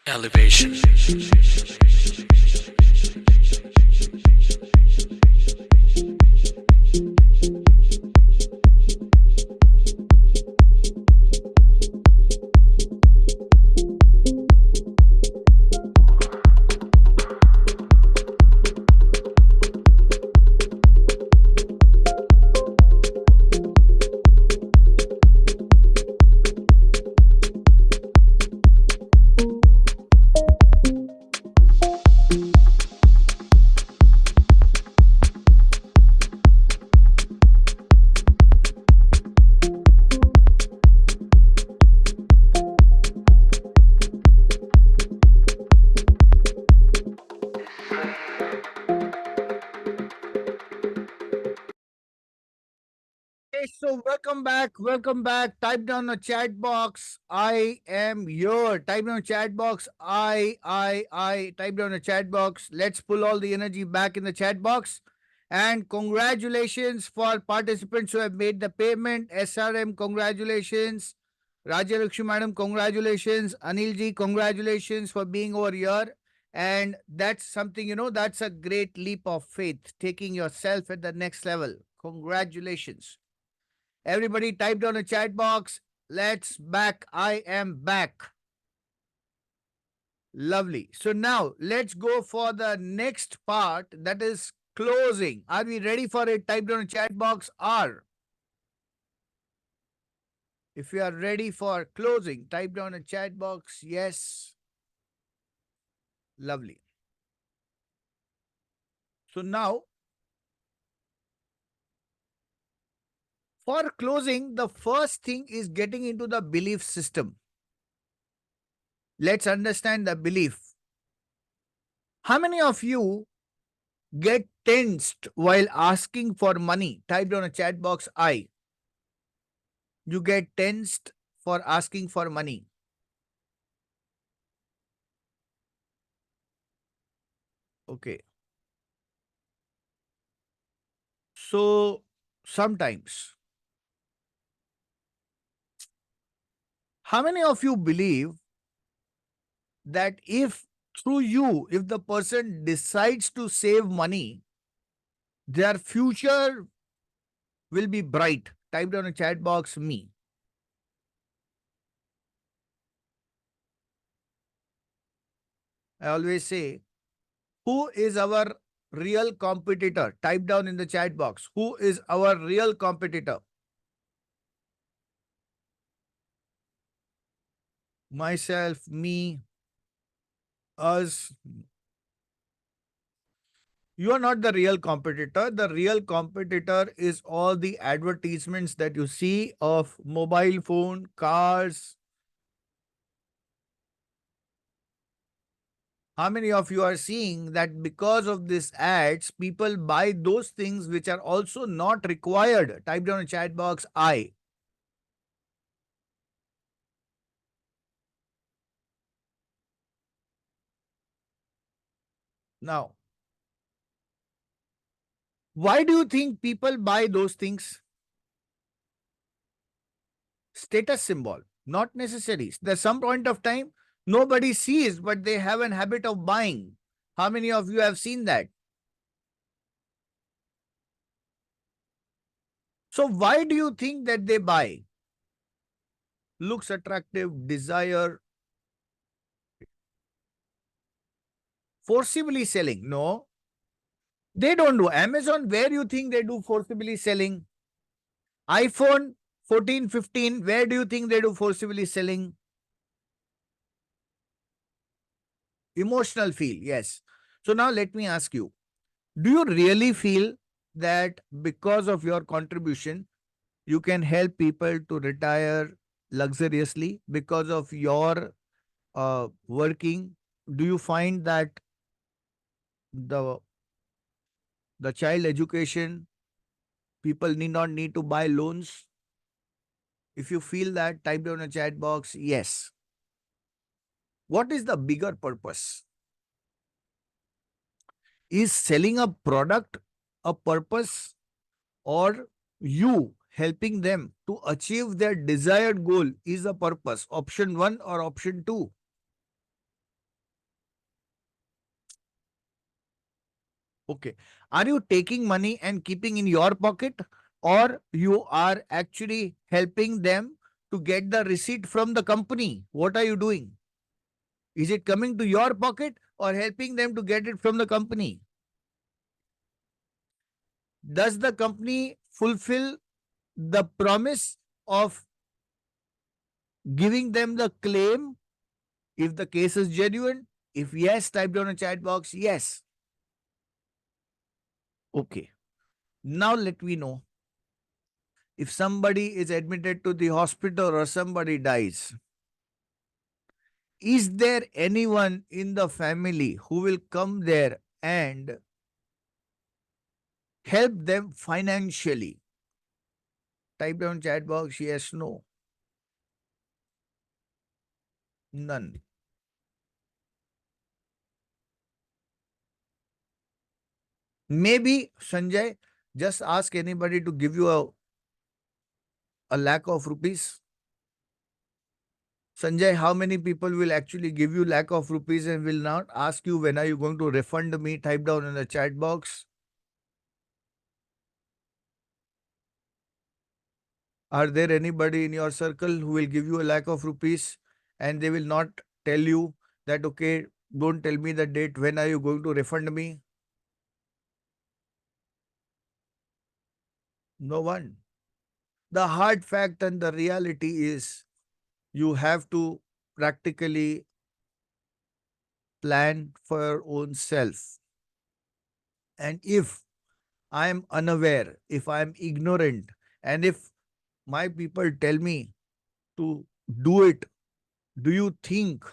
Elevation. Okay, so welcome back. Welcome back. Type down a chat box. I am here. Type down a chat box. I. Type down a chat box. Let's pull all the energy back in the chat box. And congratulations for participants who have made the payment. SRM, congratulations. Rajalakshmi Madam, congratulations. Anilji, congratulations for being over here. And that's something, that's a great leap of faith, taking yourself at the next level. Congratulations. Everybody type down a chat box. Let's back. I am back. Lovely. So now let's go for the next part, that is closing. Are we ready for it? Type down a chat box R. If you are ready for closing, type down a chat box. Yes. Lovely. So now for closing, the first thing is getting into the belief system. Let's understand the belief. How many of you get tensed while asking for money? Type down a chat box I. You get tensed for asking for money. Okay. So sometimes, how many of you believe that if through you, if the person decides to save money, their future will be bright? Type down a chat box me. I always say, who is our real competitor? Type down in the chat box. Who is our real competitor? Myself, me, us. You are not the real competitor. The real competitor is all the advertisements that you see of mobile phone, cars. How many of you are seeing that because of these ads, people buy those things which are also not required? Type down in chat box I. Now, why do you think people buy those things? Status symbol, not necessary. There's some point of time nobody sees, but they have an habit of buying. How many of you have seen that? So why do you think that they buy? Looks attractive, desire, forcibly selling? No, they don't do. Amazon, where you think they do forcibly selling? iPhone 14, 15, where do you think they do forcibly selling? Emotional feel, yes. So now let me ask you, do you really feel that because of your contribution, you can help people to retire luxuriously because of your working? Do you find that the child education, people need to buy loans? If you feel that, type down a chat box, yes. What is the bigger purpose? Is selling a product a purpose, or you helping them to achieve their desired goal is a purpose? Option 1 or option 2? Okay. Are you taking money and keeping in your pocket, or you are actually helping them to get the receipt from the company? What are you doing? Is it coming to your pocket or helping them to get it from the company? Does the company fulfill the promise of giving them the claim if the case is genuine? If yes, type down a chat box, yes. Okay. Now let me know, if somebody is admitted to the hospital or somebody dies, is there anyone in the family who will come there and help them financially? Type down chat box, yes, no. None. Maybe, Sanjay, just ask anybody to give you a lakh of rupees. Sanjay, how many people will actually give you lakh of rupees and will not ask you when are you going to refund me? Type down in the chat box. Are there anybody in your circle who will give you a lakh of rupees and they will not tell you that, okay, don't tell me the date, when are you going to refund me? No one. The hard fact and the reality is you have to practically plan for your own self. And if I am unaware, if I am ignorant, and if my people tell me to do it, do you think,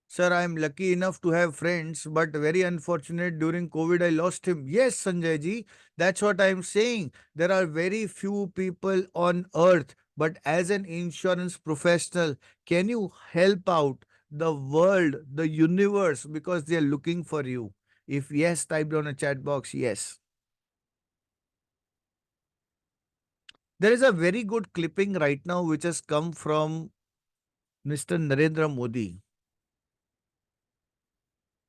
sir, I am lucky enough to have friends, but very unfortunate during COVID, I lost him? Yes, Sanjay ji, that's what I am saying. There are very few people on earth, but as an insurance professional, can you help out the world, the universe, because they are looking for you? If yes, type down a chat box, yes. There is a very good clipping right now which has come from Mr. Narendra Modi.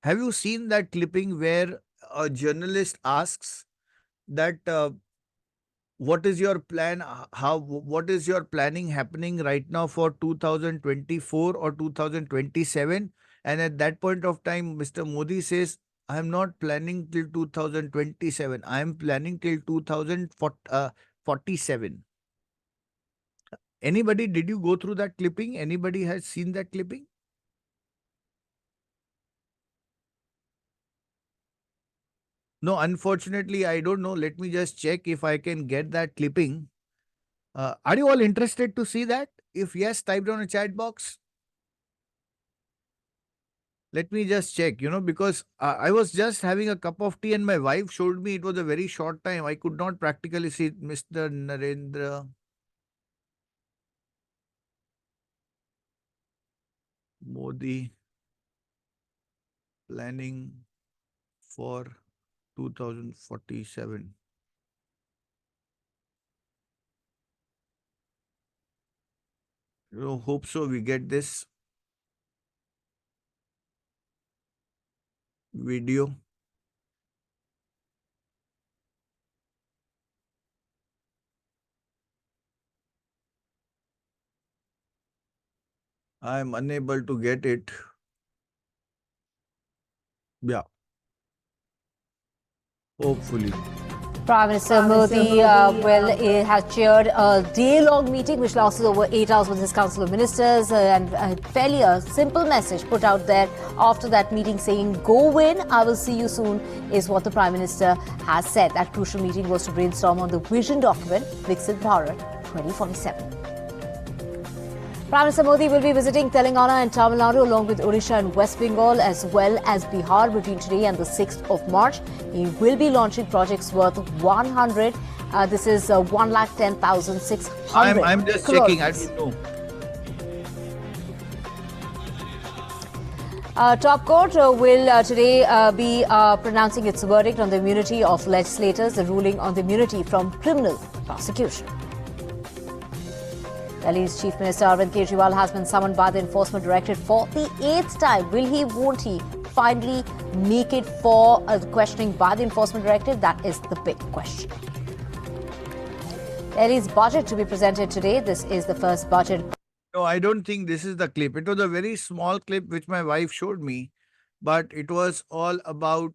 Have you seen that clipping where a journalist asks that what is your plan? What is your planning happening right now for 2024 or 2027? And at that point of time, Mr. Modi says, I am not planning till 2027. I am planning till 2047. Anybody, did you go through that clipping? Anybody has seen that clipping? No, unfortunately, I don't know. Let me just check if I can get that clipping. Are you all interested to see that? If yes, type down a chat box. Let me just check, because I was just having a cup of tea and my wife showed me it was a very short time. I could not practically see Mr. Narendra Modi Planning for 2047. Hope so we get this video. I am unable to get it. Yeah. Hopefully. Prime Minister Modi has chaired a day-long meeting which lasted over 8 hours with his Council of Ministers and fairly a simple message put out there after that meeting saying, "Go win, I will see you soon," is what the Prime Minister has said. That crucial meeting was to brainstorm on the vision document, Viksit Bharat 2047. Prime Minister Modi will be visiting Telangana and Tamil Nadu along with Odisha and West Bengal as well as Bihar between today and the 6th of March. He will be launching projects worth 100. This is 1,10,600. I'm just checking. I don't know. Top Court will today be pronouncing its verdict on the immunity of legislators, the ruling on the immunity from criminal prosecution. Delhi's Chief Minister Arvind Kejriwal has been summoned by the Enforcement Directorate for the 8th time. Will he, won't he finally make it for questioning by the Enforcement Directorate? That is the big question. Delhi's budget to be presented today. This is the first budget. No, I don't think this is the clip. It was a very small clip which my wife showed me, but it was all about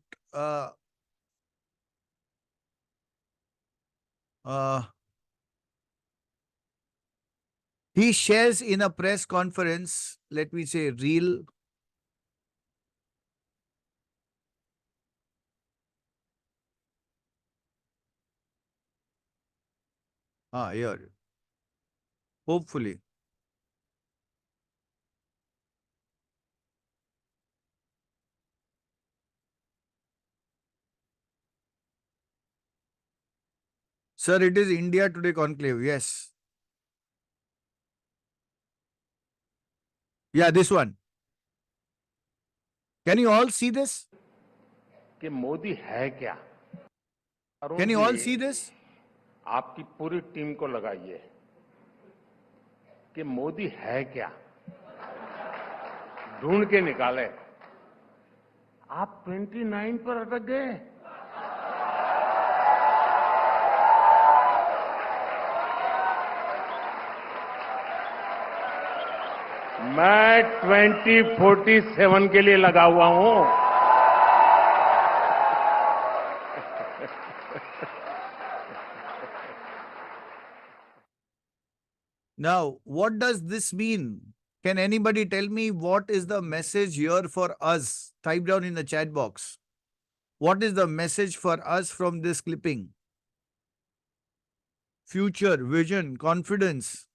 he shares in a press conference, let me say, reel. Here. Hopefully. Sir, it is India Today conclave. Yes. Yeah, this one. Can you all see this? कि मोदी है क्या? Can you all see this? आपकी पूरी team को लगाइए कि मोदी है क्या? ढूंढ के निकाले. आप 29 पर अटक गए. मैं 2047 के लिए लगा हुआ हूं. Now, what does this mean? Can anybody tell me what is the message here for us? Type down in the chat box. What is the message for us from this clipping? Future, vision, confidence.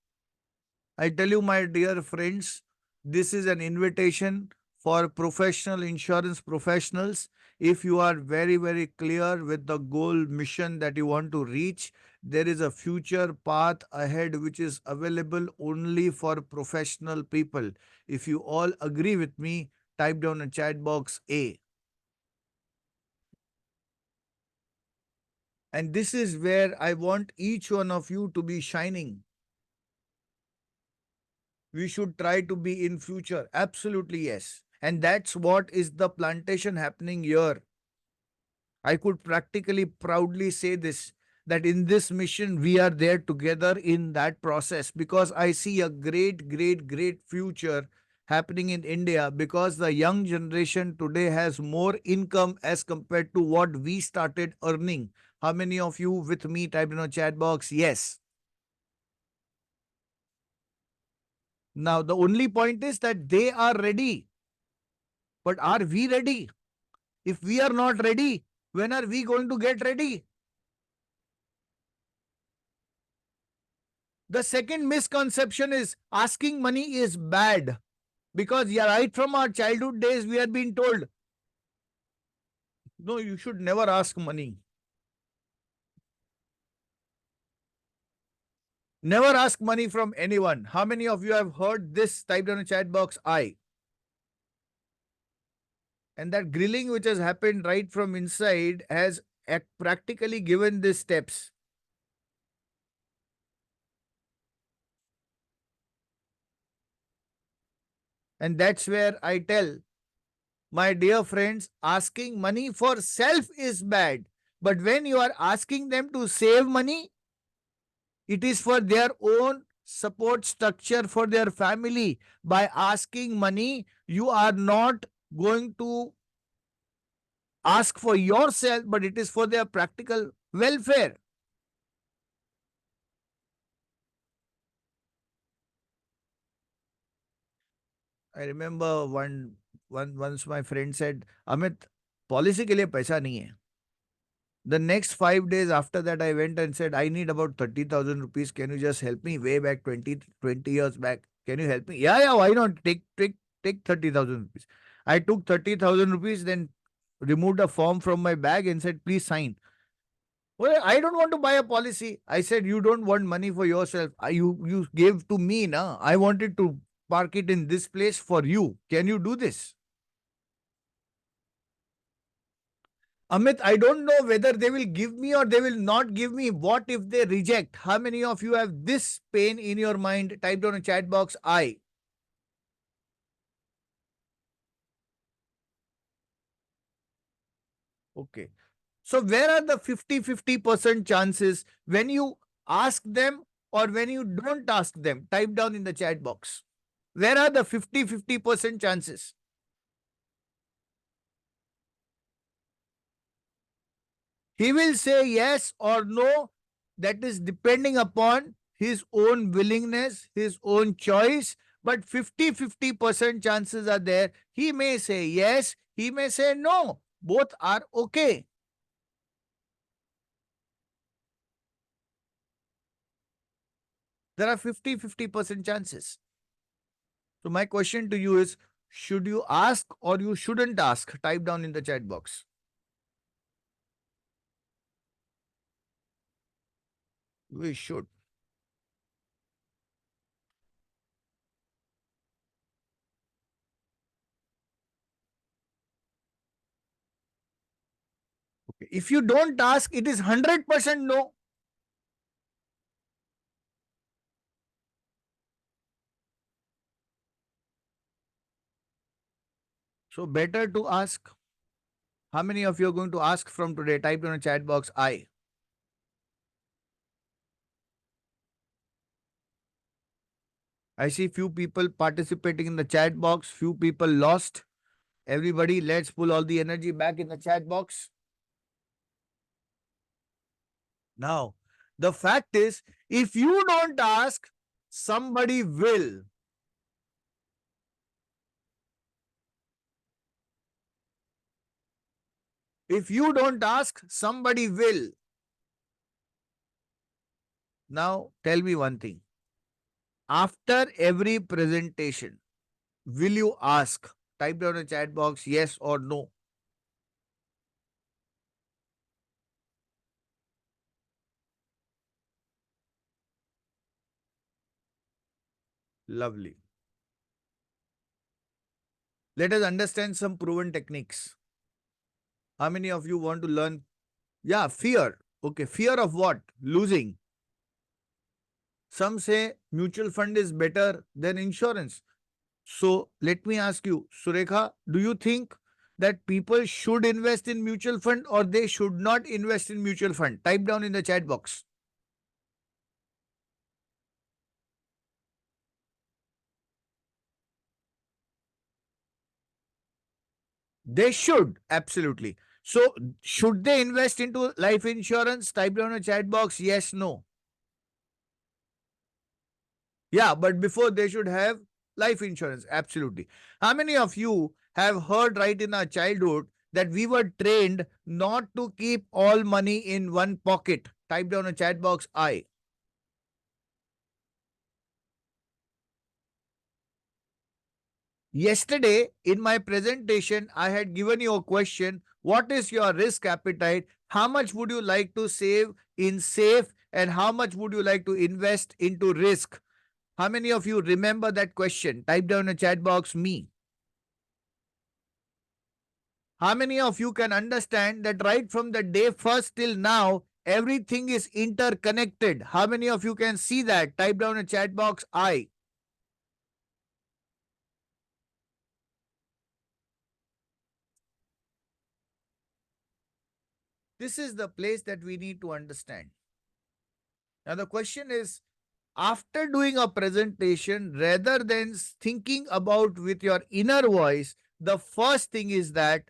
I tell you, my dear friends, this is an invitation for professional insurance professionals. If you are very, very clear with the goal, mission that you want to reach, there is a future path ahead which is available only for professional people. If you all agree with me, type down in chat box A. And this is where I want each one of you to be shining. We should try to be in future. Absolutely, yes. And that's what is the plantation happening here. I could practically proudly say this, that in this mission, we are there together in that process, because I see a great, great, great future happening in India, because the young generation today has more income as compared to what we started earning. How many of you with me typed in a chat box? Yes. Now, the only point is that they are ready. But are we ready? If we are not ready, when are we going to get ready? The second misconception is asking money is bad. Because yeah, right from our childhood days, we have been told, no, you should never ask money. Never ask money from anyone. How many of you have heard this? Type down in the chat box, I. And that grilling which has happened right from inside has practically given these steps. And that's where I tell my dear friends, asking money for self is bad. But when you are asking them to save money, it is for their own support structure for their family. By asking money, you are not going to ask for yourself, but it is for their practical welfare. I remember once my friend said, Amit, policy के लिए पैसा नहीं है. The next 5 days after that, I went and said, I need about 30,000 rupees. Can you just help me? Way back 20 years back. Can you help me? Yeah, why not? Take 30,000 rupees. I took 30,000 rupees, then removed a form from my bag and said, please sign. Well, I don't want to buy a policy. I said, you don't want money for yourself. You gave to me, na. I wanted to park it in this place for you. Can you do this? Amit, I don't know whether they will give me or they will not give me. What if they reject? How many of you have this pain in your mind? Type down a chat box, I. Okay. So where are the 50% chances when you ask them or when you don't ask them? Type down in the chat box. Where are the 50% chances? He will say yes or no. That is depending upon his own willingness, his own choice. But 50% chances are there. He may say yes, he may say no. Both are okay. There are 50% chances. So my question to you is, should you ask or you shouldn't ask? Type down in the chat box. We should. Okay. If you don't ask, it is 100% no. So better to ask. How many of you are going to ask from today? Type in the chat box, I. I see few people participating in the chat box, few people lost. Everybody, let's pull all the energy back in the chat box. Now, the fact is, if you don't ask, somebody will. If you don't ask, somebody will. Now, tell me one thing. After every presentation, will you ask? Type down in the chat box, yes or no. Lovely. Let us understand some proven techniques. How many of you want to learn? Yeah, fear. Okay, fear of what? Losing. Some say mutual fund is better than insurance. So let me ask you, Surekha, do you think that people should invest in mutual fund or they should not invest in mutual fund? Type down in the chat box. They should, absolutely. So should they invest into life insurance? Type down in the chat box, yes, no. Yeah, but before they should have life insurance, absolutely. How many of you have heard right in our childhood that we were trained not to keep all money in one pocket? Type down a chat box, I. Yesterday, in my presentation, I had given you a question. What is your risk appetite? How much would you like to save in safe and how much would you like to invest into risk? How many of you remember that question? Type down in the chat box, me. How many of you can understand that right from the day first till now, everything is interconnected? How many of you can see that? Type down in chat box I. This is the place that we need to understand. Now the question is, after doing a presentation, rather than thinking about with your inner voice, the first thing is that,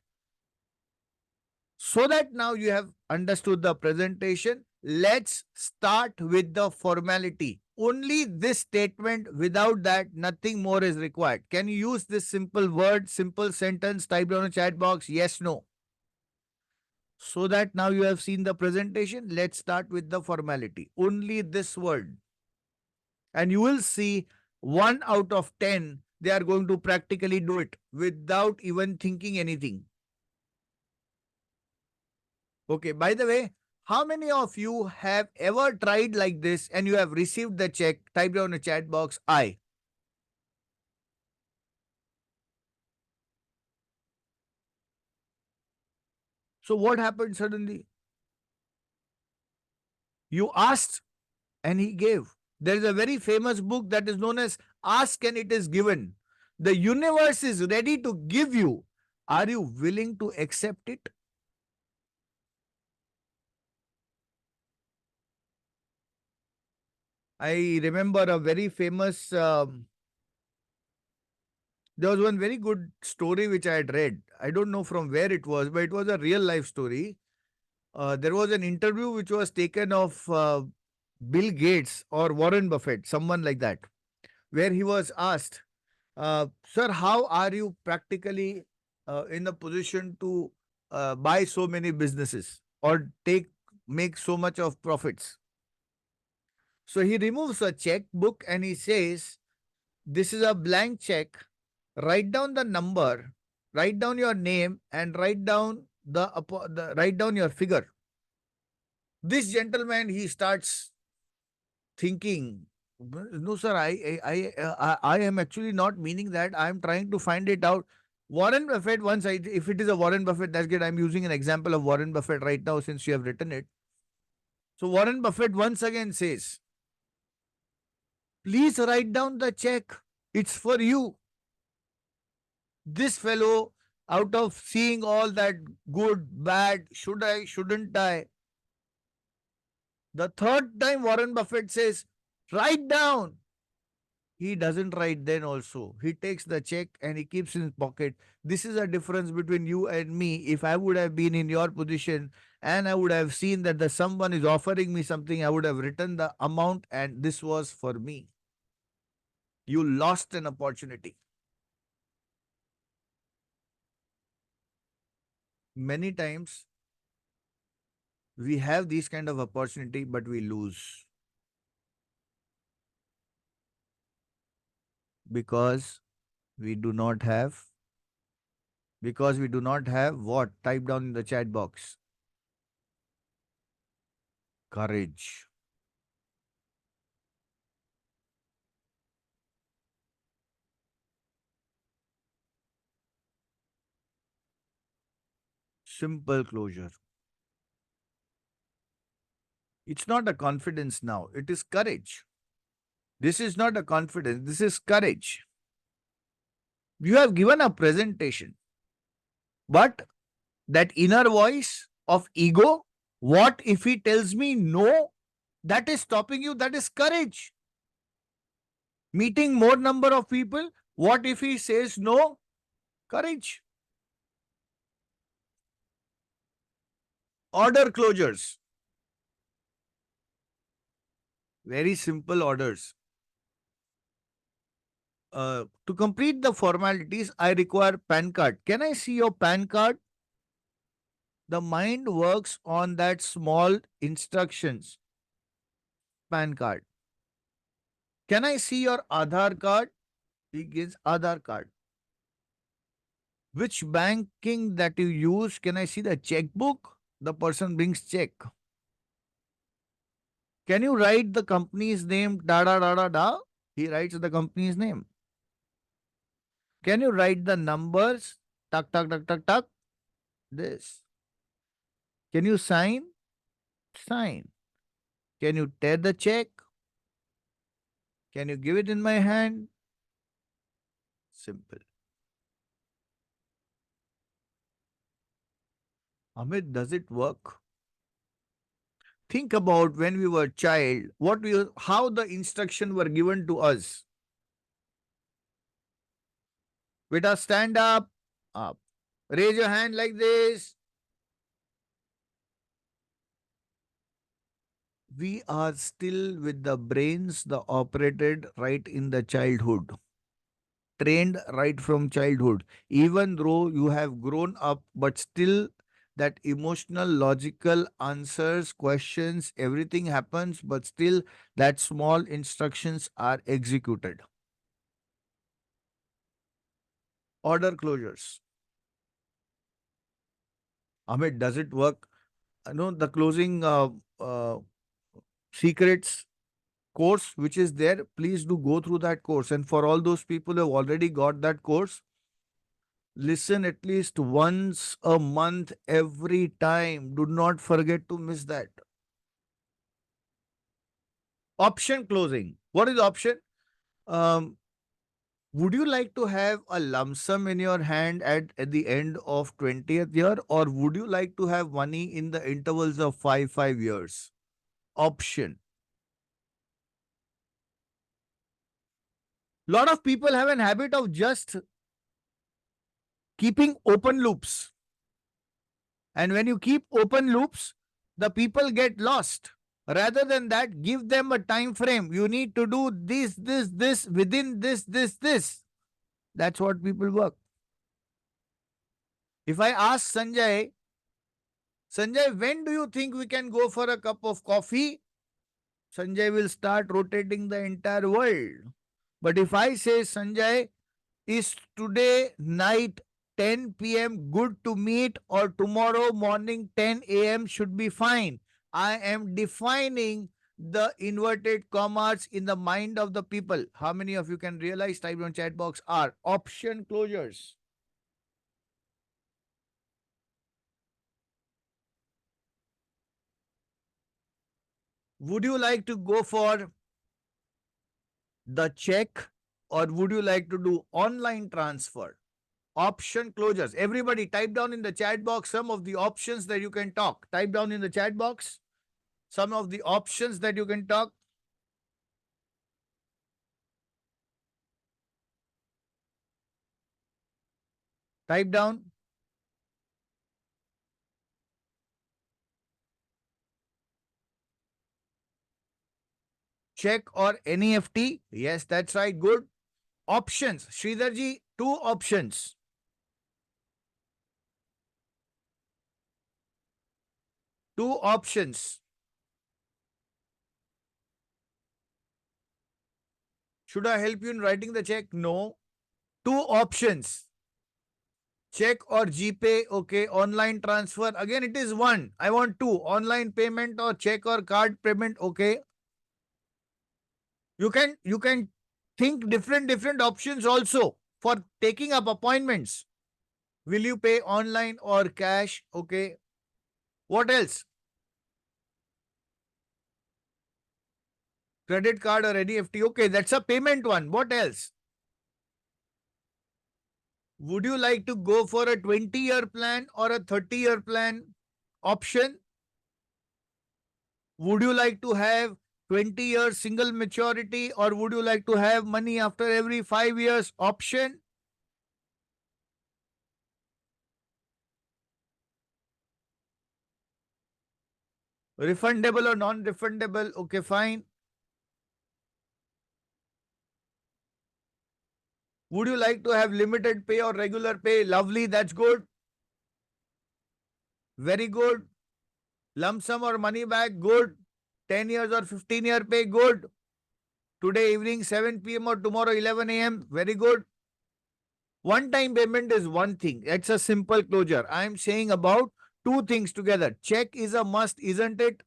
so that now you have understood the presentation, let's start with the formality. Only this statement, without that, nothing more is required. Can you use this simple word, simple sentence? Type down in the chat box, yes, no. So that now you have seen the presentation, let's start with the formality. Only this word. And you will see 1 out of 10, they are going to practically do it without even thinking anything. Okay, by the way, how many of you have ever tried like this and you have received the check? Type down in the chat box, I. So what happened suddenly? You asked and he gave. There is a very famous book that is known as Ask and It Is Given. The universe is ready to give you. Are you willing to accept it? I remember a very famous, there was one very good story which I had read. I don't know from where it was, but it was a real life story. There was an interview which was taken of Bill Gates or Warren Buffett, someone like that, where he was asked, Sir, how are you practically in a position to buy so many businesses or make so much of profits? So he removes a checkbook and he says, this is a blank check. Write down the number, write down your name, and write down write down your figure. This gentleman, he starts thinking, no, sir, I am actually not meaning that. I am trying to find it out. Warren Buffett, if it is a Warren Buffett, that's good. I'm using an example of Warren Buffett right now since you have written it. So Warren Buffett once again says, please write down the check. It's for you. This fellow, out of seeing all that good, bad, should I, shouldn't I? The third time Warren Buffett says, write down. He doesn't write then also. He takes the check and he keeps in his pocket. This is a difference between you and me. If I would have been in your position and I would have seen that someone is offering me something, I would have written the amount and this was for me. You lost an opportunity. Many times we have these kind of opportunity, but we lose. Because we do not have what? Type down in the chat box. Courage. Simple closure. It's not a confidence now. It is courage. This is not a confidence. This is courage. You have given a presentation, but that inner voice of ego, what if he tells me no? That is stopping you. That is courage. Meeting more number of people, what if he says no? Courage. Order closures. Very simple orders. To complete the formalities, I require PAN card. Can I see your PAN card? The mind works on that small instructions. PAN card. Can I see your Aadhaar card? He gives Aadhaar card. Which banking that you use? Can I see the checkbook? The person brings check. Can you write the company's name? Da da da da da. He writes the company's name. Can you write the numbers? Tuck tuck tuck tuck tuck. This. Can you sign? Sign. Can you tear the check? Can you give it in my hand? Simple. Amit, does it work? Think about when we were child, how the instruction were given to us. Beta, stand up, up. Raise your hand like this. We are still with the brains that operated right in the childhood, trained right from childhood. Even though you have grown up, but still that emotional, logical answers, questions, everything happens, but still that small instructions are executed. Order closures. Amit, does it work? No, the closing uh, secrets course which is there, please do go through that course. And for all those people who have already got that course, listen at least once a month every time. Do not forget to miss that. Option closing. What is option? Um, would you like to have a lump sum in your hand at the end of 20th year, or would you like to have money in the intervals of 5 years? Option. Lot of people have an habit of just keeping open loops. And when you keep open loops, the people get lost. Rather than that, give them a time frame. You need to do this, within this. That's what people work. If I ask Sanjay, when do you think we can go for a cup of coffee? Sanjay will start rotating the entire world. But if I say, Sanjay, is today night 10 p.m. good to meet, or tomorrow morning 10 a.m. should be fine? I am defining the inverted commas in the mind of the people. How many of you can realize? Type on chat box are option closures. Would you like to go for the check, or would you like to do online transfer? Option closures. Everybody type down in the chat box some of the options that you can talk. Type down in the chat box some of the options that you can talk. Type down. Check or NEFT. Yes, that's right. Good. Options. Sridharji, two options. Two options. Should I help you in writing the check? No. Two options. Check or GPay. Okay. Online transfer. Again, it is one. I want two. Online payment or check or card payment. Okay. You can think different options also for taking up appointments. Will you pay online or cash? Okay. What else? Credit card or NEFT. Okay, that's a payment one. What else? Would you like to go for a 20-year plan or a 30-year plan? Option. Would you like to have 20 years single maturity, or would you like to have money after every 5 years? Option. Refundable or non-refundable? Okay, fine. Would you like to have limited pay or regular pay? Lovely, that's good. Very good. Lump sum or money back? Good. 10 years or 15-year pay? Good. Today evening 7 p.m. or tomorrow 11 a.m. Very good. One-time payment is one thing. It's a simple closure. I am saying about two things together. Check is a must, isn't it?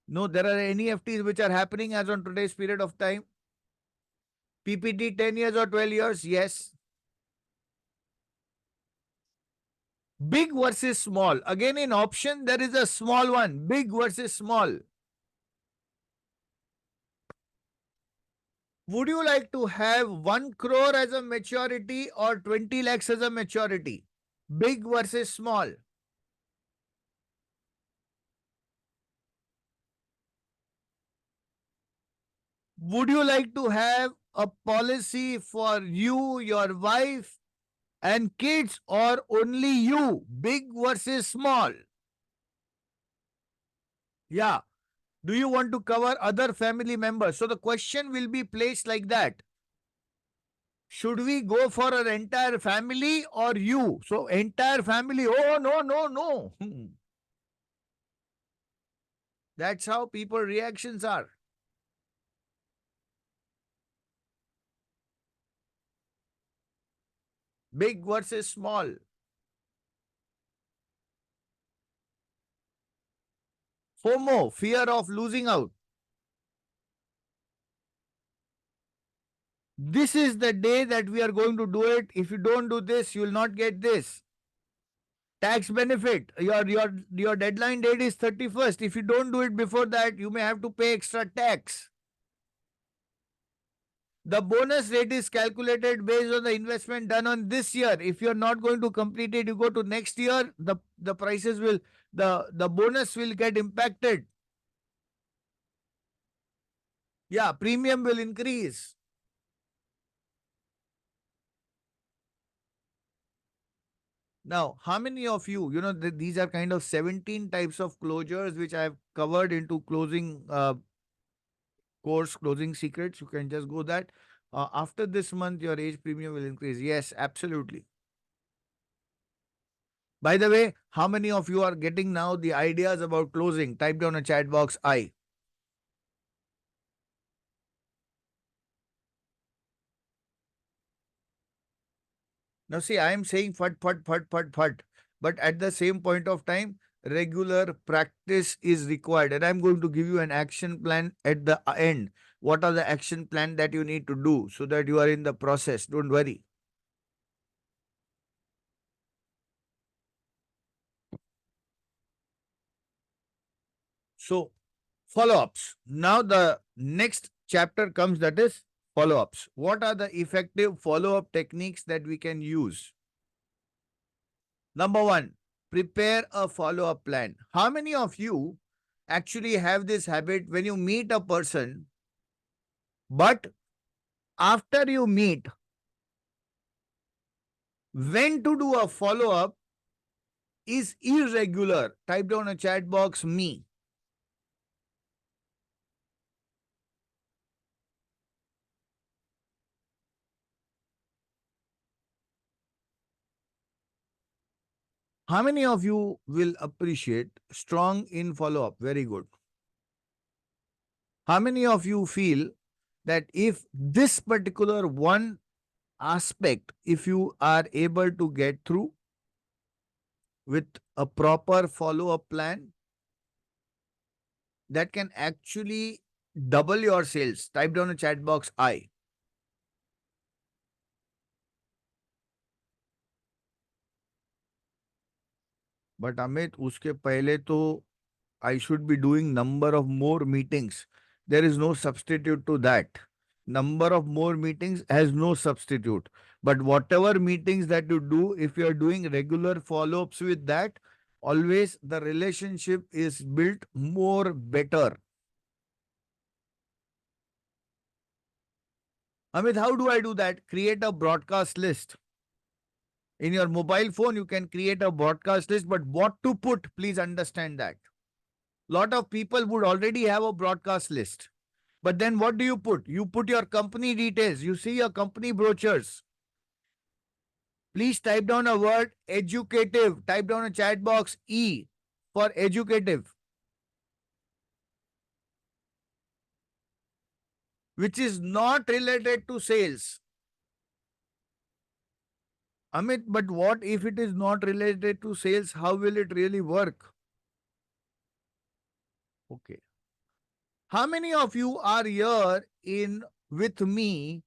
No, there are NEFTs which are happening as on today's period of time. PPT 10 years or 12 years? Yes. Big versus small. Again, in option, there is a small one. Big versus small. Would you like to have 1 crore as a maturity or 20 lakhs as a maturity? Big versus small. Would you like to have a policy for you, your wife, and kids, or only you? Big versus small. Yeah. Do you want to cover other family members? So the question will be placed like that. Should we go for an entire family or you? So entire family, oh no, no, no. That's how people reactions are. Big versus small. FOMO, fear of losing out. This is the day that we are going to do it. If you don't do this, you will not get this. Tax benefit. Your deadline date is 31st. If you don't do it before that, you may have to pay extra tax. The bonus rate is calculated based on the investment done on this year. If you're not going to complete it, you go to next year, the prices will, the bonus will get impacted. Yeah, premium will increase. Now, how many of you, these are kind of 17 types of closures which I have covered into closing course, closing secrets. You can just go that. After this month, your age premium will increase. Yes, absolutely. By the way, how many of you are getting now the ideas about closing? Type down a chat box I. Now see, I am saying fut, fut, fut, fut, fut. But at the same point of time, regular practice is required. And I'm going to give you an action plan at the end. What are the action plan that you need to do so that you are in the process? Don't worry. So, follow-ups. Now the next chapter comes, that is follow-ups. What are the effective follow-up techniques that we can use? Number one, prepare a follow-up plan. How many of you actually have this habit when you meet a person, but after you meet, when to do a follow-up is irregular? Type down a chat box me. How many of you will appreciate strong in follow-up? Very good. How many of you feel that if this particular one aspect, if you are able to get through with a proper follow-up plan, that can actually double your sales? Type down a chat box I. But Amit, uske pehle to I should be doing number of more meetings. There is no substitute to that. Number of more meetings has no substitute. But whatever meetings that you do, if you are doing regular follow-ups with that, always the relationship is built more better. Amit, how do I do that? Create a broadcast list. In your mobile phone, you can create a broadcast list, but what to put, please understand that. Lot of people would already have a broadcast list. But then what do you put? You put your company details. You see your company brochures. Please type down a word educative. Type down a chat box E for educative, which is not related to sales. Amit, but what if it is not related to sales? How will it really work? Okay. How many of you are here with me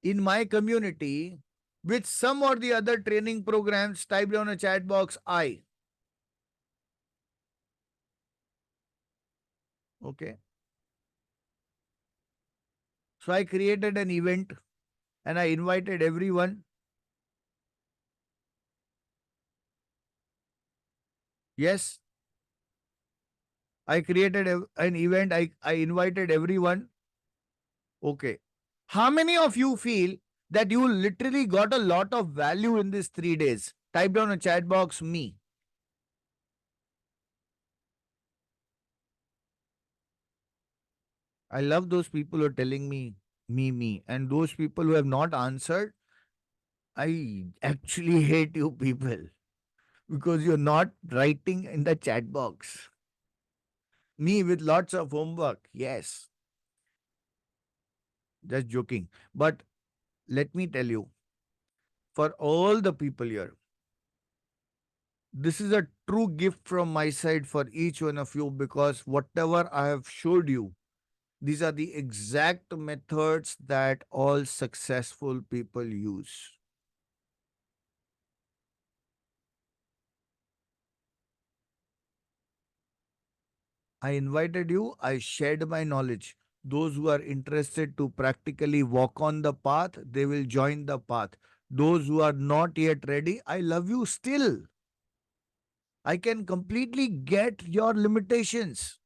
in my community with some or the other training programs, type down a chat box I. Okay. So I created an event and I invited everyone. Yes. I created an event. I invited everyone. Okay. How many of you feel that you literally got a lot of value in these 3 days? Type down a chat box me. I love those people who are telling me, me. And those people who have not answered, I actually hate you people because you're not writing in the chat box. Me with lots of homework. Yes. Just joking. But let me tell you, for all the people here, this is a true gift from my side for each one of you because whatever I have showed you, these are the exact methods that all successful people use. I invited you, I shared my knowledge. Those who are interested to practically walk on the path, they will join the path. Those who are not yet ready, I love you still. I can completely get your limitations.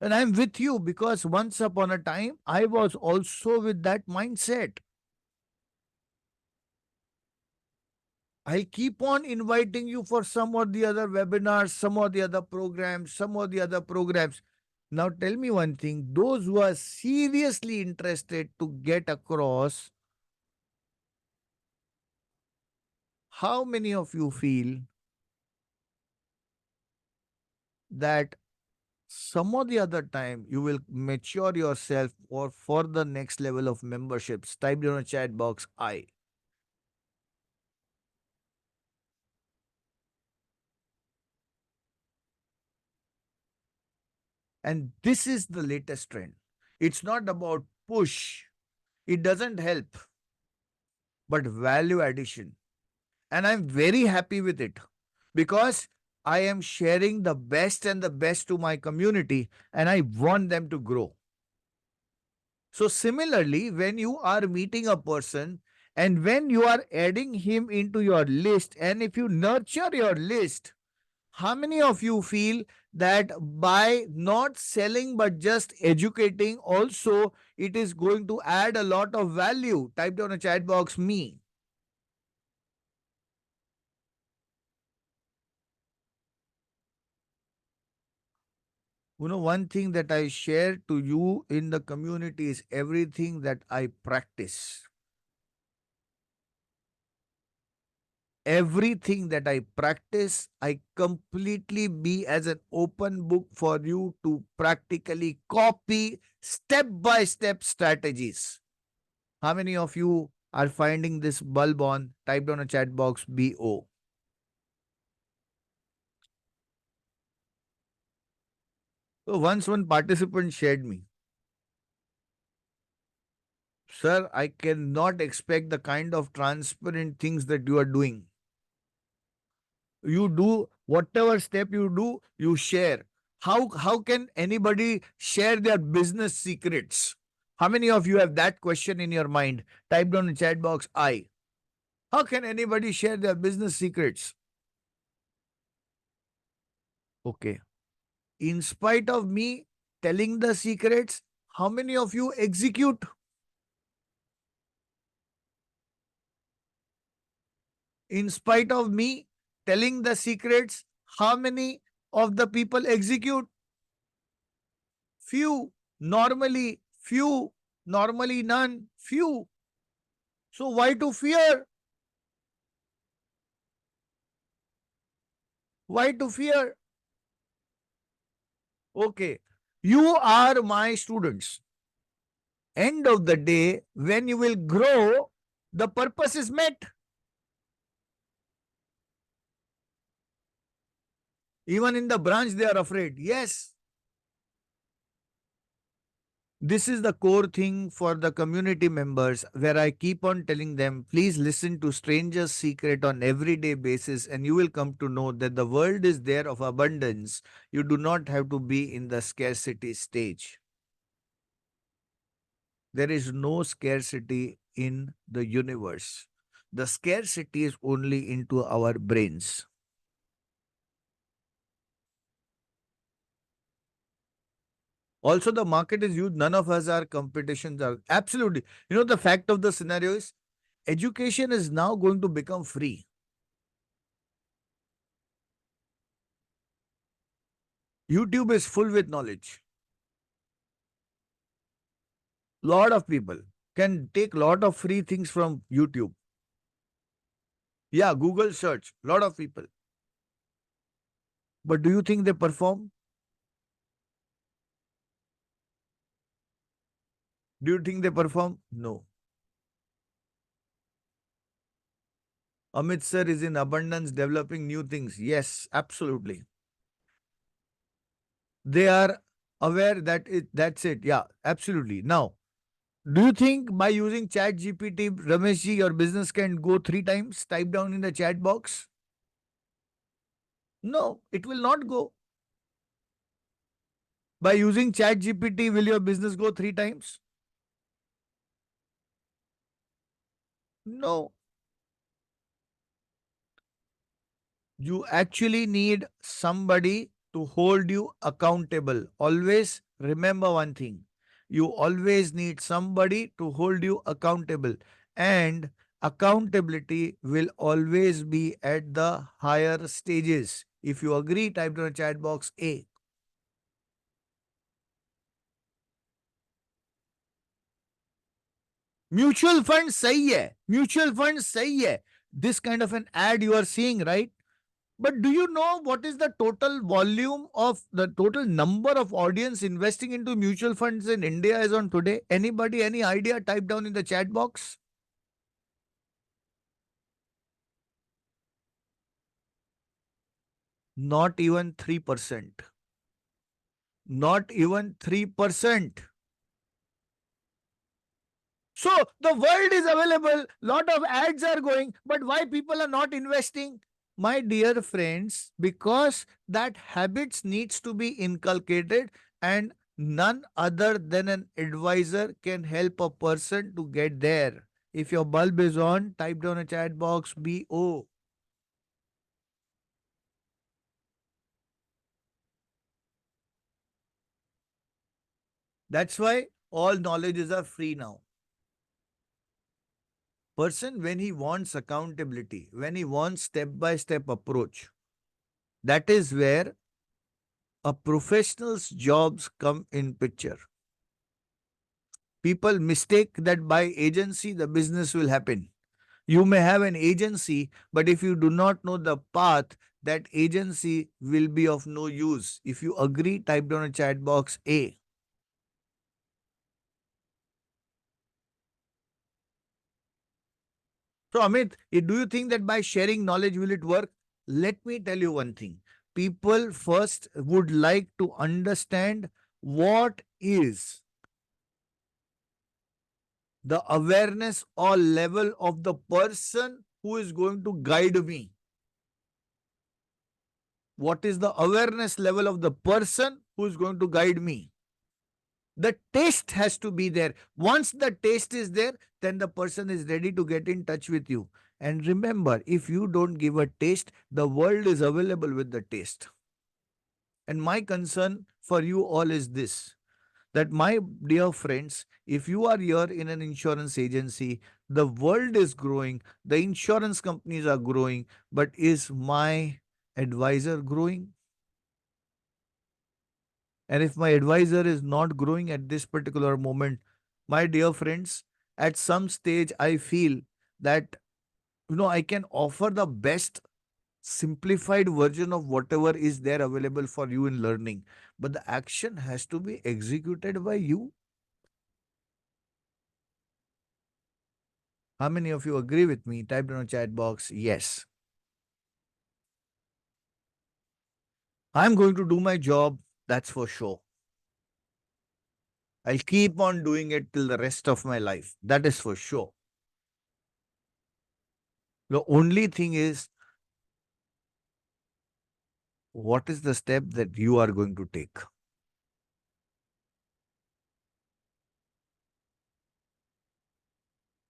And I'm with you because once upon a time, I was also with that mindset. I'll keep on inviting you for some or the other webinars, some or the other programs, some or the other programs. Now tell me one thing, those who are seriously interested to get across, how many of you feel that some or the other time you will mature yourself or for the next level of memberships? Type down a chat box I. And this is the latest trend. It's not about push. It doesn't help, but value addition. And I'm very happy with it because I am sharing the best and the best to my community and I want them to grow. So similarly, when you are meeting a person and when you are adding him into your list and if you nurture your list, how many of you feel that by not selling but just educating also it is going to add a lot of value? Type down a chat box me. You know, one thing that I share to you in the community is everything that I practice. Everything that I practice, I completely be as an open book for you to practically copy step by step strategies. How many of you are finding this bulb on? Type down a chat box BO. So once one participant shared me, sir, I cannot expect the kind of transparent things that you are doing. You do whatever step you do, you share. How can anybody share their business secrets? How many of you have that question in your mind? Type down in the chat box I. How can anybody share their business secrets? Okay. In spite of me telling the secrets, how many of you execute? In spite of me telling the secrets, how many of the people execute? Few. Normally, few. Normally, none. Few. So, why to fear? Why to fear? Okay. You are my students. End of the day, when you will grow, the purpose is met. Even in the branch, they are afraid. Yes. This is the core thing for the community members where I keep on telling them, please listen to Strangers Secret on everyday basis and you will come to know that the world is there of abundance. You do not have to be in the scarcity stage. There is no scarcity in the universe. The scarcity is only into our brains. Also, the market is huge. None of us are competitions. Are absolutely. You know, the fact of the scenario is education is now going to become free. YouTube is full with knowledge. Lot of people can take lot of free things from YouTube. Yeah, Google search. Lot of people. But do you think they perform? Do you think they perform? No. Amit sir is in abundance developing new things. Yes, absolutely. They are aware that that's it. Yeah, absolutely. Now, do you think by using Chat GPT, Rameshji, your business can go 3 times? Type down in the chat box. No, it will not go. By using Chat GPT, will your business go 3 times? No. You actually need somebody to hold you accountable. Always remember one thing. You always need somebody to hold you accountable. And accountability will always be at the higher stages. If you agree, type in the chat box A. Mutual fund sahi hai. Mutual fund sahi hai. This kind of an ad you are seeing, right? But do you know what is the total volume of the total number of audience investing into mutual funds in India as on today? Anybody, any idea? Type down in the chat box. Not even 3%. Not even 3%. So the world is available, lot of ads are going, but why people are not investing? My dear friends, because that habits needs to be inculcated and none other than an advisor can help a person to get there. If your bulb is on, type down a chat box BO. That's why all knowledges are free now. Person, when he wants accountability, when he wants step-by-step approach, that is where a professional's jobs come in picture. People mistake that by agency the business will happen. You may have an agency, but if you do not know the path, that agency will be of no use. If you agree, type down a chat box A. So Amit, do you think that by sharing knowledge will it work? Let me tell you one thing. People first would like to understand what is the awareness or level of the person who is going to guide me. What is the awareness level of the person who is going to guide me? The taste has to be there. Once the taste is there, then the person is ready to get in touch with you. And remember, if you don't give a taste, the world is available with the taste. And my concern for you all is this, that my dear friends, if you are here in an insurance agency, the world is growing, the insurance companies are growing, but is my advisor growing? And if my advisor is not growing at this particular moment, my dear friends, at some stage I feel that, I can offer the best simplified version of whatever is there available for you in learning, but the action has to be executed by you. How many of you agree with me? Type in the chat box yes. I'm going to do my job, that's for sure. I'll keep on doing it till the rest of my life. That is for sure. The only thing is, what is the step that you are going to take?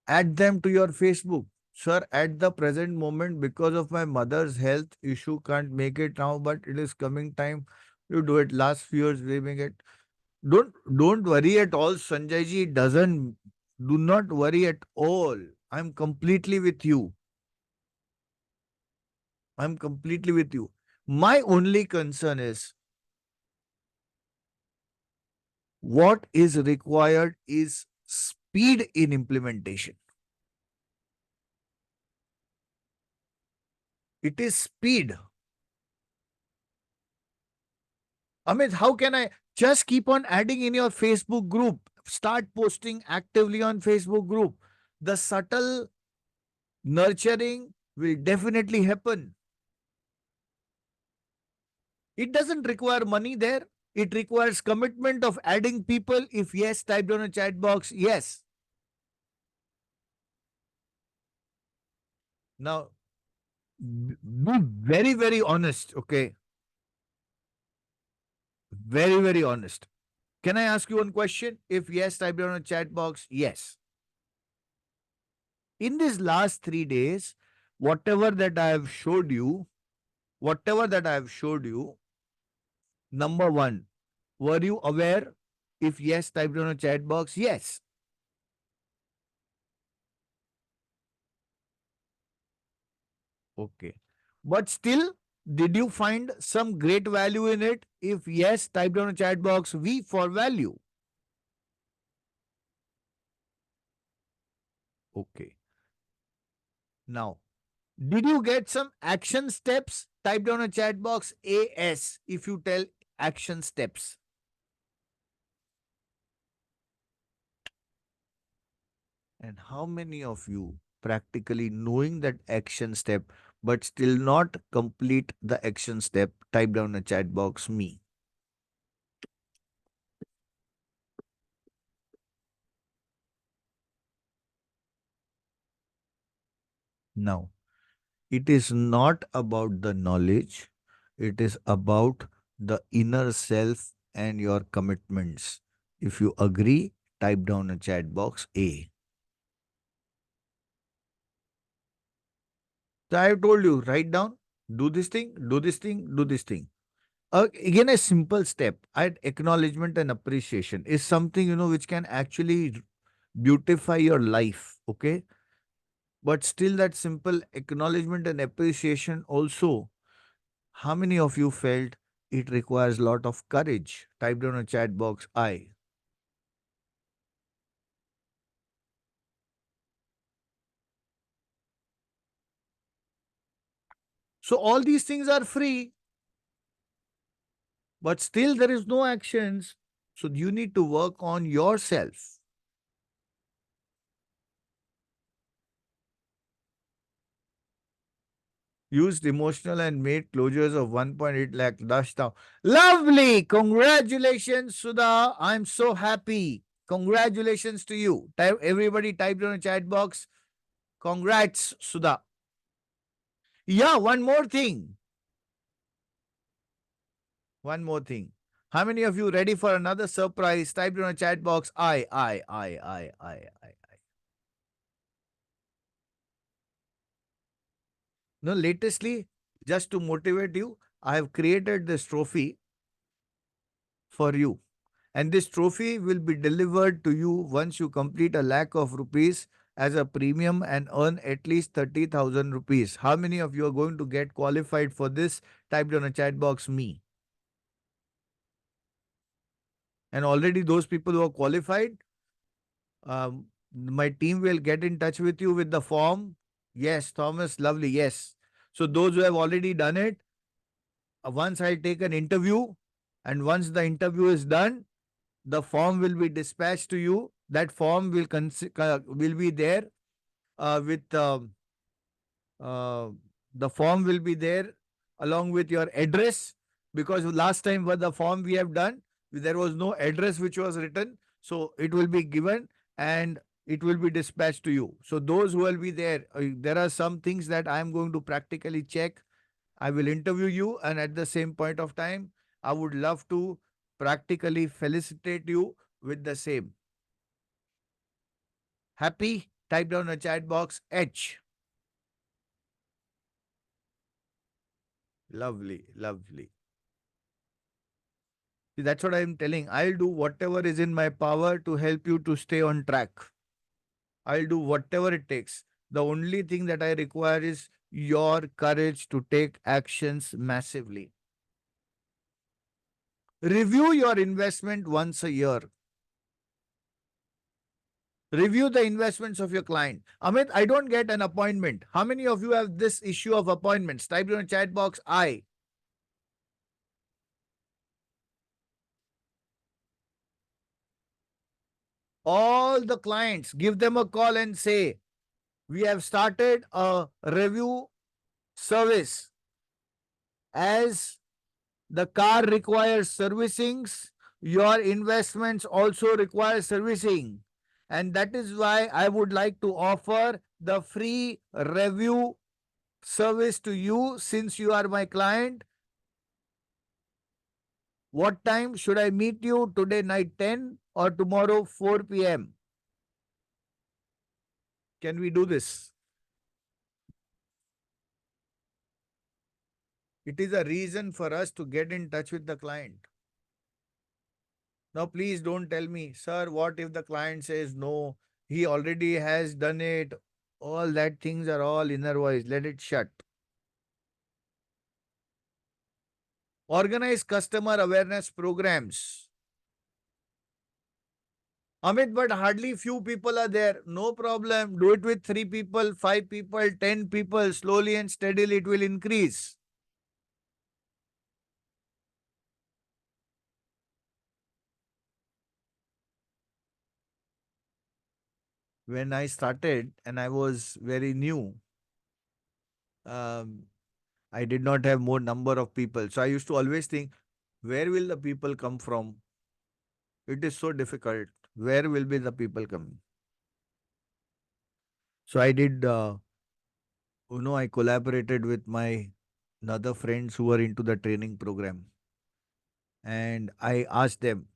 Add them to your Facebook. Sir, at the present moment, because of my mother's health issue, can't make it now, but it is coming time. You do it. Last few years, we make it. Don't worry at all, Sanjay ji. Doesn't do not worry at all. I'm completely with you. I'm completely with you. My only concern is what is required is speed in implementation. It is speed. Amit, how can I just keep on adding in your Facebook group? Start posting actively on Facebook group. The subtle nurturing will definitely happen. It doesn't require money there. It requires commitment of adding people. If yes, type down a chat box. Yes. Now, be very, very honest. Okay. Very, very honest. Can I ask you one question? If yes, type down a chat box. Yes. In these last 3 days, whatever that I have showed you, number one, were you aware? If yes, type down a chat box. Yes. Okay. But still, did you find some great value in it? If yes, type down a chat box V for value. Okay. Now, did you get some action steps? Type down a chat box AS if you tell action steps. And how many of you practically knowing that action step but still not complete the action step? Type down a chat box me. Now, it is not about the knowledge. It is about the inner self and your commitments. If you agree, type down a chat box A. So I have told you, write down, do this thing, do this thing, do this thing. Again, a simple step. Acknowledgement and appreciation is something, which can actually beautify your life. Okay. But still, that simple acknowledgement and appreciation also, how many of you felt it requires a lot of courage? Type down a chat box I. So all these things are free, but still there is no actions. So you need to work on yourself. Used emotional and made closures of 1.8 lakh last now. Lovely. Congratulations, Sudha. I'm so happy. Congratulations to you. Everybody type down a chat box. Congrats, Sudha. Yeah, one more thing. One more thing. How many of you ready for another surprise? Type down a chat box. I. No, latestly, just to motivate you, I have created this trophy for you. And this trophy will be delivered to you once you complete a lakh of rupees as a premium and earn at least 30,000 rupees. How many of you are going to get qualified for this? Type down a chat box me. And already those people who are qualified, my team will get in touch with you with the form. Yes, Thomas, lovely. Yes. So those who have already done it, once I take an interview, and once the interview is done, the form will be dispatched to you. That form will be there with uh, the form will be there along with your address, because last time with the form we have done, there was no address which was written. So it will be given and it will be dispatched to you. So those who will be there, there are some things that I am going to practically check. I will interview you, and at the same point of time, I would love to practically felicitate you with the same. Happy? Type down a chat box H. Lovely, lovely. See, that's what I'm telling. I'll do whatever is in my power to help you to stay on track. I'll do whatever it takes. The only thing that I require is your courage to take actions massively. Review your investment once a year. Review the investments of your client. Amit, I don't get an appointment. How many of you have this issue of appointments? Type in the chat box I. All the clients, give them a call and say, we have started a review service. As the car requires servicings, your investments also require servicing. And that is why I would like to offer the free review service to you since you are my client. What time should I meet you? Today night 10 or tomorrow 4 p.m.? Can we do this? It is a reason for us to get in touch with the client. Now, please don't tell me, sir, what if the client says no, he already has done it. All that things are all inner voice. Let it shut. Organize customer awareness programs. Amit, but hardly few people are there. No problem. Do it with 3 people, 5 people, 10 people. Slowly and steadily it will increase. When I started and I was very new, um, I did not have more number of people. So I used to always think, where will the people come from? It is so difficult. Where will be the people coming? So I did, I collaborated with my other friends who were into the training program. And I asked them,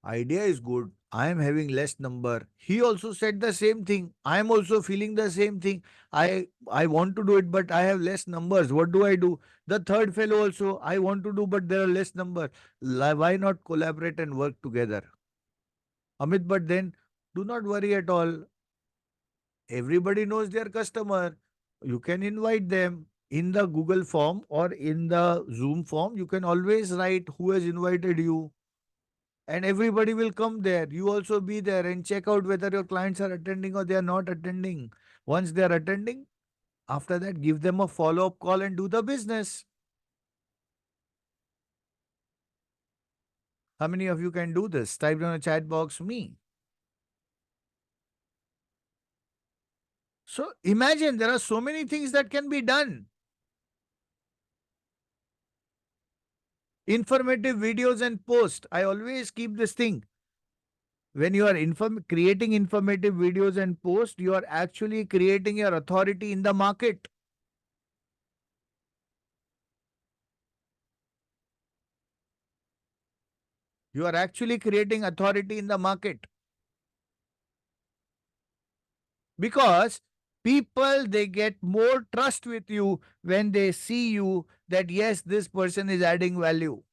idea is good. I am having less number. He also said the same thing. I am also feeling the same thing. I want to do it, but I have less numbers. What do I do? The third fellow also, I want to do, but there are less number. Why not collaborate and work together? Amit, but then do not worry at all. Everybody knows their customer. You can invite them in the Google form or in the Zoom form. You can always write who has invited you, and everybody will come there. You also be there and check out whether your clients are attending or they are not attending. Once they are attending, after that, give them a follow-up call and do the business. How many of you can do this? Type down a chat box me. So imagine there are so many things that can be done. Informative videos and posts. I always keep this thing. When you are creating informative videos and posts, you are actually creating your authority in the market. You are actually creating authority in the market. Because people, they get more trust with you when they see you that yes, this person is adding value.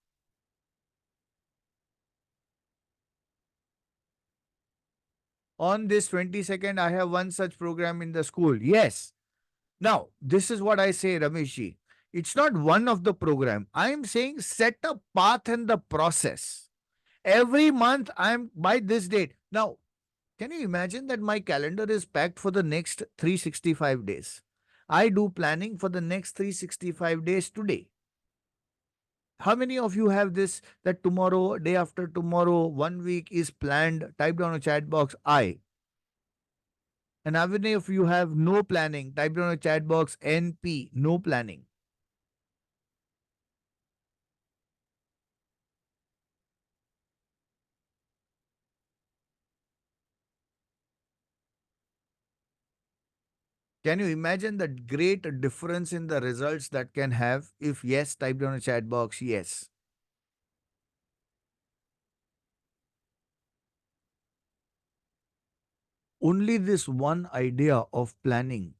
On this 22nd, I have one such program in the school. Yes. Now, this is what I say, Rameshji. It's not one of the program. I am saying set a path and the process. Every month, I am by this date. Now, can you imagine that my calendar is packed for the next 365 days? I do planning for the next 365 days today. How many of you have this that tomorrow, day after tomorrow, 1 week is planned? Type down a chat box I. And how many of you have no planning? Type down a chat box NP, no planning. Can you imagine the great difference in the results that can have? If yes, type down a chat box, yes. Only this one idea of planning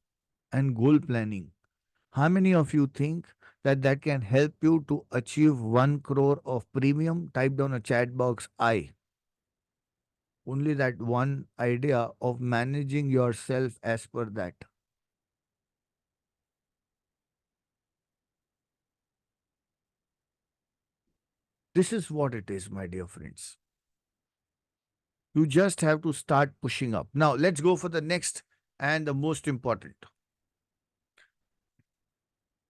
and goal planning. How many of you think that that can help you to achieve 1 crore of premium? Type down a chat box, I. Only that one idea of managing yourself as per that. This is what it is, my dear friends. You just have to start pushing up. Now, let's go for the next and the most important.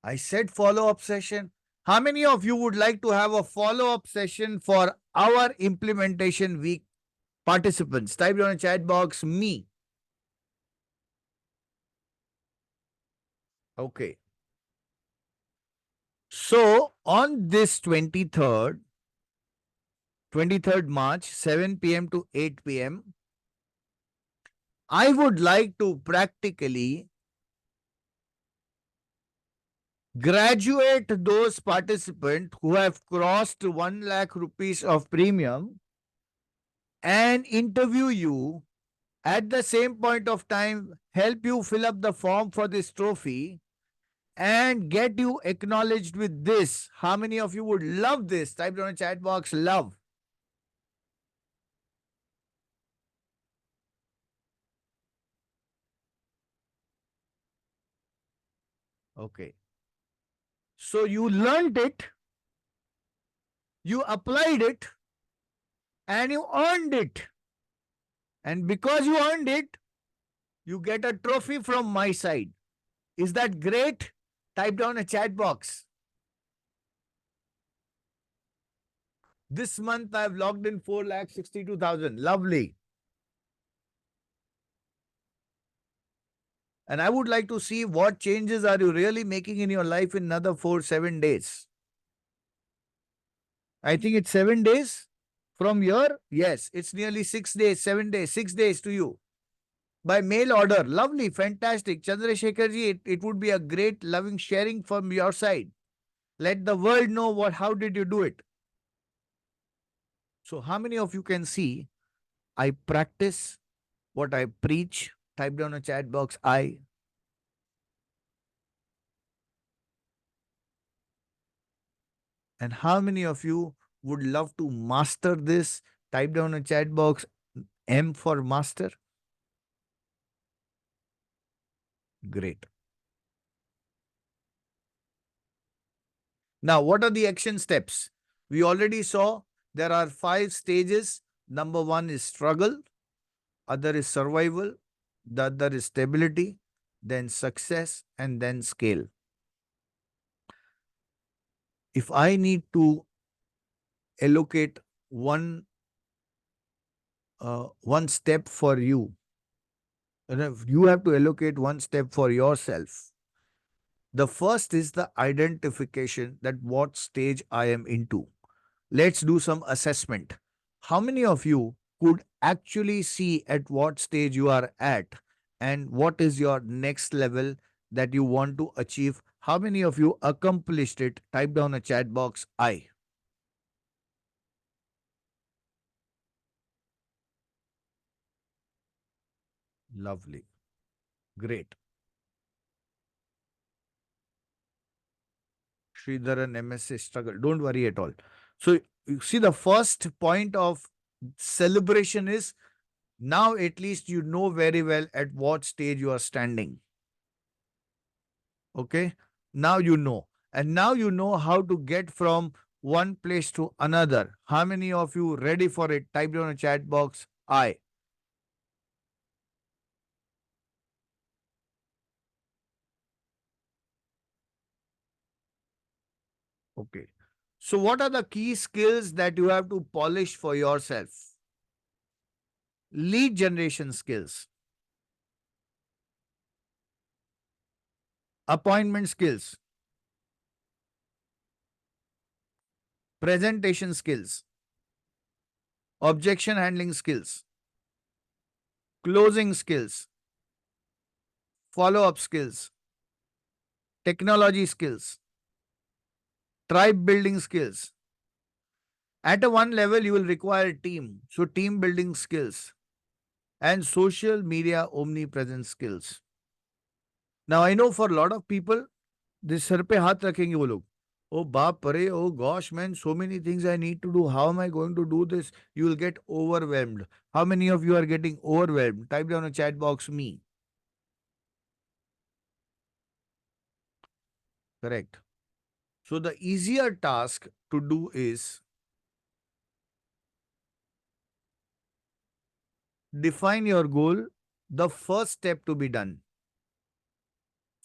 I said follow-up session. How many of you would like to have a follow-up session for our implementation week participants? Type down a chat box, me. Okay. So, on this 23rd March, 7 p.m. to 8 p.m., I would like to practically graduate those participants who have crossed 1 lakh rupees of premium and interview you at the same point of time, help you fill up the form for this trophy and get you acknowledged with this. How many of you would love this? Type down in the chat box, love. Okay. So you learned it, you applied it, and you earned it. And because you earned it, you get a trophy from my side. Is that great? Type down a chat box. This month I've logged in 4,62,000. Lovely. And I would like to see what changes are you really making in your life in another 7 days. I think it's 7 days from here. Yes, it's nearly 6 days, 7 days, 6 days to you. By mail order. Lovely, fantastic. Chandrasekhar ji, it would be a great loving sharing from your side. Let the world know how did you do it. So how many of you can see I practice what I preach? Type down a chat box, I. And how many of you would love to master this? Type down a chat box, M for master. Great. Now, what are the action steps? We already saw there are 5 stages. Number 1 is struggle, other is survival, the other is stability, then success, and then scale. If I need to allocate one step for you, and if you have to allocate one step for yourself. The first is the identification that what stage I am into. Let's do some assessment. How many of you could actually see at what stage you are at and what is your next level that you want to achieve? How many of you accomplished it? Type down a chat box, I. Lovely. Great. Sridharan MSA struggle. Don't worry at all. So you see the first point of celebration is now at least you know very well at what stage you are standing. Okay. Now you know. And now you know how to get from one place to another. How many of you ready for it? Type down a chat box, I. Okay. So what are the key skills that you have to polish for yourself? Lead generation skills, appointment skills, presentation skills, objection handling skills, closing skills, follow-up skills, technology skills, tribe building skills. At a one level, you will require team. So team building skills and social media omnipresence skills. Now, I know for a lot of people, this sir पे हाथ रखेंगे वो लोग. Oh, baap pare, oh gosh, man, so many things I need to do. How am I going to do this? You will get overwhelmed. How many of you are getting overwhelmed? Type down a chat box, me. Correct. So the easier task to do is define your goal, the first step to be done.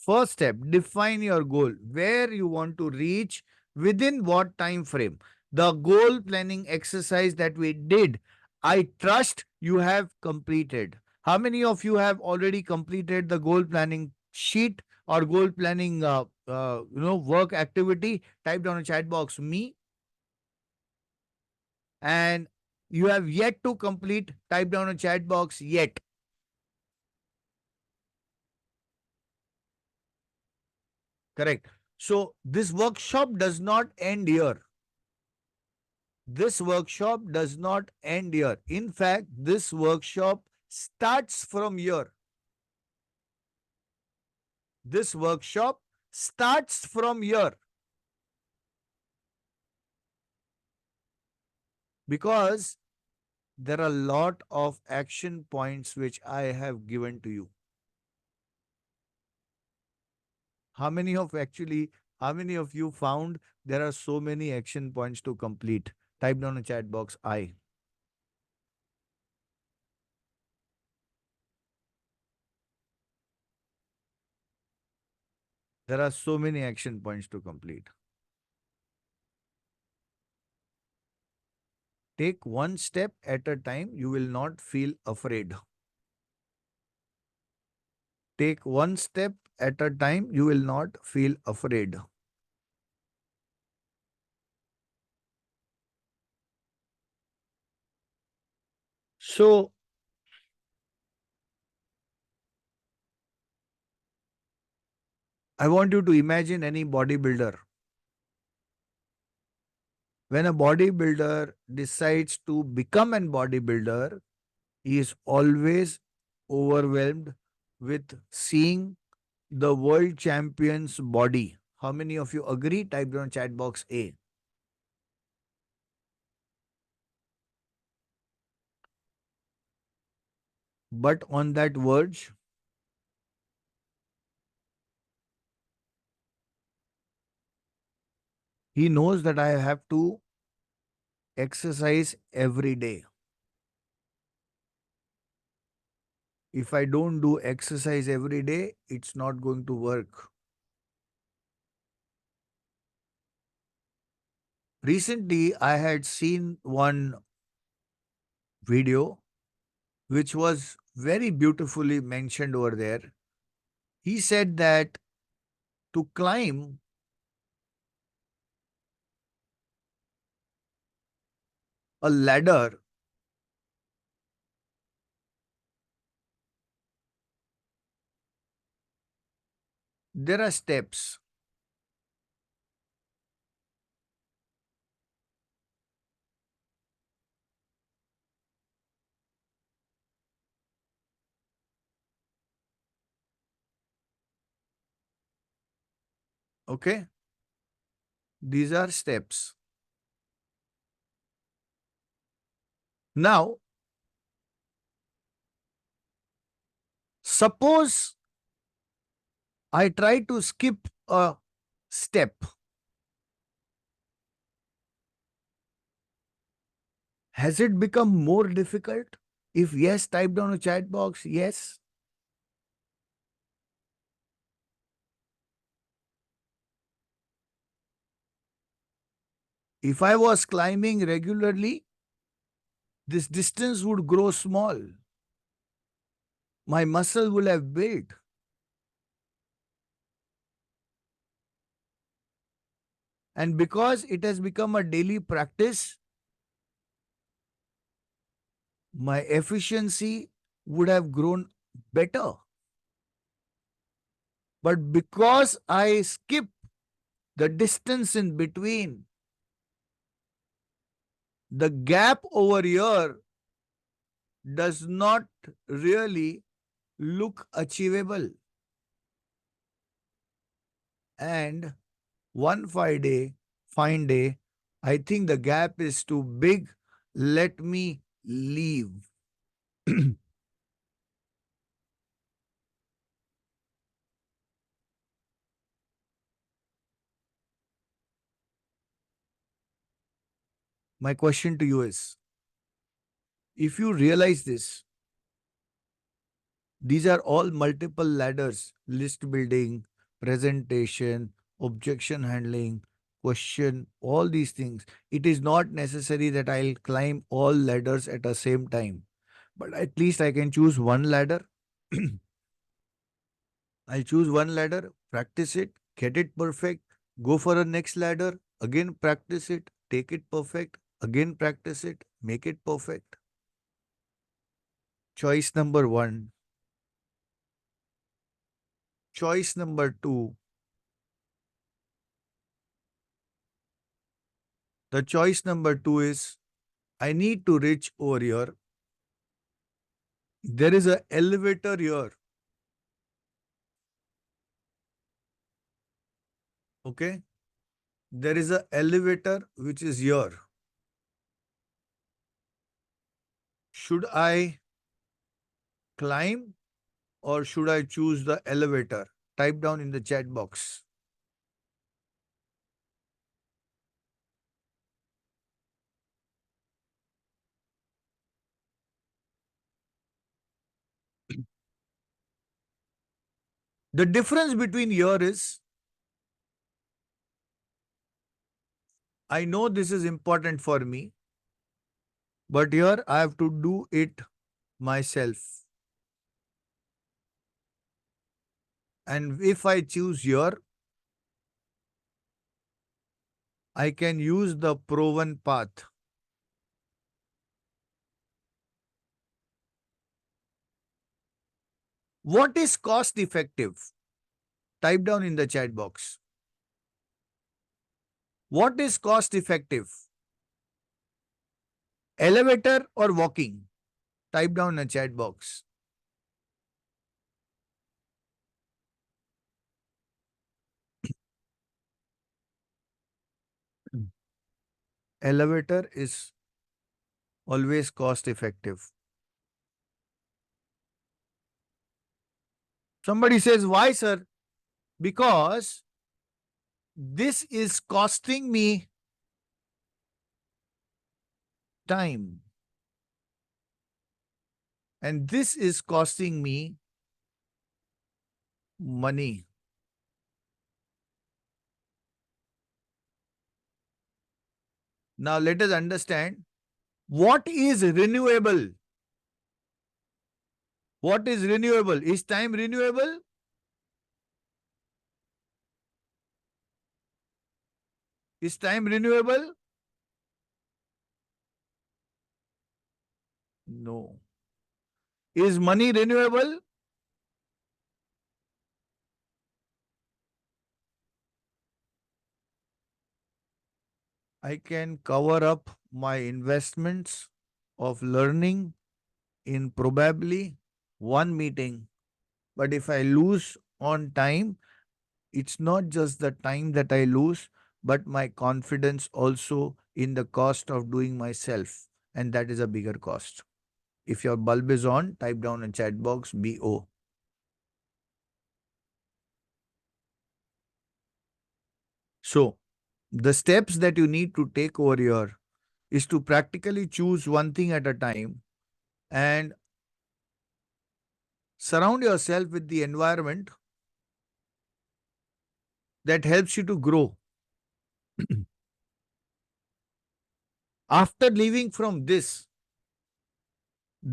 First step, define your goal, where you want to reach, within what time frame. The goal planning exercise that we did, I trust you have completed. How many of you have already completed the goal planning sheet or goal planning work activity? Type down a chat box, me. And you have yet to complete, type down a chat box, yet. Correct. So this workshop does not end here. This workshop does not end here. In fact, this workshop starts from here. This workshop starts from here. Because there are a lot of action points which I have given to you. How many of you found there are so many action points to complete? Type down a chat box, I. There are so many action points to complete. Take one step at a time. You will not feel afraid. Take one step at a time. You will not feel afraid. So, I want you to imagine any bodybuilder. When a bodybuilder decides to become a bodybuilder, he is always overwhelmed with seeing the world champion's body. How many of you agree? Type down chat box A. But on that verge, he knows that I have to exercise every day. If I don't do exercise every day, it's not going to work. Recently, I had seen one video which was very beautifully mentioned over there. He said that to climb a ladder, there are steps. Okay? These are steps. Now, suppose I try to skip a step. Has it become more difficult? If yes, type down a chat box, yes. If I was climbing regularly, this distance would grow small. My muscle will have built. And because it has become a daily practice, my efficiency would have grown better. But because I skip the distance in between, the gap over here does not really look achievable. And one fine day, I think the gap is too big. Let me leave. My question to you is, if you realize this, these are all multiple ladders: list building, presentation, objection handling, question, all these things. It is not necessary that I'll climb all ladders at the same time, but at least I can choose one ladder. I'll choose one ladder, practice it, get it perfect, go for a next ladder, again practice it, take it perfect, again practice it, make it perfect. Choice number one. Choice number two. The choice number two is, I need to reach over here. There is an elevator here. Okay. There is an elevator which is here. Should I climb or should I choose the elevator? Type down in the chat box. The difference between here is, I know this is important for me, but here I have to do it myself. And if I choose here, I can use the proven path. What is cost effective? Type down in the chat box. What is cost effective? Elevator or walking? Type down in the chat box. Elevator is always cost effective. Somebody says, why, sir? Because this is costing me time. And this is costing me money. Now let us understand what is renewable. What is renewable? Is time renewable? Is time renewable? No. Is money renewable? I can cover up my investments of learning in probably one meeting. But if I lose on time, it's not just the time that I lose, but my confidence also in the cost of doing myself. And that is a bigger cost. If your bulb is on, type down in chat box BO. So, the steps that you need to take over here is to practically choose one thing at a time and surround yourself with the environment that helps you to grow. After leaving from this,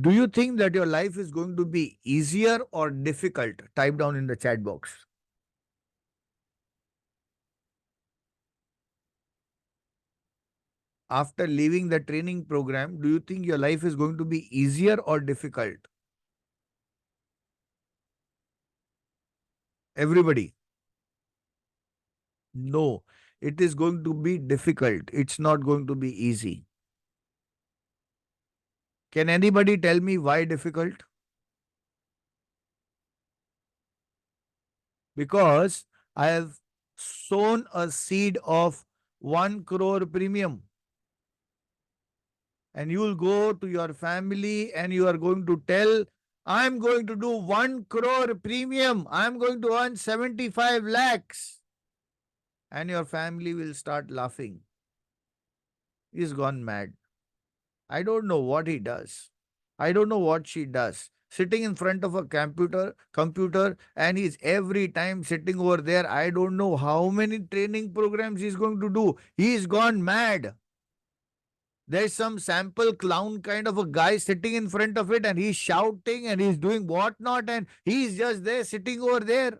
do you think that your life is going to be easier or difficult? Type down in the chat box. After leaving the training program, do you think your life is going to be easier or difficult? Everybody. No, it is going to be difficult. It's not going to be easy. Can anybody tell me why difficult? Because I have sown a seed of 1 crore premium. And you will go to your family and you are going to tell, I'm going to do 1 crore premium. I'm going to earn 75 lakhs. And your family will start laughing. He's gone mad. I don't know what he does. I don't know what she does. Sitting in front of a computer, and he's every time sitting over there. I don't know how many training programs he's going to do. He's gone mad. There's some sample clown kind of a guy sitting in front of it, and he's shouting and he's doing whatnot, and he's just there sitting over there.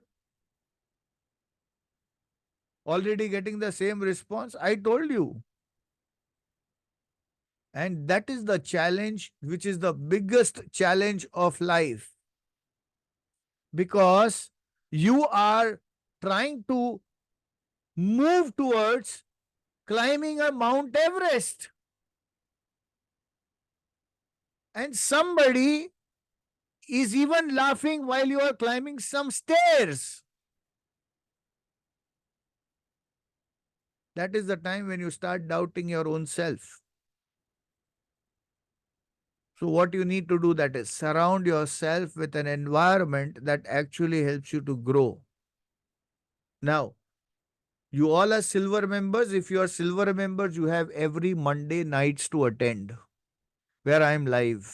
Already getting the same response. I told you. And that is the challenge, which is the biggest challenge of life. Because you are trying to move towards climbing a Mount Everest. And somebody is even laughing while you are climbing some stairs. That is the time when you start doubting your own self. So what you need to do, that is surround yourself with an environment that actually helps you to grow. Now, you all are silver members. If you are silver members, you have every Monday nights to attend where I am live.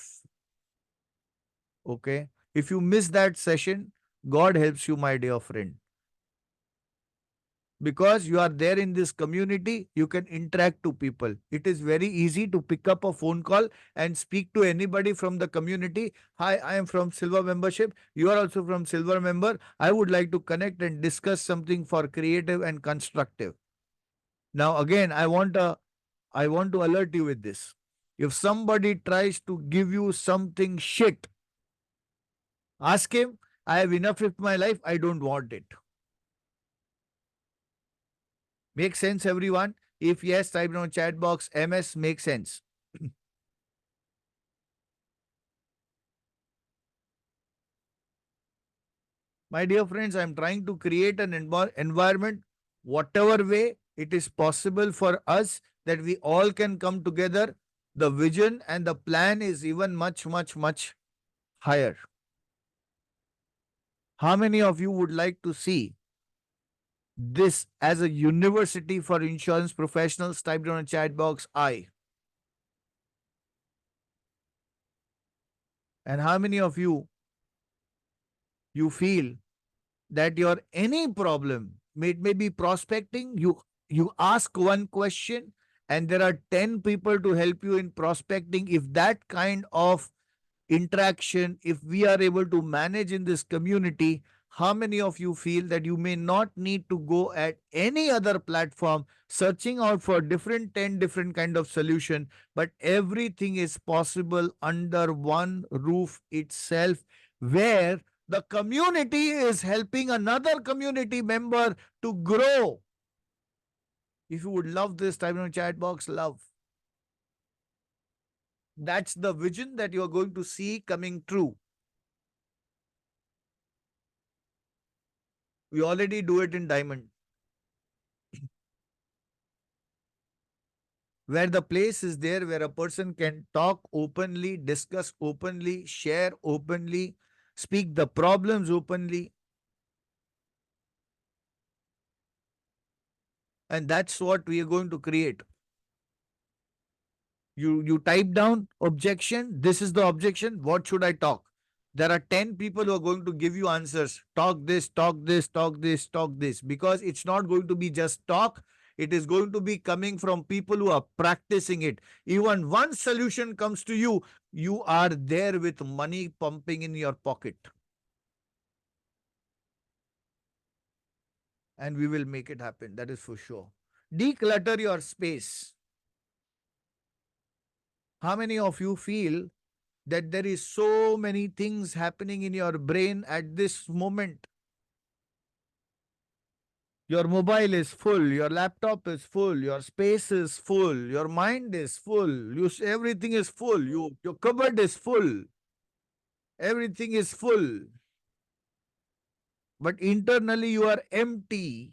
Okay. If you miss that session, God helps you, my dear friend. Because you are there in this community, you can interact to people. It is very easy to pick up a phone call and speak to anybody from the community. Hi, I am from Silver membership. You are also from Silver member. I would like to connect and discuss something for creative and constructive. Now, again, I want to alert you with this. If somebody tries to give you something shit, ask him, I have enough of my life, I don't want it. Make sense, everyone? If yes, type in chat box, MS makes sense. My dear friends, I am trying to create an environment, whatever way it is possible for us, that we all can come together. The vision and the plan is even much, much, much higher. How many of you would like to see this as a university for insurance professionals? Type down in chat box, I. And how many of you feel that your any problem, it may be prospecting, you ask one question and there are 10 people to help you in prospecting. If that kind of interaction, if we are able to manage in this community, how many of you feel that you may not need to go at any other platform searching out for 10 different kind of solution, but everything is possible under one roof itself, where the community is helping another community member to grow. If you would love this, type in the chat box, love. That's the vision that you are going to see coming true. We already do it in Diamond, where the place is there where a person can talk openly, discuss openly, share openly, speak the problems openly. And that's what we are going to create. You type down objection. This is the objection. What should I talk? There are 10 people who are going to give you answers. Talk this, talk this, talk this, talk this. Because it's not going to be just talk. It is going to be coming from people who are practicing it. Even one solution comes to you, you are there with money pumping in your pocket. And we will make it happen. That is for sure. Declutter your space. How many of you feel that there is so many things happening in your brain at this moment? Your mobile is full, your laptop is full, your space is full, your mind is full, everything is full, your cupboard is full, everything is full. But internally you are empty.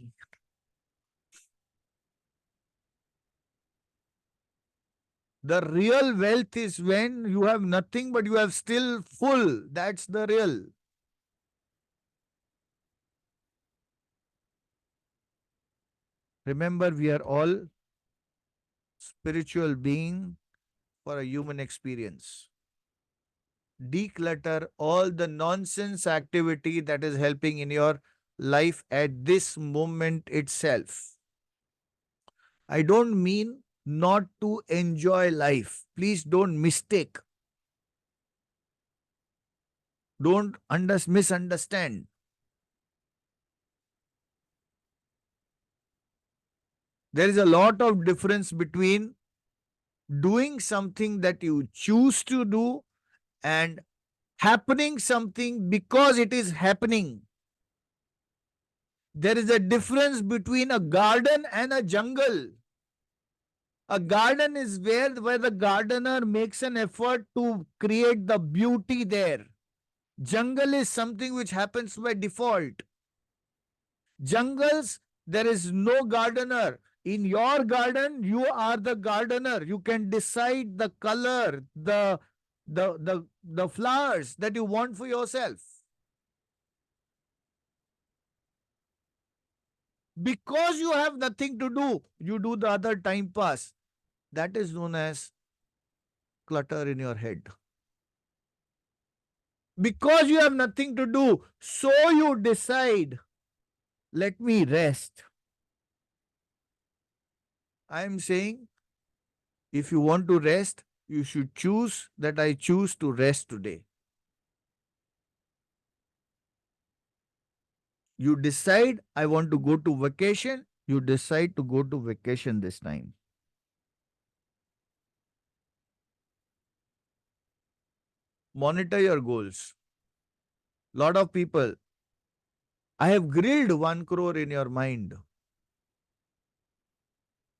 The real wealth is when you have nothing but you have still full. That's the real. Remember, we are all spiritual being for a human experience. Declutter all the nonsense activity that is helping in your life at this moment itself. I don't mean not to enjoy life. Please don't mistake. Don't misunderstand. There is a lot of difference between doing something that you choose to do and happening something because it is happening. There is a difference between a garden and a jungle. A garden is where the gardener makes an effort to create the beauty there. Jungle is something which happens by default. Jungles, there is no gardener. In your garden, you are the gardener. You can decide the color, the flowers that you want for yourself. Because you have nothing to do, you do the other time pass. That is known as clutter in your head. Because you have nothing to do, so you decide, let me rest. I am saying, if you want to rest, you should choose that I choose to rest today. You decide, I want to go to vacation, you decide to go to vacation this time. Monitor your goals. Lot of people, I have grilled 1 crore in your mind.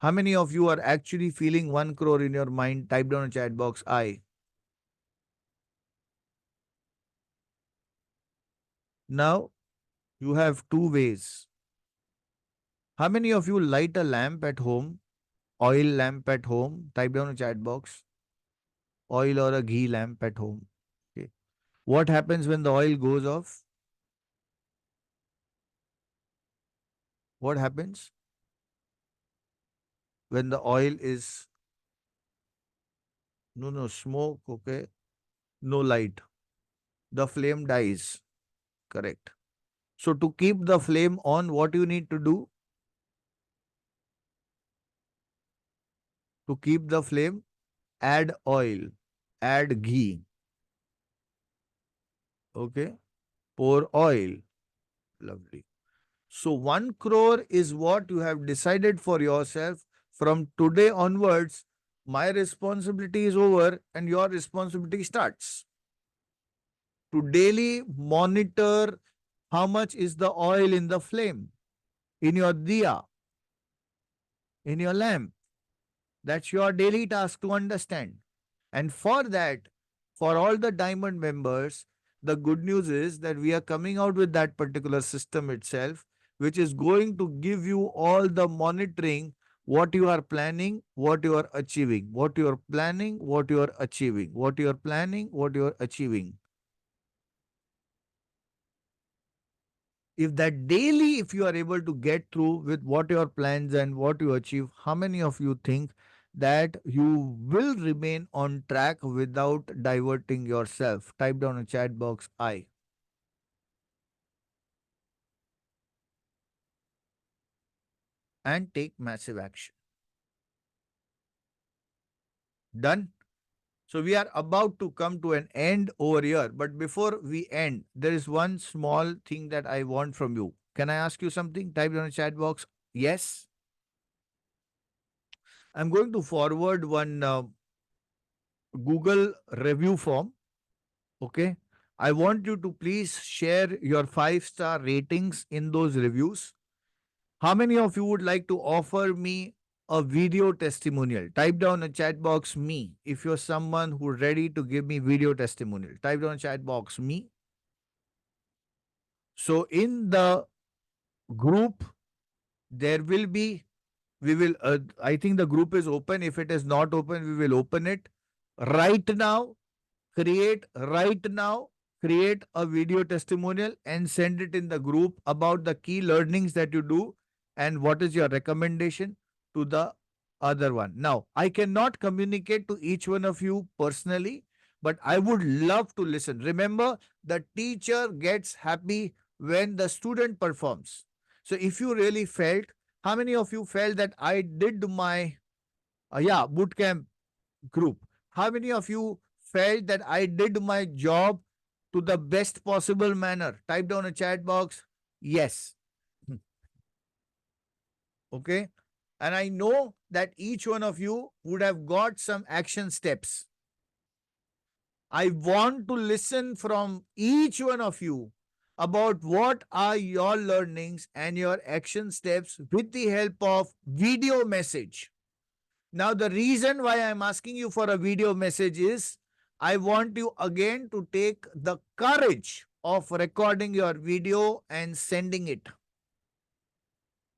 How many of you are actually feeling 1 crore in your mind? Type down in chat box, I. Now, you have two ways. How many of you light a lamp at home? Oil lamp at home? Type down in chat box. Oil or a ghee lamp at home. Okay. What happens when the oil goes off? What happens when the oil is no smoke, okay? No light. The flame dies. Correct. So to keep the flame on, what you need to do? To keep the flame, add oil, add ghee. Okay. Pour oil. Lovely. So 1 crore is what you have decided for yourself. From today onwards, my responsibility is over and your responsibility starts. To daily monitor how much is the oil in the flame, in your diya, in your lamp. That's your daily task to understand. And for that, for all the diamond members, the good news is that we are coming out with that particular system itself, which is going to give you all the monitoring, what you are planning, what you are achieving, what you are planning, what you are achieving, what you are planning, what you are achieving. If that daily, if you are able to get through with what your plans and what you achieve, how many of you think that you will remain on track without diverting yourself? Type down in chat box, I. And take massive action. Done? So we are about to come to an end over here. But before we end, there is one small thing that I want from you. Can I ask you something? Type down in chat box, yes. I'm going to forward one Google review form. Okay. I want you to please share your 5-star ratings in those reviews. How many of you would like to offer me a video testimonial? Type down a chat box me. If you're someone who's ready to give me video testimonial, type down chat box me. So in the group, there will be, we will, I think the group is open. If it is not open, we will open it right now. Right now, create a video testimonial and send it in the group about the key learnings that you do and what is your recommendation to the other one. Now, I cannot communicate to each one of you personally, but I would love to listen. Remember, the teacher gets happy when the student performs. So if you really felt, how many of you felt that I did my boot camp group? How many of you felt that I did my job to the best possible manner? Type down a chat box. Yes. Okay. And I know that each one of you would have got some action steps. I want to listen from each one of you about what are your learnings and your action steps with the help of video message. Now, the reason why I'm asking you for a video message is I want you again to take the courage of recording your video and sending it.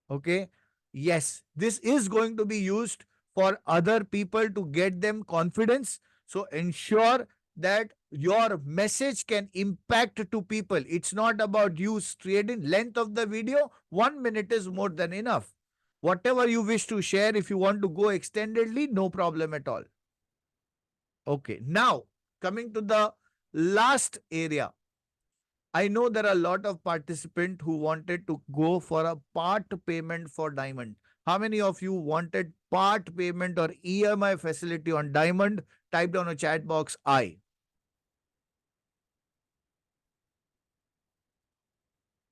Okay. Yes, this is going to be used for other people to get them confidence. So ensure that your message can impact to people. It's not about you creating length of the video. 1 minute is more than enough. Whatever you wish to share, if you want to go extendedly, no problem at all. Okay, now coming to the last area. I know there are a lot of participants who wanted to go for a part payment for Diamond. How many of you wanted part payment or EMI facility on Diamond? Type down a chat box I.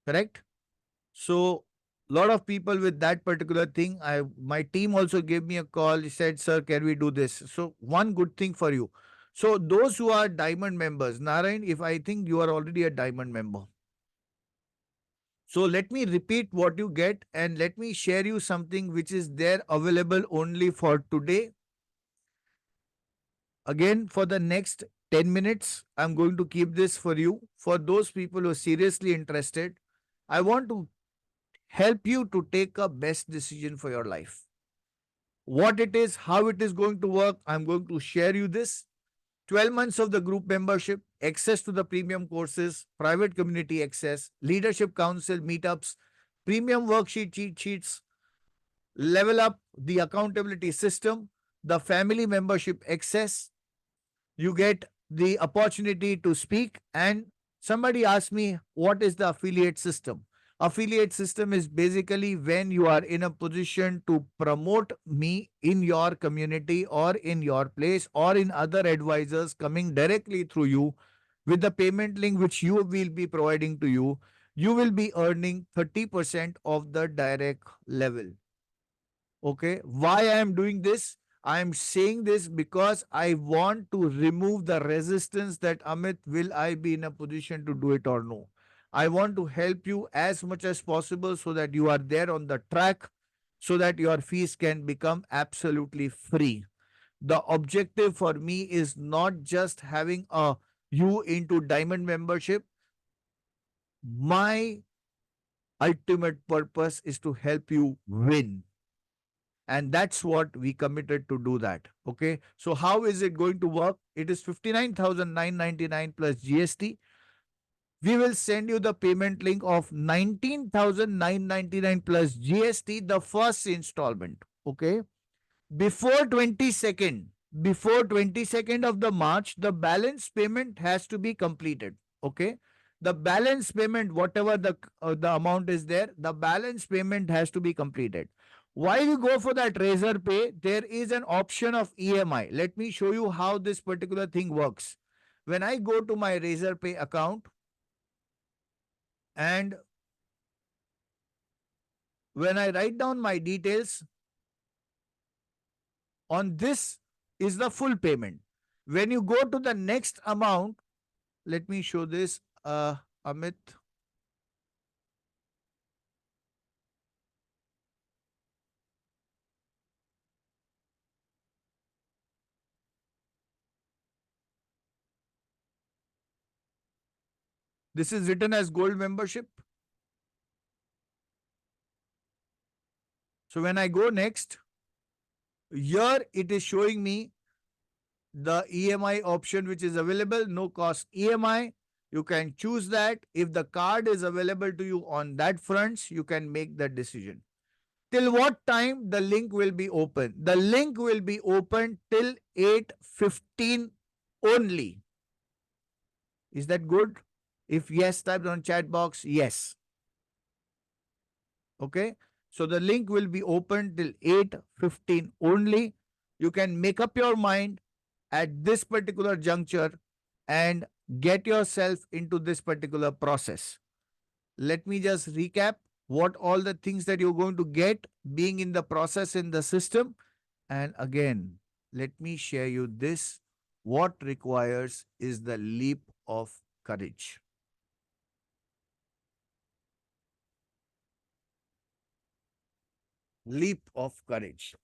Correct? So, lot of people with that particular thing. My team also gave me a call. He said, "Sir, can we do this?" So, one good thing for you. So, those who are Diamond members, Narayan, if I think you are already a Diamond member. So let me repeat what you get and let me share you something which is there available only for today. Again, for the next 10 minutes, I'm going to keep this for you. For those people who are seriously interested, I want to help you to take a best decision for your life. What it is, how it is going to work, I'm going to share you this. 12 months of the group membership, access to the premium courses, private community access, leadership council meetups, premium worksheet cheat sheets, level up the accountability system, the family membership access. You get the opportunity to speak. And somebody asked me, what is the affiliate system? Affiliate system is basically when you are in a position to promote me in your community or in your place or in other advisors coming directly through you with the payment link which you will be providing to you, you will be earning 30% of the direct level. Okay. Why I am doing this? I am saying this because I want to remove the resistance that Amit, will I be in a position to do it or no? I want to help you as much as possible so that you are there on the track so that your fees can become absolutely free. The objective for me is not just having a you into Diamond membership. My ultimate purpose is to help you win. And that's what we committed to do that. Okay. So how is it going to work? It is 59,999 plus GST. We will send you the payment link of 19,999 plus GST, the first installment. Okay. Before 22nd, before 22nd of the March, the balance payment has to be completed. Okay. The balance payment, whatever the amount is there, the balance payment has to be completed. While you go for that Razor Pay, there is an option of EMI. Let me show you how this particular thing works. When I go to my Razor Pay account and when I write down my details, on this is the full payment. When you go to the next amount, let me show this, Amit. This is written as gold membership. So when I go next, here it is showing me the EMI option which is available, no cost EMI. You can choose that. If the card is available to you on that front, you can make the decision. Till what time the link will be open? The link will be open till 8:15 only. Is that good? If yes, type on chat box yes. Okay. So the link will be open till 8:15 only. You can make up your mind at this particular juncture and get yourself into this particular process. Let me just recap what all the things that you're going to get being in the process in the system. And again, let me share you this. What requires is the leap of courage. Leap of courage.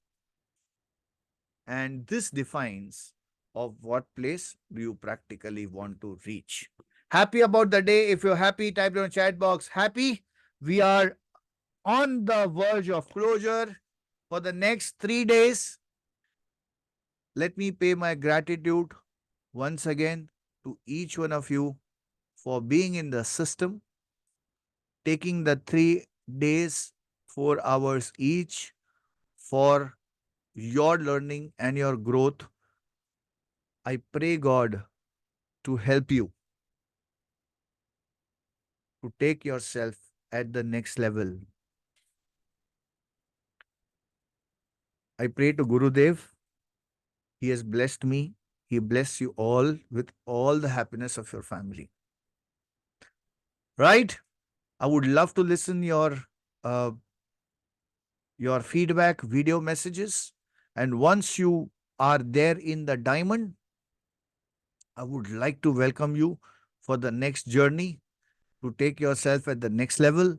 And this defines of what place do you practically want to reach. Happy about the day? If you're happy, type it on chat box. Happy. We are on the verge of closure for the next 3 days. Let me pay my gratitude once again to each one of you for being in the system, taking the 3 days, 4 hours each for your learning and your growth. I pray God to help you to take yourself at the next level. I pray to Gurudev. He has blessed me. He bless you all with all the happiness of your family. Right? I would love to listen your feedback, video messages. And once you are there in the diamond, I would like to welcome you for the next journey to take yourself at the next level.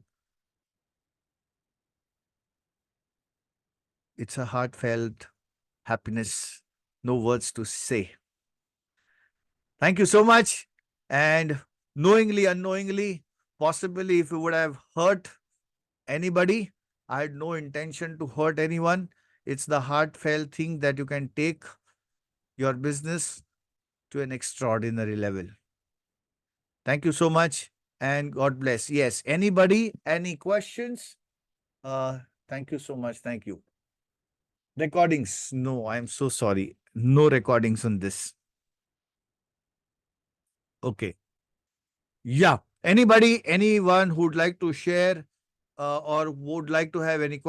It's a heartfelt happiness. No words to say. Thank you so much. And knowingly, unknowingly, possibly if you would have hurt anybody, I had no intention to hurt anyone. It's the heartfelt thing that you can take your business to an extraordinary level. Thank you so much and God bless. Yes, anybody, any questions? Thank you so much. Thank you. Recordings? No, I'm so sorry. No recordings on this. Okay. Yeah. Anybody, anyone who would like to share or would like to have any questions?